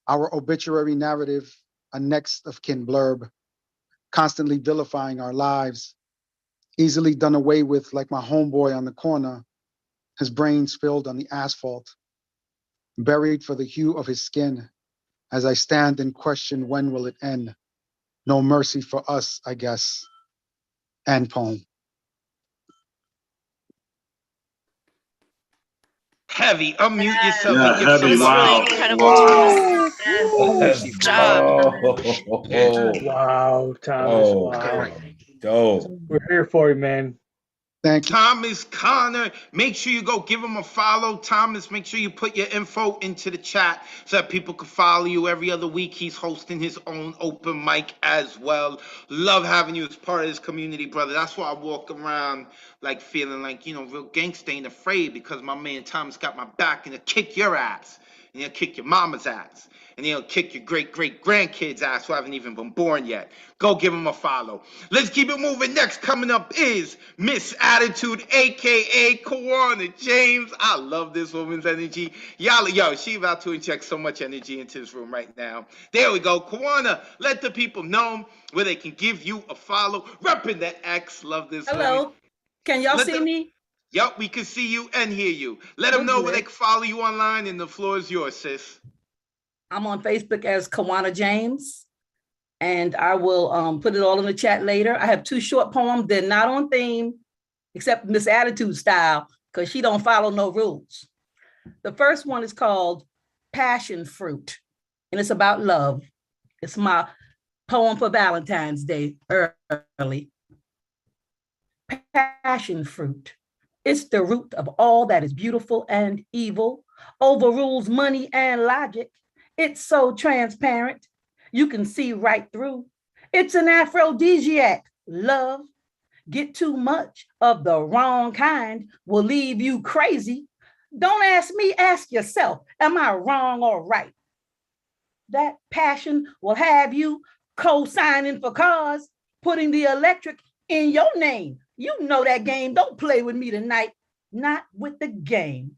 Our obituary narrative, a next of kin blurb, constantly vilifying our lives, easily done away with like my homeboy on the corner, his brain spilled on the asphalt, buried for the hue of his skin. As I stand and question, when will it end? No mercy for us, I guess. End poem. Heavy. Unmute yourself Yeah, and give heavy. some Wow. love. Wow. Nice job. Wow, Thomas. Wow. Dope. We're here for you, man. Thank you. Thomas Connor, make sure you go give him a follow. Thomas, make sure you put your info into the chat so that people can follow you every other week. He's hosting his own open mic as well. Love having you as part of this community, brother. That's why I walk around like feeling like, real gangsta, ain't afraid, because my man Thomas got my back and he'll kick your ass. And he'll kick your mama's ass. And he'll kick your great-great-grandkids' ass who haven't even been born yet. Go give him a follow. Let's keep it moving. Next coming up is Miss Attitude, a.k.a. Kawana James. I love this woman's energy. Yo, she about to inject so much energy into this room right now. There we go. Kawana, let the people know where they can give you a follow. Repping that X. Love this woman. Hello. Can y'all Let see them- me? Yep, we can see you and hear you. Let them We're know where they good. can follow you online, and the floor is yours, sis. I'm on Facebook as Kawana James, and I will put it all in the chat later. I have 2 short poems. They're not on theme, except Miss Attitude style, because she don't follow no rules. The first one is called Passion Fruit, and it's about love. It's my poem for Valentine's Day early. Passion fruit. It's the root of all that is beautiful and evil, overrules money and logic. It's so transparent, you can see right through. It's an aphrodisiac, love. Get too much of the wrong kind will leave you crazy. Don't ask me, ask yourself, am I wrong or right? That passion will have you co-signing for cars, putting the electric in your name. You know that game. Don't play with me tonight. Not with the game.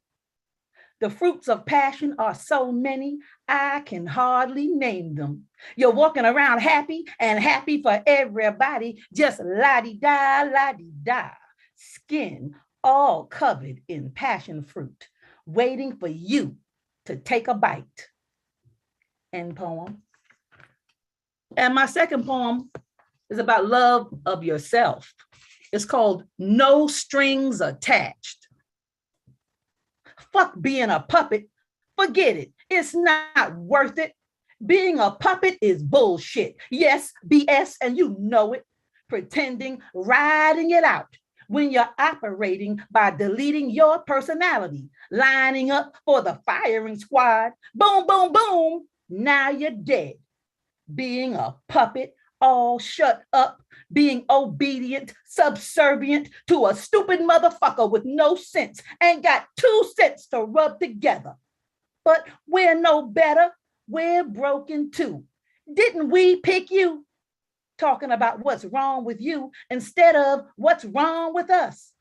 The fruits of passion are so many, I can hardly name them. You're walking around happy and happy for everybody, just la-di-da, la-di-da. Skin all covered in passion fruit, waiting for you to take a bite. End poem. And my second poem is about love of yourself. It's called No Strings Attached. Fuck being a puppet. Forget it. It's not worth it. Being a puppet is bullshit. Yes, BS, and you know it. Pretending, riding it out when you're operating by deleting your personality, lining up for the firing squad. Boom, boom, boom. Now you're dead. Being a puppet, all shut up, being obedient, subservient to a stupid motherfucker with no sense, ain't got 2 cents to rub together. But we're no better, we're broken too. Didn't we pick you? Talking about what's wrong with you instead of what's wrong with us.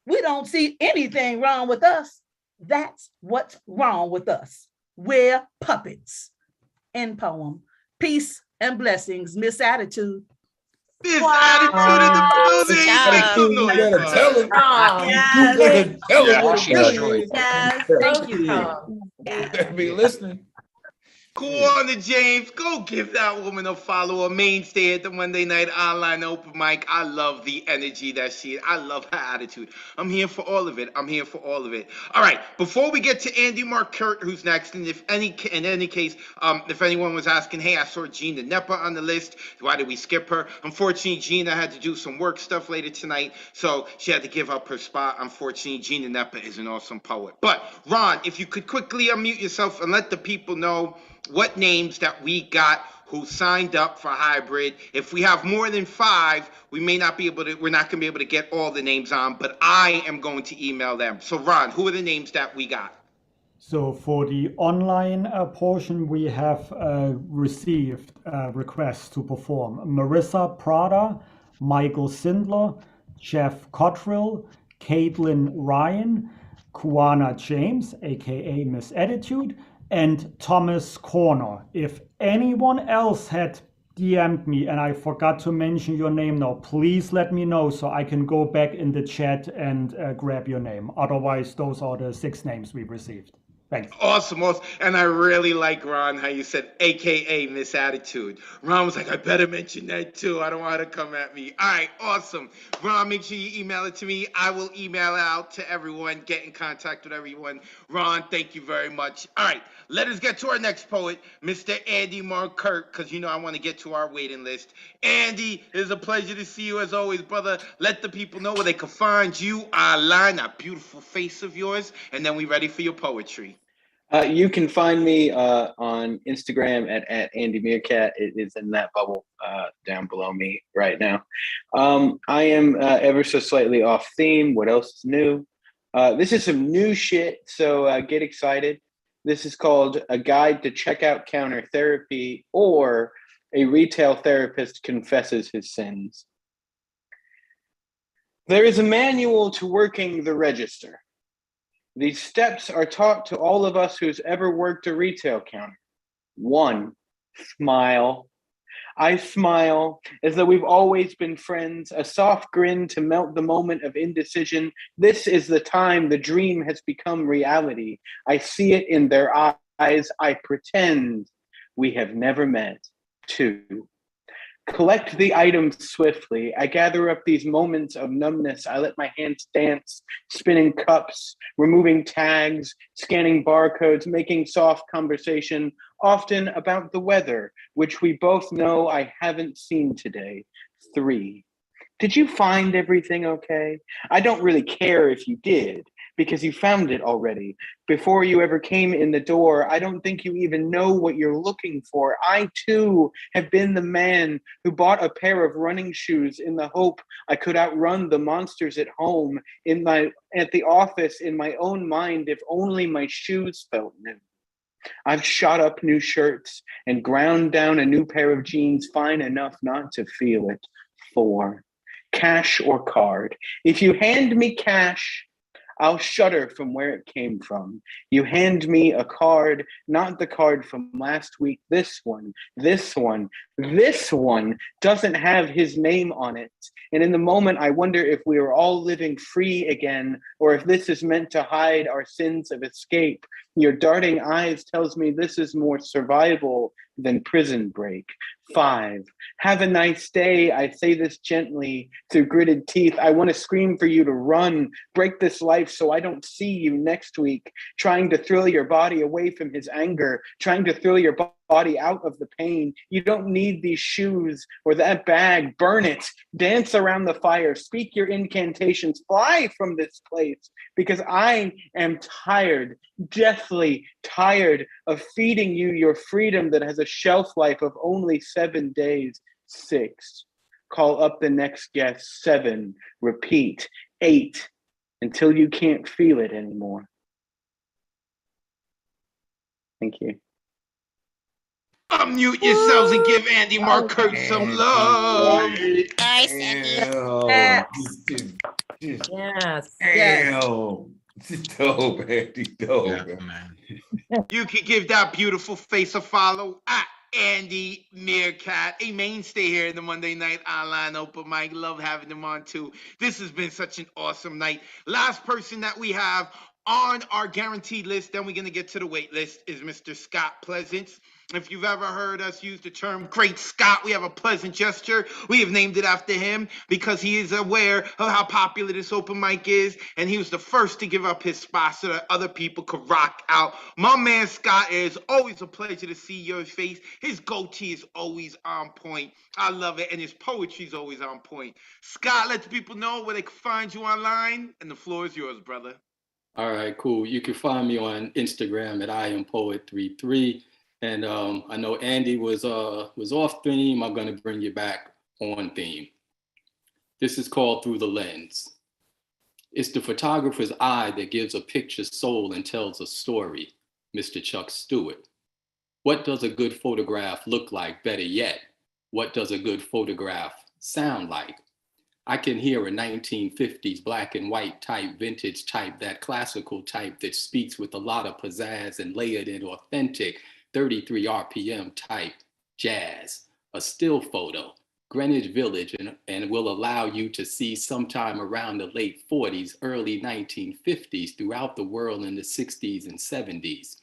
We don't see anything wrong with us. That's what's wrong with us. We're puppets. End poem. Peace and blessings, Miss Attitude. Miss Attitude in the building. Make some You noise gotta for her. tell him. You gotta tell him what She it destroyed. is. Yes, Thank you. You better be listening. Corner James, go give that woman a follow, a mainstay at the Monday Night Online Open Mic. I love the energy that she, I love her attitude. I'm here for all of it. I'm here for all of it. All right, before we get to Andy Marquardt, who's next, and in any case, if anyone was asking, hey, I saw Gina Nepa on the list. Why did we skip her? Unfortunately, Gina had to do some work stuff later tonight, so she had to give up her spot. Unfortunately, Gina Nepa is an awesome poet. But Ron, if you could quickly unmute yourself and let the people know what names that we got who signed up for hybrid. If we have more than 5, we're not gonna be able to get all the names on, but I am going to email them. So Ron, who are the names that we got? So for the online portion, we have received requests to perform Marissa Prada, Michael Sindler, Jeff Cottrell, Caitlin Ryan, Kuana James, aka Miss Attitude, and Thomas Corner. If anyone else had DM'd me and I forgot to mention your name now, please let me know so I can go back in the chat and grab your name. Otherwise, those are the 6 names we received. Thanks. Awesome. And I really like, Ron, how you said AKA Miss Attitude. Ron was like, I better mention that too. I don't want her to come at me. All right, awesome. Ron, make sure you email it to me. I will email it out to everyone, get in contact with everyone. Ron, thank you very much. All right, let us get to our next poet, Mr. Andy Marquardt, because I want to get to our waiting list. Andy, it is a pleasure to see you as always, brother. Let the people know where they can find you online, that beautiful face of yours, and then we ready for your poetry. You can find me on Instagram at Andy Meerkat. It is in that bubble down below me right now. I am ever so slightly off theme. What else is new? This is some new shit, so get excited. This is called A Guide to Checkout Counter Therapy, or A Retail Therapist Confesses His Sins. There is a manual to working the register. These steps are taught to all of us who's ever worked a retail counter. 1, smile. I smile as though we've always been friends, a soft grin to melt the moment of indecision. This is the time the dream has become reality. I see it in their eyes. I pretend we have never met. 2, collect the items swiftly. I gather up these moments of numbness. I let my hands dance, spinning cups, removing tags, scanning barcodes, making soft conversation, often about the weather, which we both know I haven't seen today. 3, did you find everything okay? I don't really care if you did, because you found it already. Before you ever came in the door, I don't think you even know what you're looking for. I too have been the man who bought a pair of running shoes in the hope I could outrun the monsters at home, at the office, in my own mind, if only my shoes felt new. I've shot up new shirts and ground down a new pair of jeans fine enough not to feel it. 4, cash or card. If you hand me cash, I'll shudder from where it came from. You hand me a card, not the card from last week. This one doesn't have his name on it. And in the moment, I wonder if we are all living free again, or if this is meant to hide our sins of escape. Your darting eyes tells me this is more survival than prison break. 5, have a nice day. I say this gently through gritted teeth. I want to scream for you to run, break this life so I don't see you next week, trying to thrill your body away from his anger, trying to thrill your body out of the pain. You don't need these shoes or that bag. Burn it. Dance around the fire. Speak your incantations. Fly from this place, because I am tired, deathly tired of feeding you your freedom that has a shelf life of only 7 days. 6, call up the next guest. 7, repeat. 8, until you can't feel it anymore. Thank you. Unmute yourselves and give Andy Marquardt some love. Nice, Andy. Yes. Yes. Yes. Dope, Andy. Dope. Yeah, man. You can give that beautiful face a follow at Andy Meerkat, a mainstay here in the Monday Night Online Open Mic. Love having them on too. This has been such an awesome night. Last person that we have on our guaranteed list, then we're going to get to the wait list, is Mr. Scott Pleasance. If you've ever heard us use the term Great Scott, we have a pleasant gesture. We have named it after him because he is aware of how popular this open mic is, and he was the first to give up his spot so that other people could rock out. My man Scott, it is always a pleasure to see your face. His goatee is always on point. I love it, and his poetry is always on point. Scott, let the people know where they can find you online, and the floor is yours, brother. All right, cool. You can find me on Instagram at IamPoet33. And I know Andy was off theme. I'm gonna bring you back on theme. This is called Through the Lens. It's the photographer's eye that gives a picture soul and tells a story, Mr. Chuck Stewart. What does a good photograph look like? Better yet, what does a good photograph sound like? I can hear a 1950s black and white type, vintage type, that classical type that speaks with a lot of pizzazz and layered and authentic 33 RPM type jazz, a still photo, Greenwich Village, and will allow you to see sometime around the late 40s, early 1950s throughout the world in the 60s and 70s.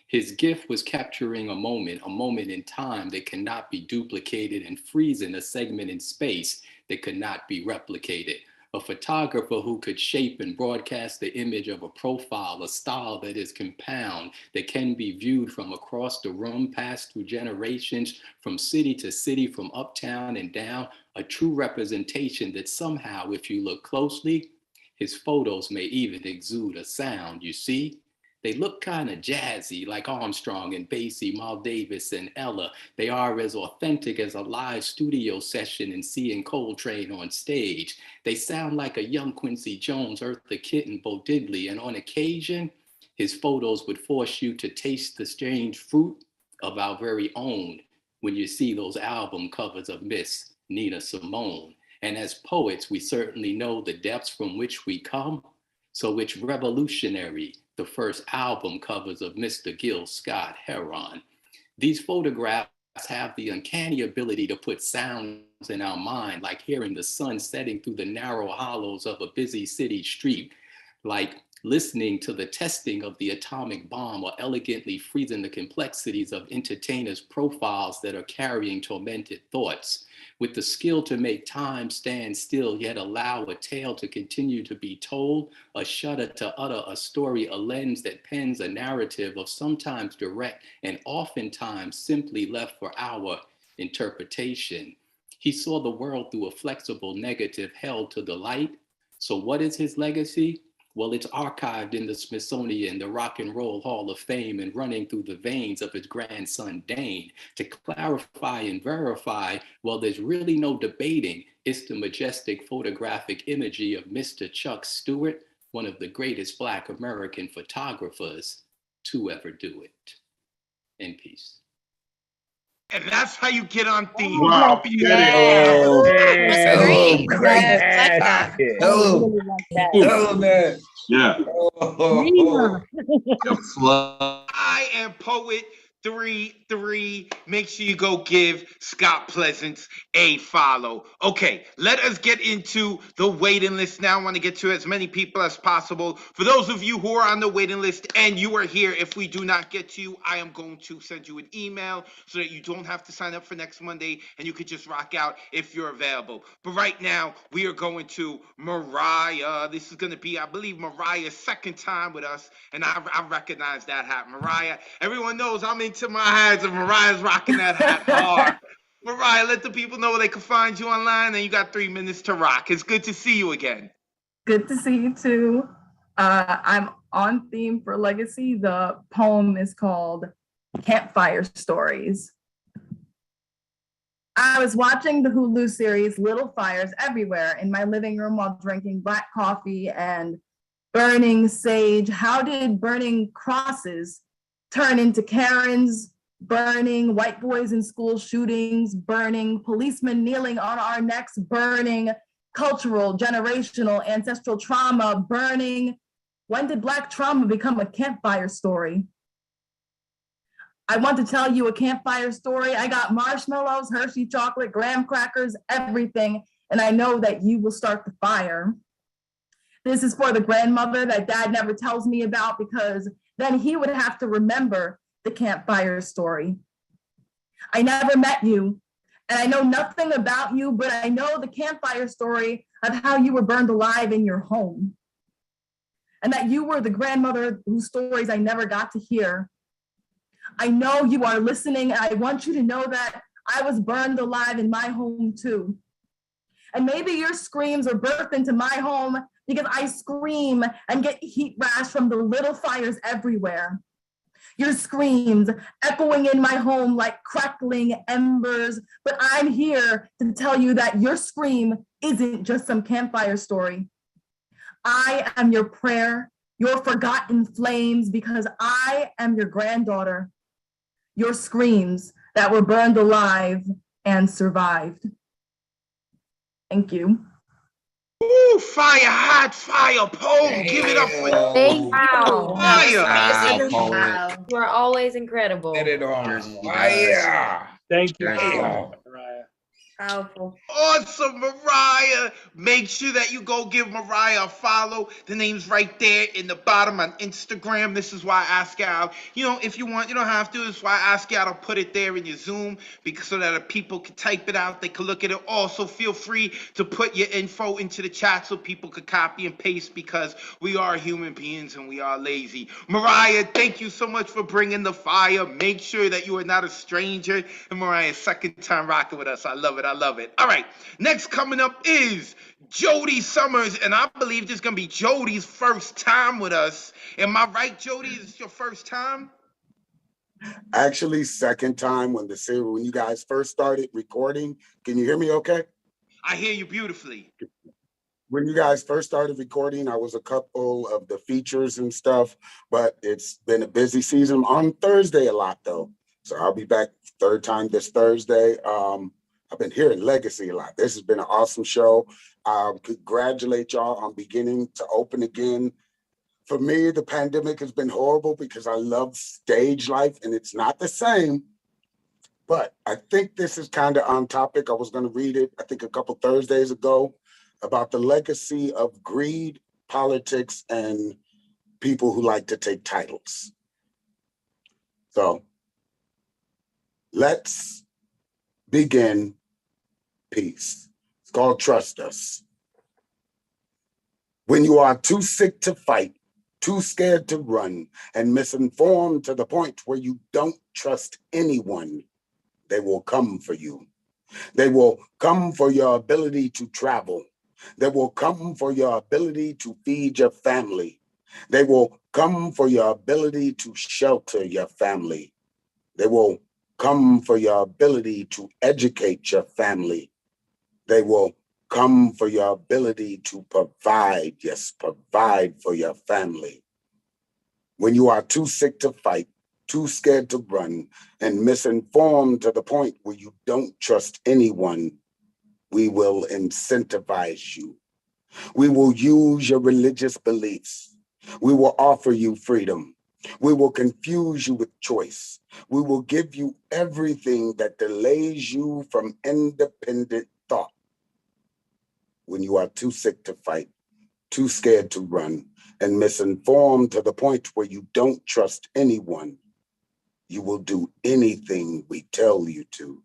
His gift was capturing a moment in time that cannot be duplicated and freezing a segment in space that could not be replicated. A photographer who could shape and broadcast the image of a profile, a style that is compound, that can be viewed from across the room, passed through generations, from city to city, from uptown and down, a true representation that somehow, if you look closely, his photos may even exude a sound, you see? They look kind of jazzy, like Armstrong and Basie, Miles Davis and Ella. They are as authentic as a live studio session and seeing Coltrane on stage. They sound like a young Quincy Jones, Eartha Kitt, Bo Diddley, and on occasion, his photos would force you to taste the strange fruit of our very own when you see those album covers of Miss Nina Simone. And as poets, we certainly know the depths from which we come. So it's revolutionary, the first album covers of Mr. Gil Scott-Heron. These photographs have the uncanny ability to put sounds in our mind, like hearing the sun setting through the narrow hollows of a busy city street, like listening to the testing of the atomic bomb, or elegantly freezing the complexities of entertainers' profiles that are carrying tormented thoughts. With the skill to make time stand still, yet allow a tale to continue to be told, a shudder to utter a story, a lens that pens a narrative of sometimes direct and oftentimes simply left for our interpretation. He saw the world through a flexible negative held to the light. So what is his legacy? Well, it's archived in the Smithsonian, the Rock and Roll Hall of Fame, and running through the veins of his grandson, Dane. To clarify and verify, well, there's really no debating. It's the majestic photographic imagery of Mr. Chuck Stewart, one of the greatest Black American photographers to ever do it. In peace. And that's how you get on theme. Wow. Beautiful. Yeah. I am Poet 33. Make sure you go give Scott Pleasance a follow. Okay, let us get into the waiting list now. I want to get to as many people as possible. For those of you who are on the waiting list and you are here, if we do not get to you, I am going to send you an email so that you don't have to sign up for next Monday and you could just rock out if you're available. But right now, we are going to Mariah. This is going to be, I believe, Mariah's second time with us, and I recognize that hat. Mariah, everyone knows I'm into my hats, and Mariah's rocking that hat hard. Mariah, let the people know where they can find you online, and you got 3 minutes to rock. It's good to see you again. Good to see you too. I'm on theme for Legacy. The poem is called Campfire Stories. I was watching the Hulu series Little Fires Everywhere in my living room while drinking black coffee and burning sage. How did burning crosses turn into Karens, burning white boys in school shootings, burning policemen kneeling on our necks, burning cultural, generational, ancestral trauma, burning When did Black trauma become a campfire story? I want to tell you a campfire story. I got marshmallows, Hershey chocolate, graham crackers, everything, and I know that you will start the fire. This is for the grandmother that dad never tells me about, because then he would have to remember the campfire story. I never met you, and I know nothing about you, but I know the campfire story of how you were burned alive in your home, and that you were the grandmother whose stories I never got to hear. I know you are listening, and I want you to know that I was burned alive in my home too. And maybe your screams are birthed into my home because I scream and get heat rash from the little fires everywhere. Your screams echoing in my home like crackling embers, but I'm here to tell you that your scream isn't just some campfire story. I am your prayer, your forgotten flames, because I am your granddaughter, your screams that were burned alive and survived. Thank you. Ooh, fire, hot fire, poem. Give it up for you. Thank you. Fire. That was Wow, amazing. poet. You are always incredible. Set it on Jersey fire. Thank you. Jersey Wow. Mariah. Powerful. Awesome, Mariah. Make sure that you go give Mariah a follow. The name's right there in the bottom on Instagram. This is why I ask you out. You know, if you want, you don't have to. This is why I ask you out. I'll put it there in your Zoom because so that people can type it out. They can look at it. Also, feel free to put your info into the chat so people could copy and paste because we are human beings and we are lazy. Mariah, thank you so much for bringing the fire. Make sure that you are not a stranger. And Mariah's second time rocking with us. I love it. I love it. All right. Next coming up is Jody Summers. And I believe this is going to be Jody's first time with us. Am I right, Jody? Is this your first time? Actually, second time when when you guys first started recording. Can you hear me okay? I hear you beautifully. When you guys first started recording, I was a couple of the features and stuff, but it's been a busy season. I'm on Thursday a lot though. So I'll be back third time this Thursday. I've been hearing Legacy a lot. This has been an awesome show. Congratulate y'all on beginning to open again. For me, the pandemic has been horrible because I love stage life and it's not the same. But I think this is kind of on topic. I was going to read it, I think a couple Thursdays ago, about the legacy of greed, politics, and people who like to take titles. So let's begin. Peace. It's called Trust Us. When you are too sick to fight, too scared to run, and misinformed to the point where you don't trust anyone, they will come for you. They will come for your ability to travel. They will come for your ability to feed your family. They will come for your ability to shelter your family. They will come for your ability to educate your family. They will come for your ability to provide, yes, provide for your family. When you are too sick to fight, too scared to run, and misinformed to the point where you don't trust anyone, we will incentivize you. We will use your religious beliefs. We will offer you freedom. We will confuse you with choice. We will give you everything that delays you from independent thought. When you are too sick to fight, too scared to run, and misinformed to the point where you don't trust anyone, you will do anything we tell you to.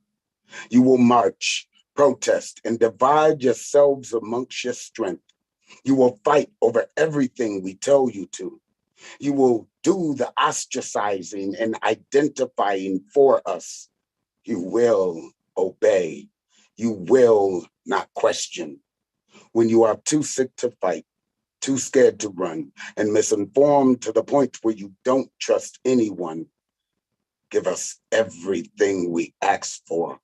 You will march, protest, and divide yourselves amongst your strength. You will fight over everything we tell you to. You will do the ostracizing and identifying for us. You will obey. You will not question. When you are too sick to fight, too scared to run, and misinformed to the point where you don't trust anyone, give us everything we ask for.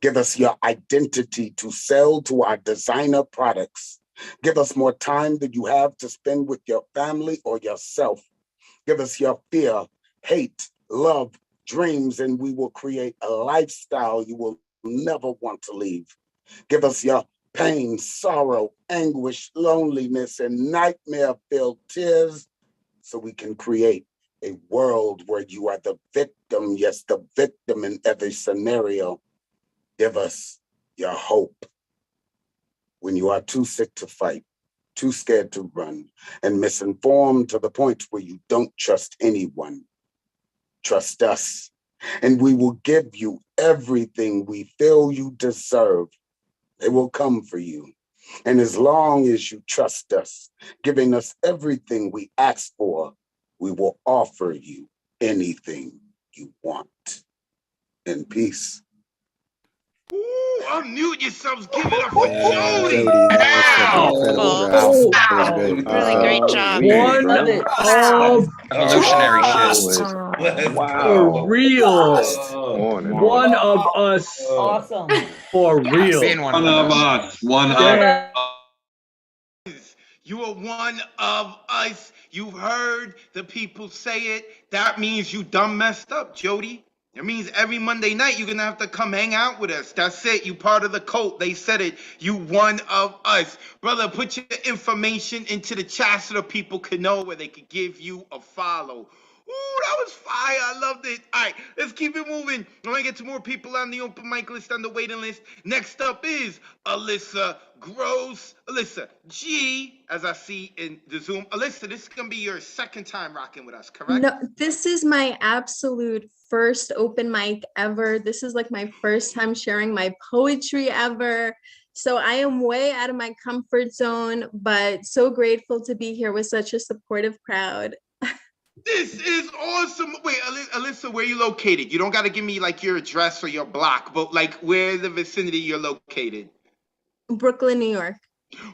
Give us your identity to sell to our designer products. Give us more time than you have to spend with your family or yourself. Give us your fear, hate, love, dreams, and we will create a lifestyle you will never want to leave. Give us your pain, sorrow, anguish, loneliness, and nightmare-filled tears, so we can create a world where you are the victim, yes, the victim in every scenario. Give us your hope when you are too sick to fight, too scared to run, and misinformed to the point where you don't trust anyone. Trust us, and we will give you everything we feel you deserve. It will come for you. And as long as you trust us, giving us everything we ask for, we will offer you anything you want. In peace. Ooh, unmute yourselves. Give it up for Jody. Jody, that was such an incredible job. That was good. Really great job. Sweet, Love bro. it. Evolutionary That shit. was For real. on and on. One of us. Awesome. For real. Being one One of of us. us. One of Yeah. You are one of us. You've heard the people say it. That means you done messed up, Jody. It means every Monday night you're gonna have to come hang out with us. That's it. You part of the cult. They said it. You one of us. Brother, put your information into the chat so the people can know where they could give you a follow. Ooh, that was fire. I loved it. All right, let's keep it moving. I want to get to more people on the open mic list, on the waiting list. Next up is Alyssa Gross. Alyssa G, as I see in the Zoom. Alyssa, this is going to be your second time rocking with us, correct? No, this is my absolute first open mic ever. This is like my first time sharing my poetry ever. So I am way out of my comfort zone, but so grateful to be here with such a supportive crowd. This is awesome. Wait, Alyssa, where are you located? You don't got to give me like your address or your block, but like where the vicinity you're located. Brooklyn, New York.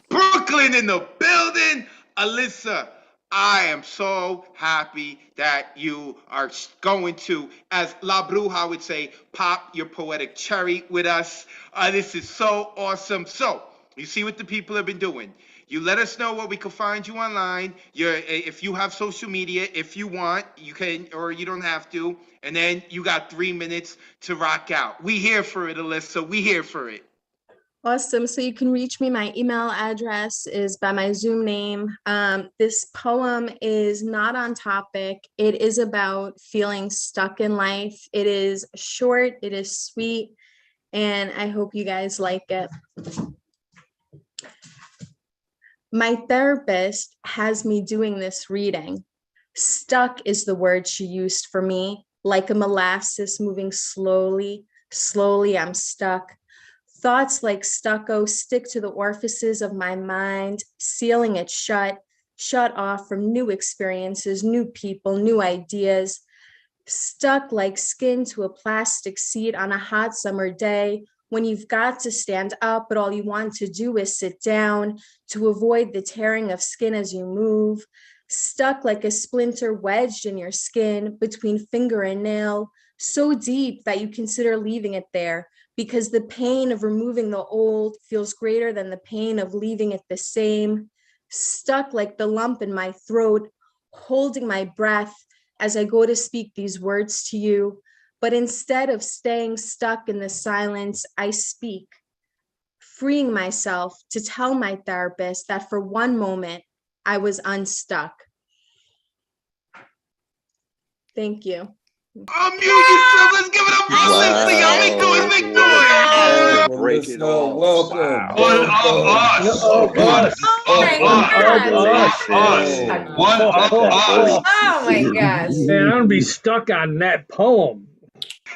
Brooklyn in the building. Alyssa, I am so happy that you are going to, as La Bruja would say, pop your poetic cherry with us. This is so awesome. So, you see what the people have been doing. You let us know where we can find you online. If you have social media, if you want, you can, or you don't have to. And then you got 3 minutes to rock out. We here for it, Alyssa. We here for it. Awesome. So you can reach me. My email address is by my Zoom name. This poem is not on topic. It is about feeling stuck in life. It is short, it is sweet, and I hope you guys like it. My therapist has me doing this reading. Stuck is the word she used for me, like a molasses moving slowly. Slowly, I'm stuck. Thoughts like stucco stick to the orifices of my mind, sealing it shut off from new experiences, new people, new ideas. Stuck like skin to a plastic seat on a hot summer day, when you've got to stand up, but all you want to do is sit down to avoid the tearing of skin as you move. Stuck like a splinter wedged in your skin between finger and nail, so deep that you consider leaving it there, because the pain of removing the old feels greater than the pain of leaving it the same. Stuck like the lump in my throat, holding my breath as I go to speak these words to you. But instead of staying stuck in the silence, I speak, freeing myself to tell my therapist that for one moment, I was unstuck. Thank you. Unmute yourself. Let's give it up for Alyssa. Y'all make noise, make noise. Break it all. Welcome. One of us. Of us. One of us. Oh my gosh. Man, I'm gonna be stuck on that poem.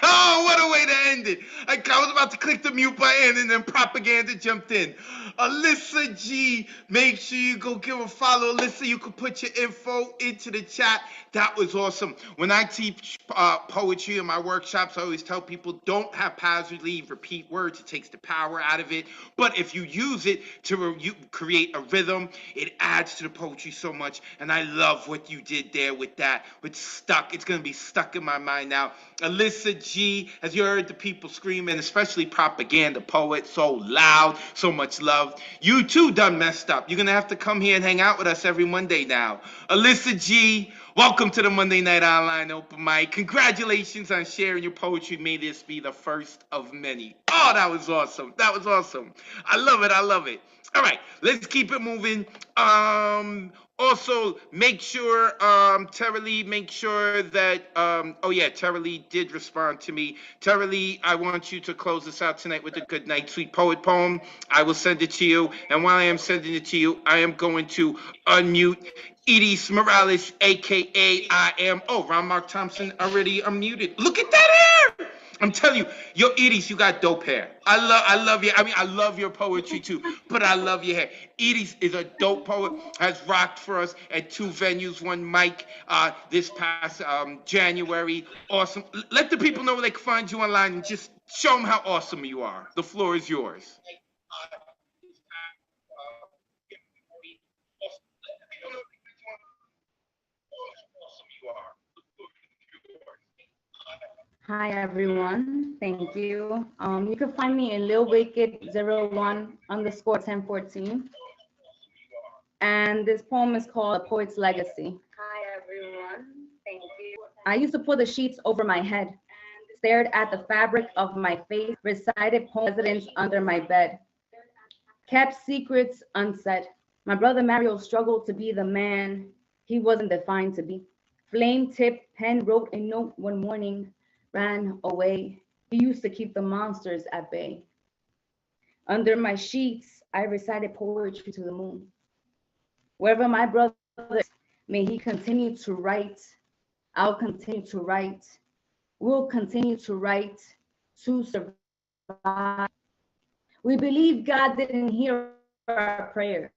Oh, what a way to end it. I was about to click the mute button and then propaganda jumped in. Alyssa G, make sure you go give a follow. Alyssa, you can put your info into the chat. That was awesome. When I teach poetry in my workshops, I always tell people don't haphazardly repeat words. It takes the power out of it. But if you use it to create a rhythm, it adds to the poetry so much. And I love what you did there with that. With stuck, it's going to be stuck in my mind now. Alyssa G, as you heard the people screaming, especially propaganda poet, so loud, so much love. You too done messed up. You're going to have to come here and hang out with us every Monday now. Alyssa G, welcome to the Monday Night Online Open Mic. Congratulations on sharing your poetry. May this be the first of many. Oh, that was awesome. That was awesome. I love it. I love it. All right, let's keep it moving. Also, make sure, Tara Lee, make sure that, oh yeah, Tara Lee did respond to me. Tara Lee, I want you to close us out tonight with a good night, sweet poet poem. I will send it to you. And while I am sending it to you, I am going to unmute Edie Morales, AKA I am. Oh, Ron Mark Thompson already unmuted. Look at that hair. I'm telling you, yo, Edie's, you got dope hair. I love you. I mean, I love your poetry too, but I love your hair. Edie's is a dope poet, has rocked for us at 2 venues, 1 mic this past January. Awesome. Let the people know where they can find you online and just show them how awesome you are. The floor is yours. Hi everyone, thank you. You can find me in Lil Wicked 01_1014. And this poem is called A Poet's Legacy. Hi everyone, thank you. I used to pull the sheets over my head, stared at the fabric of my face, recited presidents under my bed, kept secrets unsaid. My brother Mario struggled to be the man he wasn't defined to be. Flame-tipped pen wrote a note one morning, ran away. He used to keep the monsters at bay. Under my sheets, I recited poetry to the moon. Wherever my brother is, may he continue to write. I'll continue to write. We'll continue to write to survive. We believe God didn't hear our prayer.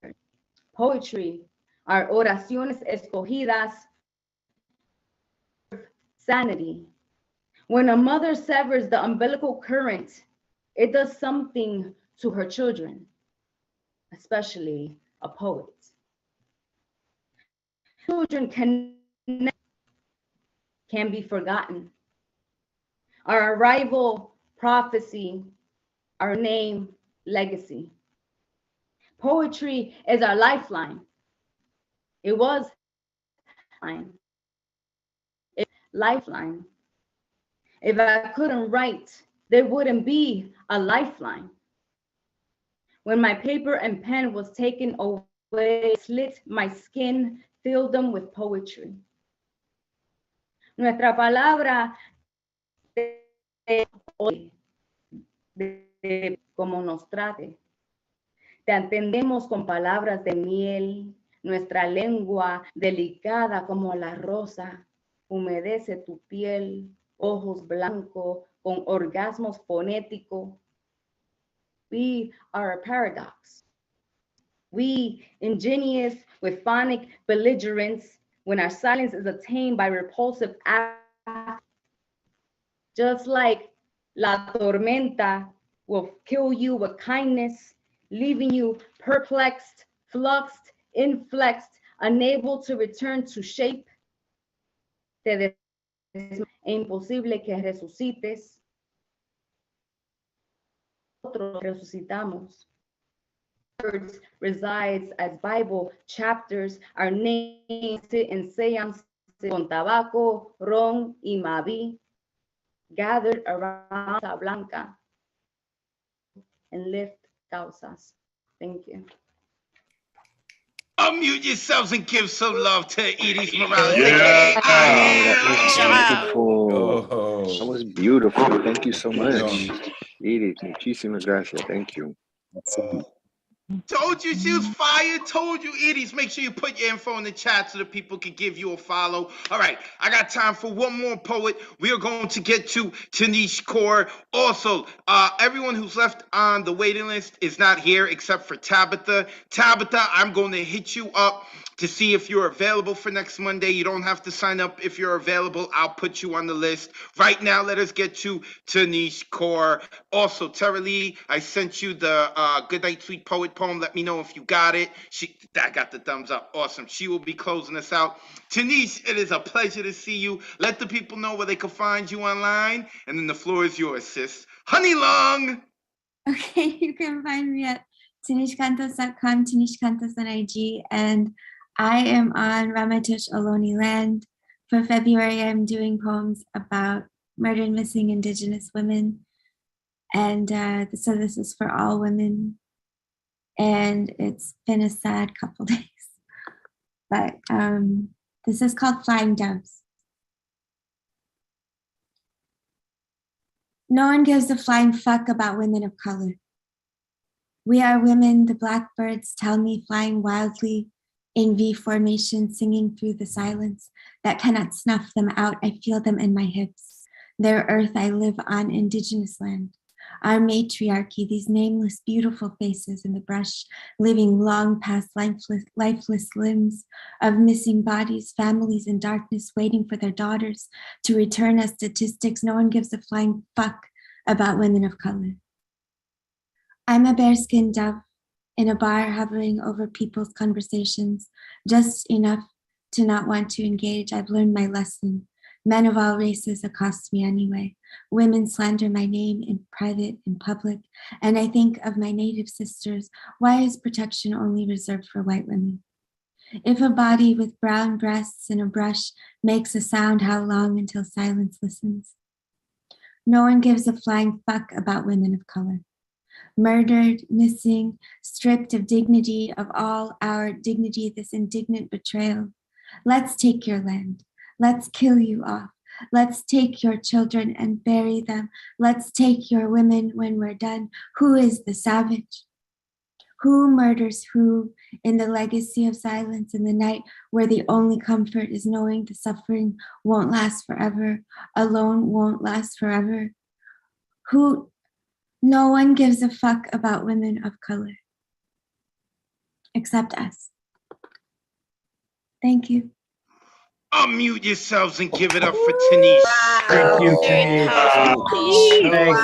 Poetry, our oraciones escogidas, sanity. When a mother severs the umbilical current, it does something to her children, especially a poet. Children can be forgotten. Our arrival, prophecy, our name, legacy. Poetry is our lifeline. It was lifeline. If I couldn't write, there wouldn't be a lifeline. When my paper and pen was taken away, slit my skin, filled them with poetry. Nuestra palabra hoy, como nos trate. Te atendemos con palabras de miel, nuestra lengua delicada como la rosa, humedece tu piel, ojos blancos con orgasmos fonéticos. We are a paradox. We, ingenious with phonic belligerence, when our silence is attained by repulsive acts, just like la tormenta will kill you with kindness, leaving you perplexed, fluxed, inflexed, unable to return to shape. Es imposible que resucites. Nosotros resucitamos. Words resides as Bible chapters. Our names sit in seance con tabaco, ron y mavi, gathered around la blanca and lift causas. Thank you. Unmute yourselves and give some love to Edie Morales. Yeah. That That was beautiful. Thank you so much. Edith, muchísimas gracias. Thank you. Told you she was fire. Told you, Edie's. Make sure you put your info in the chat so that people can give you a follow. All right, I got time for one more poet. We are going to get to Tanish Kaur. Also, everyone who's left on the waiting list is not here except for Tabitha. Tabitha, I'm going to hit you up to see if you're available for next Monday. You don't have to sign up if you're available. I'll put you on the list. Right now, let us get to Tanish Kaur. Also, Tara Lee, I sent you the Good Night Sweet Poet poem. Let me know if you got it. I got the thumbs up. Awesome. She will be closing us out. Tanish, it is a pleasure to see you. Let the people know where they can find you online. And then the floor is yours, sis. Honey Long. Okay, you can find me at tanishkantas.com, tanishkantas on IG, and I am on Ramaytush Ohlone Land. For February, I'm doing poems about murdered and missing Indigenous women. And so this is for all women. And it's been a sad couple days. but this is called Flying Doves. No one gives a flying fuck about women of color. We are women, the blackbirds tell me, flying wildly in V formation, singing through the silence that cannot snuff them out. I feel them in my hips. Their earth I live on, indigenous land. Our matriarchy, these nameless, beautiful faces in the brush, living long past lifeless limbs of missing bodies, families in darkness, waiting for their daughters to return as statistics. No one gives a flying fuck about women of color. I'm a bearskin dove in a bar hovering over people's conversations, just enough to not want to engage. I've learned my lesson. Men of all races accost me anyway. Women slander my name in private, in public, and I think of my native sisters. Why is protection only reserved for white women? If a body with brown breasts and a brush makes a sound, how long until silence listens? No one gives a flying fuck about women of color. Murdered, missing, stripped of dignity, of all our dignity, this indignant betrayal. Let's take your land. Let's kill you off. Let's take your children and bury them. Let's take your women when we're done. Who is the savage? Who murders who in the legacy of silence in the night where the only comfort is knowing the suffering won't last forever, alone won't last forever? Who? No one gives a fuck about women of color, except us. Thank you. Unmute yourselves and give it up for Tanish. Thank you, Denise. Thank you, Denise.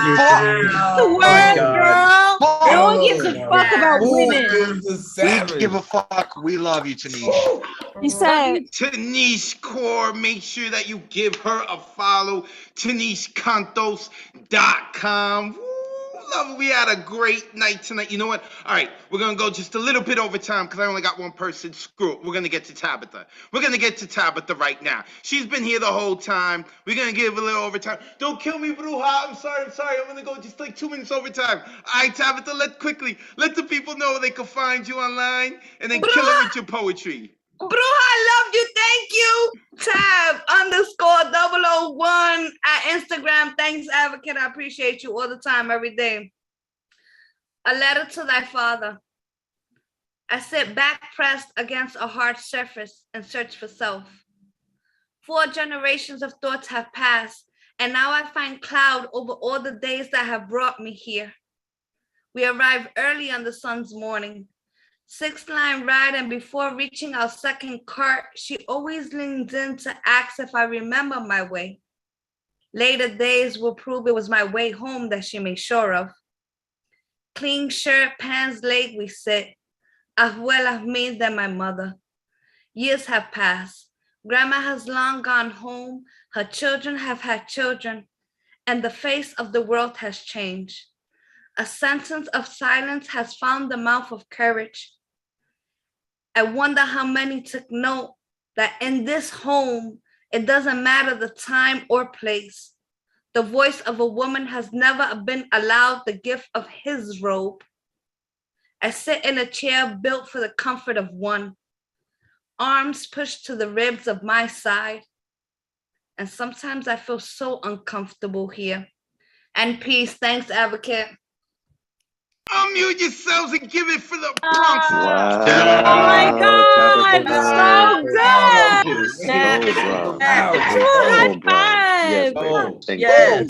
Oh my God. No one gives a fuck about women. We give a fuck. We love you, Tanish. He said, Tanish Core, make sure that you give her a follow. TanishCantos.com. Love it. We had a great night tonight. You know what? All right, we're going to go just a little bit over time because I only got one person. Screw it. We're going to get to Tabitha. We're going to get to Tabitha right now. She's been here the whole time. We're going to give a little overtime. Don't kill me, Bruja. I'm sorry. I'm going to go just like 2 minutes overtime. All right, Tabitha, let the people know they can find you online and then kill it with your poetry. Bruja, I love you. Thank you. Tab_001 at Instagram. Thanks, Advocate. I appreciate you all the time, every day. A letter to thy father. I sit back pressed against a hard surface and search for self. 4 generations of thoughts have passed, and now I find cloud over all the days that have brought me here. We arrive early on the sun's morning. 6-line ride, and before reaching our second cart, she always leans in to ask if I remember my way. Later days will prove it was my way home that she made sure of. Clean shirt, pants laid, we sit. Abuela means than my mother. Years have passed. Grandma has long gone home. Her children have had children, and the face of the world has changed. A sentence of silence has found the mouth of courage. I wonder how many took note that in this home, it doesn't matter the time or place. The voice of a woman has never been allowed the gift of his robe. I sit in a chair built for the comfort of one, arms pushed to the ribs of my side. And sometimes I feel so uncomfortable here. And peace. Thanks, Advocate. Unmute yourselves and give it for the Bronx. Wow. oh my God, so good. Yes, baby. Thank Yes.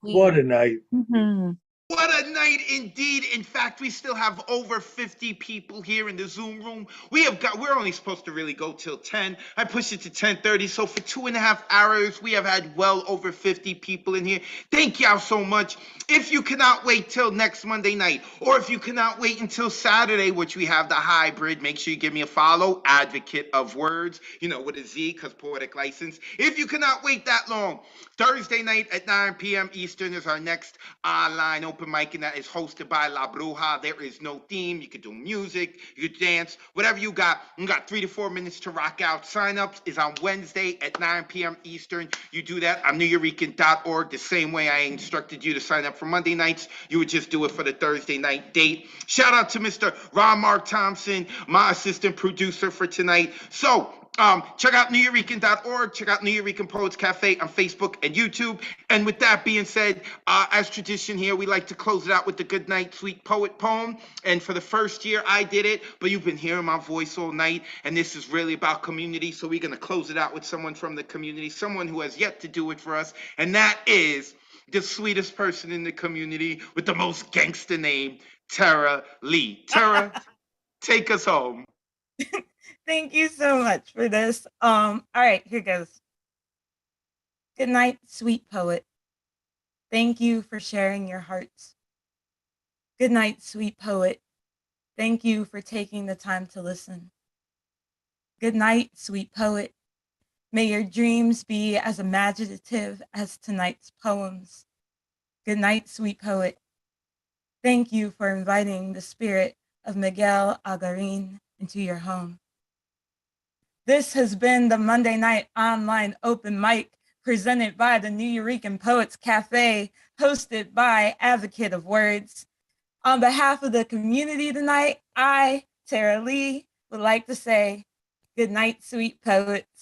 What a night. What a night. What a night indeed. In fact, we still have over 50 people here in the Zoom room. We're only supposed to really go till 10. I pushed it to 10:30. So for 2.5 hours, we have had well over 50 people in here. Thank y'all so much. If you cannot wait till next Monday night, or if you cannot wait until Saturday, which we have the hybrid, make sure you give me a follow, Advocate of Words, with a Z, because poetic license. If you cannot wait that long, Thursday night at 9 p.m. Eastern is our next online open open mic, and that is hosted by La Bruja. There is no theme. You could do music, you could dance, whatever you got. You got 3 to 4 minutes to rock out. Sign-ups is on Wednesday at 9 p.m. Eastern. You do that on newurican.org the same way I instructed you to sign up for Monday nights. You would just do it for the Thursday night date. Shout out to Mr. Ron Mark Thompson, my assistant producer for tonight. So, check out newurican.org. Check out New Eureka Poets Cafe on Facebook and YouTube. And with that being said, as tradition here, we like to close it out with the Good Night Sweet Poet poem. And for the first year, I did it, but you've been hearing my voice all night, and this is really about community. So we're going to close it out with someone from the community, someone who has yet to do it for us, and that is the sweetest person in the community with the most gangster name, Tara Lee. Tara, take us home. Thank you so much for this. All right, here goes. Good night, sweet poet. Thank you for sharing your hearts. Good night, sweet poet. Thank you for taking the time to listen. Good night, sweet poet. May your dreams be as imaginative as tonight's poems. Good night, sweet poet. Thank you for inviting the spirit of Miguel Algarin into your home. This has been the Monday Night Online Open Mic presented by the New Eurekan Poets Cafe, hosted by Advocate of Wordz. On behalf of the community tonight, I, Tara Lee, would like to say good night, sweet poets.